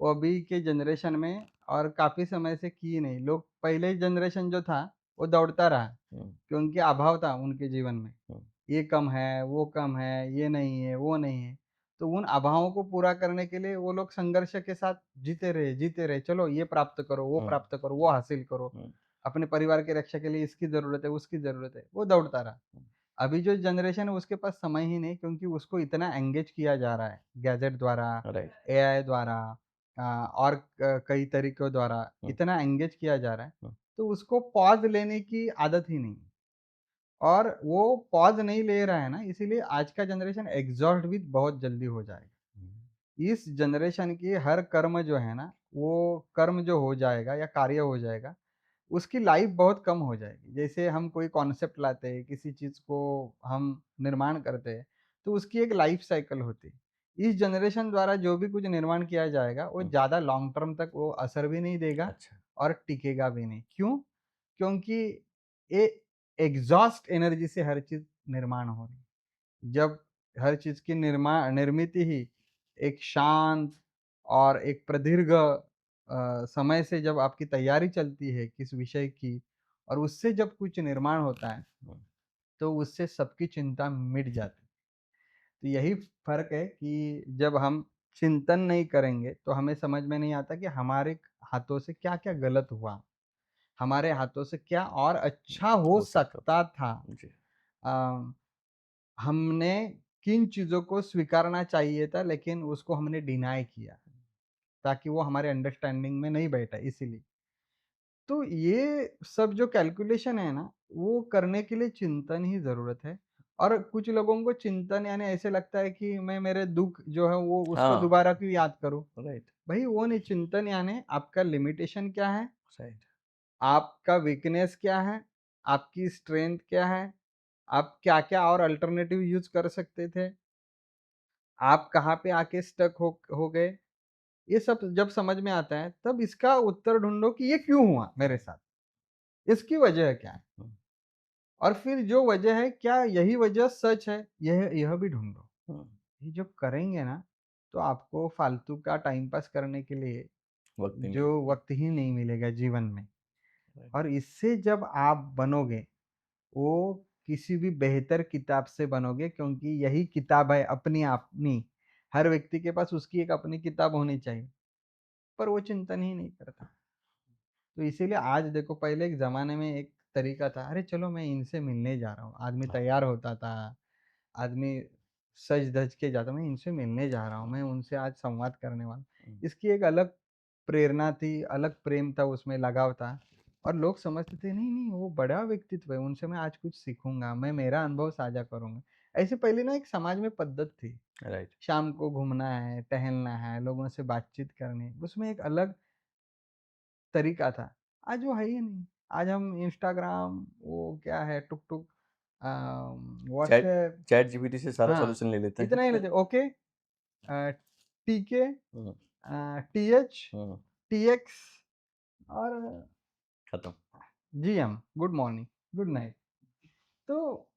वो अभी के जनरेशन में और काफ़ी समय से की नहीं। लोग पहले जनरेशन जो था, वो दौड़ता रहा, हुँ, क्योंकि अभाव था उनके जीवन में। हुँ, ये कम है, वो कम है, ये नहीं है, वो नहीं है। तो उन अभावों को पूरा करने के लिए वो लोग संघर्ष के साथ जीते रहे। चलो ये प्राप्त करो, वो हुँ, प्राप्त करो, वो हासिल करो। हुँ, अपने परिवार की रक्षा के लिए इसकी ज़रूरत है, उसकी ज़रूरत है। वो दौड़ता रहा। हुँ। अभी जो जनरेशन है उसके पास समय ही नहीं, क्योंकि उसको इतना एंगेज किया जा रहा है गैजेट द्वारा, राइट। एआई द्वारा और कई तरीकों द्वारा हुँ, इतना एंगेज किया जा रहा है, हुँ, तो उसको पॉज़ लेने की आदत ही नहीं है और वो पॉज़ नहीं ले रहा है ना, इसीलिए आज का जनरेशन एग्ज़ॉस्ट भी बहुत जल्दी हो जाएगा। हुँ, इस जनरेशन की हर कर्म जो है ना, वो कर्म जो हो जाएगा या कार्य हो जाएगा, उसकी लाइफ़ बहुत कम हो जाएगी। जैसे हम कोई कॉन्सेप्ट लाते हैं, किसी चीज़ को हम निर्माण करते हैं, तो उसकी एक लाइफ़ साइकिल होती है। इस जनरेशन द्वारा जो भी कुछ निर्माण किया जाएगा, वो हुँ। ज़्यादा लॉन्ग टर्म तक वो असर भी नहीं देगा अच्छा। और टिकेगा भी नहीं। क्यों? क्योंकि ये एग्ज़ॉस्ट एनर्जी से हर चीज़ निर्माण हो रही है। जब हर चीज़ की निर्मित ही एक शांत और एक प्रदीर्घ समय से जब आपकी तैयारी चलती है किस विषय की और उससे जब कुछ निर्माण होता है, हुँ, तो उससे सबकी चिंता मिट जाती है। तो यही फ़र्क है कि जब हम चिंतन नहीं करेंगे, तो हमें समझ में नहीं आता कि हमारे हाथों से क्या-क्या गलत हुआ। हमारे हाथों से क्या और हुँ। अच्छा हो हो सकता सकता था। था। जी, अ, हमने किन चीज़ों को स्वीकारना चाहिए था, लेकिन उसको हमने डिनाय किया, ताकि वो हमारे अंडरस्टैंडिंग में नहीं बैठा इसीलिए। तो ये सब जो कैलकुलेशन है ना, वो करने के लिए चिंतन ही ज़रूरत है और कुछ लोगों को चिंतन यानी ऐसे लगता है कि मैं मेरे दुःख जो है वो उसको हाँ, दोबारा क्यों याद करूँ? राइट, भई वो नहीं, चिंतन यानी आपका लिमिटेशन क्या है? राइट। आपका वीकनेस क्या है? आपकी स्ट्रेंथ क्या है? आप क्या-क्या और अल्टरनेटिव यूज़ कर सकते थे? आप कहाँ पे आके स्टक हो गए? ये सब जब समझ में आता है, तब इसका उत्तर ढूँढो कि ये क्यों हुआ मेरे साथ? इसकी वजह क्या है? हुँ, और फिर जो वजह है, क्या यही वजह सच है? यह भी ढूँढो। हुँ, ये जब करेंगे ना, तो आपको फालतू का टाइम पास करने के लिए वक़्त ही जो नहीं। वक़्त ही नहीं मिलेगा जीवन में। राइट, और इससे जब आप बनोगे, वो किसी भी बेहतर किताब से बनोगे, क्योंकि यही किताब है अपनी। हर व्यक्ति के पास उसकी एक अपनी किताब होनी चाहिए, पर वो चिंतन ही नहीं करता। तो इसीलिए आज देखो, पहले एक ज़माने में एक तरीका था, अरे चलो मैं इनसे मिलने जा रहा हूँ। आदमी हाँ, तैयार होता था, आदमी सज-धज के जाता, मैं इनसे मिलने जा रहा हूँ, मैं उनसे आज संवाद करने वाला हूँ। हुँ, इसकी एक अलग प्रेरणा थी, अलग प्रेम था उसमें, लगाव था और लोग समझते थे नहीं, वो बड़ा व्यक्तित्व है, उनसे मैं आज कुछ सीखूँगा, मैं मेरा अनुभव साझा करूँगा। ऐसे पहले ना एक समाज में पद्धत थी, राइट। शाम को घूमना है, टहलना है, लोगों से बातचीत करनी है, उसमें एक अलग तरीका था। आज वो है ही नहीं। आज हम इंस्टाग्राम, वो क्या है tuk-tuk, chat WhatsApp, chat GPT से सारा हाँ, सॉल्यूशन ले लेते इतना ही हैं। लेते ओके, टीके, हुँ, टीएच, हुँ, टीएक्स और खत्म। GM, good morning, good night. तो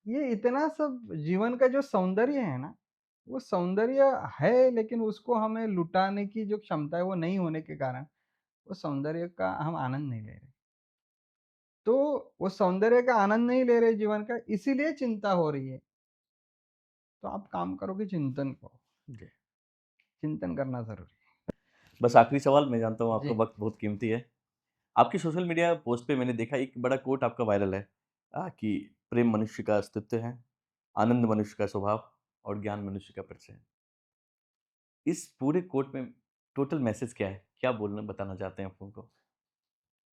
ये इतना सब जीवन का जो सौंदर्य है ना, वो सौंदर्य है लेकिन उसको हमें लुटाने की जो क्षमता है वो नहीं होने के कारण, वो सौंदर्य का हम आनंद नहीं ले रहे। तो वो सौंदर्य का आनंद नहीं ले रहे जीवन का, इसीलिए चिंता हो रही है। तो आप काम करो कि चिंतन करो, जी। चिंतन करना ज़रूरी है। बस आखिरी सवाल, मैं जानता हूँ आपका जी, वक़्त बहुत कीमती है। आपकी सोशल मीडिया पोस्ट पे मैंने देखा एक बड़ा कोट आपका वायरल है कि प्रेम मनुष्य का अस्तित्व है, आनंद मनुष्य का स्वभाव और ज्ञान मनुष्य का परिचय है। इस पूरे कोट में टोटल मैसेज क्या है? क्या बोलना बताना चाहते हैं आप लोगों को?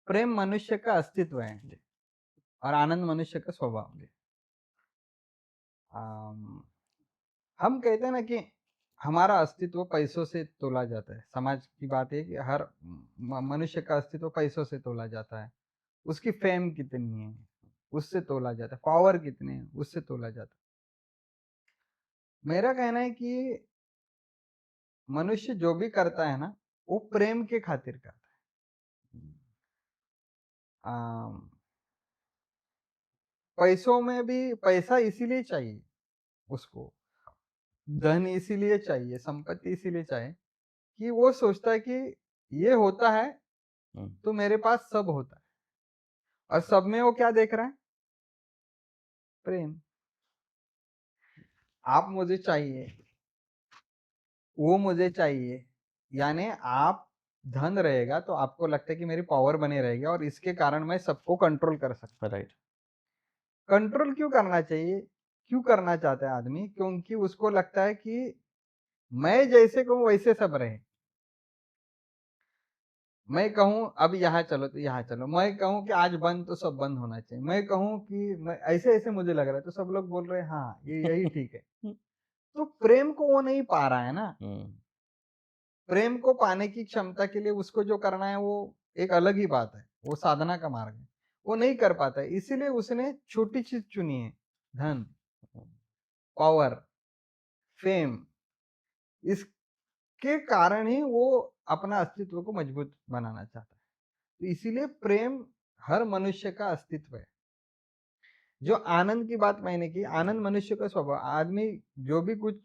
प्रेम मनुष्य का अस्तित्व है जी, और आनंद मनुष्य का स्वभाव। जी, अम, हम कहते हैं ना कि हमारा अस्तित्व पैसों से तोला जाता है। समाज की बात है कि हर मनुष्य का अस्तित्व पैसों से तोला जाता है। उसकी फेम कितनी है, उससे तोला जाता है। पावर कितने हैं, उससे तोला जाता है। मेरा कहना है कि मनुष्य जो भी करता है ना, वो प्रेम के खातिर करता है। अम, पैसों में भी पैसा इसीलिए चाहिए उसको, धन इसीलिए चाहिए, संपत्ति इसीलिए चाहिए कि वो सोचता है कि ये होता है हुँ, तो मेरे पास सब होता है और सब में वो क्या देख रहा है? प्रेम। आप मुझे चाहिए, वो मुझे चाहिए, यानी आप धन रहेगा तो आपको लगता है कि मेरी पावर बनी रहेगी और इसके कारण मैं सबको कंट्रोल कर सकता हूँ। राइट, कंट्रोल क्यों करना चाहिए? क्यों करना चाहता है आदमी? क्योंकि उसको लगता है कि मैं जैसे कहूँ वैसे सब रहे। मैं कहूँ अब यहाँ चलो तो यहाँ चलो, मैं कहूँ कि आज बंद तो सब बंद होना चाहिए, मैं कहूँ कि मैं ऐसे-ऐसे मुझे लग रहा है तो सब लोग बोल रहे हैं हाँ, ये यही ठीक है। तो प्रेम को वो नहीं पा रहा है ना, हुँ, प्रेम को पाने की क्षमता के लिए उसको जो करना है वो एक अलग ही बात है, वो साधना का मार्ग है। वो नहीं कर पाता है, इसीलिए उसने छोटी चीज़ चुनी है, धन, हुँ, पावर, फेम, इसके कारण ही वो अपना अस्तित्व को मजबूत बनाना चाहता है। तो इसीलिए प्रेम हर मनुष्य का अस्तित्व है। जो आनंद की बात मैंने की, आनंद मनुष्य का स्वभाव, आदमी जो भी कुछ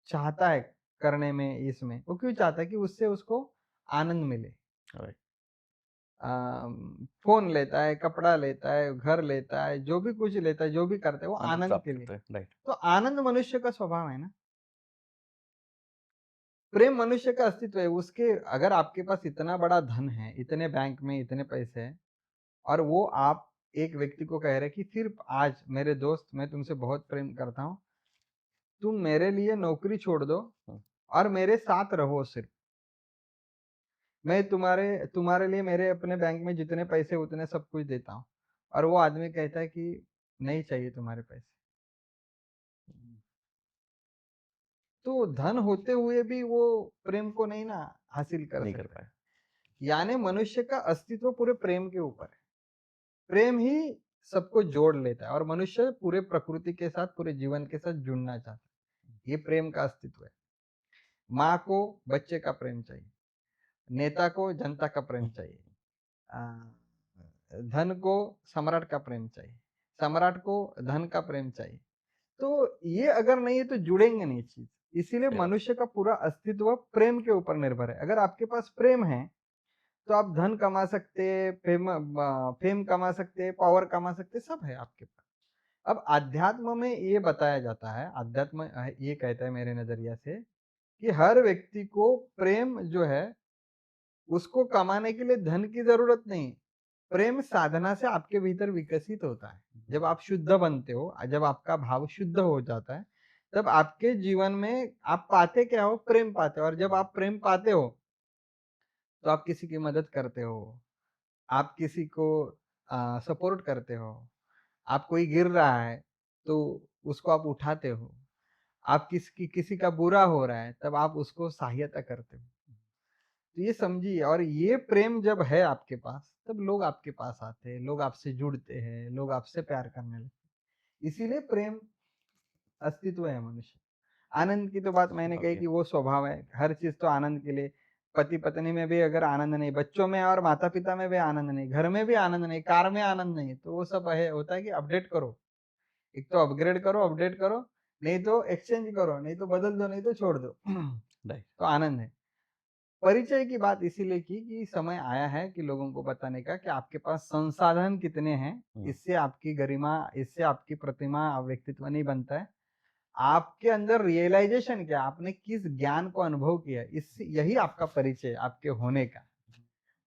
चाहता है करने में इसमें, वो क्यों चाहता है कि उससे उसको आनंद मिले। राइट, फ़ोन लेता है, कपड़ा लेता है, घर लेता है, जो भी कुछ लेता है, जो भी करता है वो आनंद आनंद प्राप्त के लिए। करता है, राइट, तो आनंद मनुष्य का स्वभाव है ना, प्रेम मनुष्य का अस्तित्व है। उसके अगर आपके पास इतना बड़ा धन है, इतने बैंक में इतने पैसे हैं और वो आप एक व्यक्ति को कह रहे हैं कि सिर्फ़ आज मेरे दोस्त मैं तुमसे बहुत प्रेम करता हूँ, तुम मेरे लिए नौकरी छोड़ दो हुँ, और मेरे साथ रहो सिर्फ़। मैं तुम्हारे तुम्हारे लिए मेरे अपने बैंक में जितने पैसे उतने सब कुछ देता हूँ। और वो आदमी कहता है कि नहीं चाहिए तुम्हारे पैसे। तो धन होते हुए भी वो प्रेम को नहीं ना हासिल कर नहीं कर सकता है। पाया, यानी मनुष्य का अस्तित्व पूरे प्रेम के ऊपर है। प्रेम ही सबको जोड़ लेता है और मनुष्य पूरे प्रकृति के साथ, पूरे जीवन के साथ जुड़ना चाहता है। ये प्रेम का अस्तित्व है। माँ को बच्चे का प्रेम चाहिए, नेता को जनता का प्रेम चाहिए। अ, धन को सम्राट का प्रेम चाहिए, सम्राट को धन का प्रेम चाहिए। तो ये अगर नहीं है तो जुड़ेंगे नहीं चीज़। इसीलिए सही बात है, मनुष्य का पूरा अस्तित्व प्रेम के ऊपर निर्भर है। अगर आपके पास प्रेम है, तो आप धन कमा सकते हैं, फेम कमा सकते हैं, पावर कमा सकते हैं, सब है आपके पास। अब अध्यात्म में ये बताया जाता है, अध्यात्म ये कहता है मेरे नज़रिया से कि हर व्यक्ति को प्रेम जो है, उसको कमाने के लिए धन की ज़रूरत नहीं। प्रेम साधना से आपके भीतर विकसित होता है। जब आप शुद्ध बनते हो, जब आपका भाव शुद्ध हो जाता है, तब आपके जीवन में आप पाते क्या हो? प्रेम पाते हो और जब आप प्रेम पाते हो, तो आप किसी की मदद करते हो, आप किसी को सपोर्ट करते हो। आप कोई गिर रहा है, तो उसको आप उठाते हो। आप किसी का बुरा हो रहा है, तब आप उसको सहायता करते हो। तो ये समझिए और ये प्रेम जब है आपके पास, तब लोग आपके पास आते हैं, लोग आपसे जुड़ते हैं, लोग आपसे प्यार करने लगते हैं। इसीलिए प्रेम अस्तित्व है मनुष्य। आनंद की तो बात मैंने कही ओके, कि वो स्वभाव है, हर चीज़ तो आनंद के लिए पति-पत्नी में भी अगर आनंद नहीं, बच्चों में और माता-पिता में भी आनंद नहीं, घर में भी आनंद नहीं, कार में आनंद नहीं, तो वो सब है होता है कि अपडेट करो। एक तो अपग्रेड करो, अपडेट करो, नहीं तो एक्सचेंज करो, नहीं तो बदल दो, नहीं तो छोड़ दो। राइट। तो आनंद है। परिचय की बात इसीलिए की कि समय आया है कि लोगों को बताने का कि आपके पास संसाधन कितने हैं, हुँ, इससे आपकी गरिमा, इससे आपकी प्रतिमा, व्यक्तित्व नहीं बनता है। आपके अंदर रियलाइज़ेशन क्या है, आपने किस ज्ञान को अनुभव किया है, इससे यही आपका परिचय है, आपके होने का।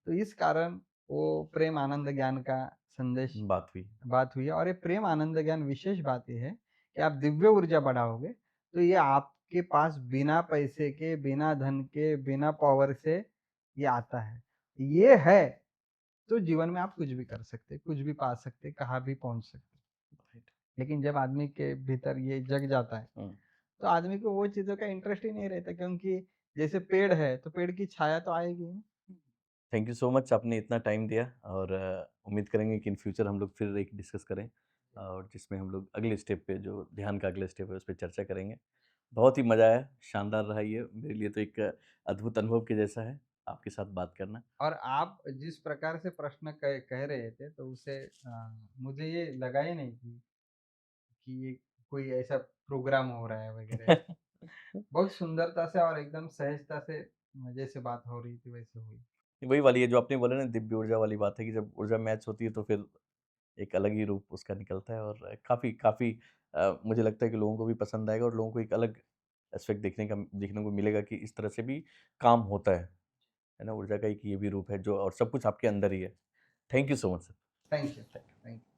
तो इस कारण वो प्रेम आनंद ज्ञान का संदेश बात हुई। बात हुई है और ये प्रेम आनंद ज्ञान विशेष बात ये है कि आप दिव्य ऊर्जा बढ़ाओगे, तो ये आपके पास बिना पैसे के, बिना धन के, बिना पावर से ये आता है। ये है, तो जीवन में आप कुछ भी कर सकते, कुछ भी पा सकते, कहाँ भी पहुँच सकते। राइट। लेकिन जब आदमी के भीतर ये जग जाता है, हुँ। तो आदमी को वो चीज़ों का इंटरेस्ट ही नहीं रहता क्योंकि जैसे पेड़ है, तो पेड़ की छाया तो आएगी ही। थैंक यू सो मच आपने इतना टाइम दिया और उम्मीद करेंगे कि इन फ्यूचर हम लोग फिर एक डिस्कस करें और जिसमें हम लोग अगले स्टेप पे जो ध्यान का अगला स्टेप है उस पे चर्चा करेंगे। बहुत ही मज़ा आया, शानदार रहा ये मेरे लिए तो एक अद्भुत अनुभव के जैसा है आपके साथ बात करना। और आप जिस प्रकार से प्रश्न कह कह रहे थे, तो उससे मुझे ये लगा ही नहीं कि ये कोई ऐसा प्रोग्राम हो रहा है वगैरह ऐसा। बहुत सुंदरता से और एकदम सहजता से जैसे बात हो रही थी वैसे हुई। वही वाली है जो आपने बोला ना दिव्य ऊर्जा वाली बात है कि जब ऊर्जा मैच होती है तो फिर एक अलग ही रूप उसका निकलता है और काफ़ी काफ़ी मुझे लगता है कि लोगों को भी पसंद आएगा और लोगों को एक अलग एस्पेक्ट देखने को मिलेगा कि इस तरह से भी काम होता है ना? ऊर्जा का एक ये भी रूप है जो और सब कुछ आपके अंदर ही है। Thank you so much sir. Thank you, thank you.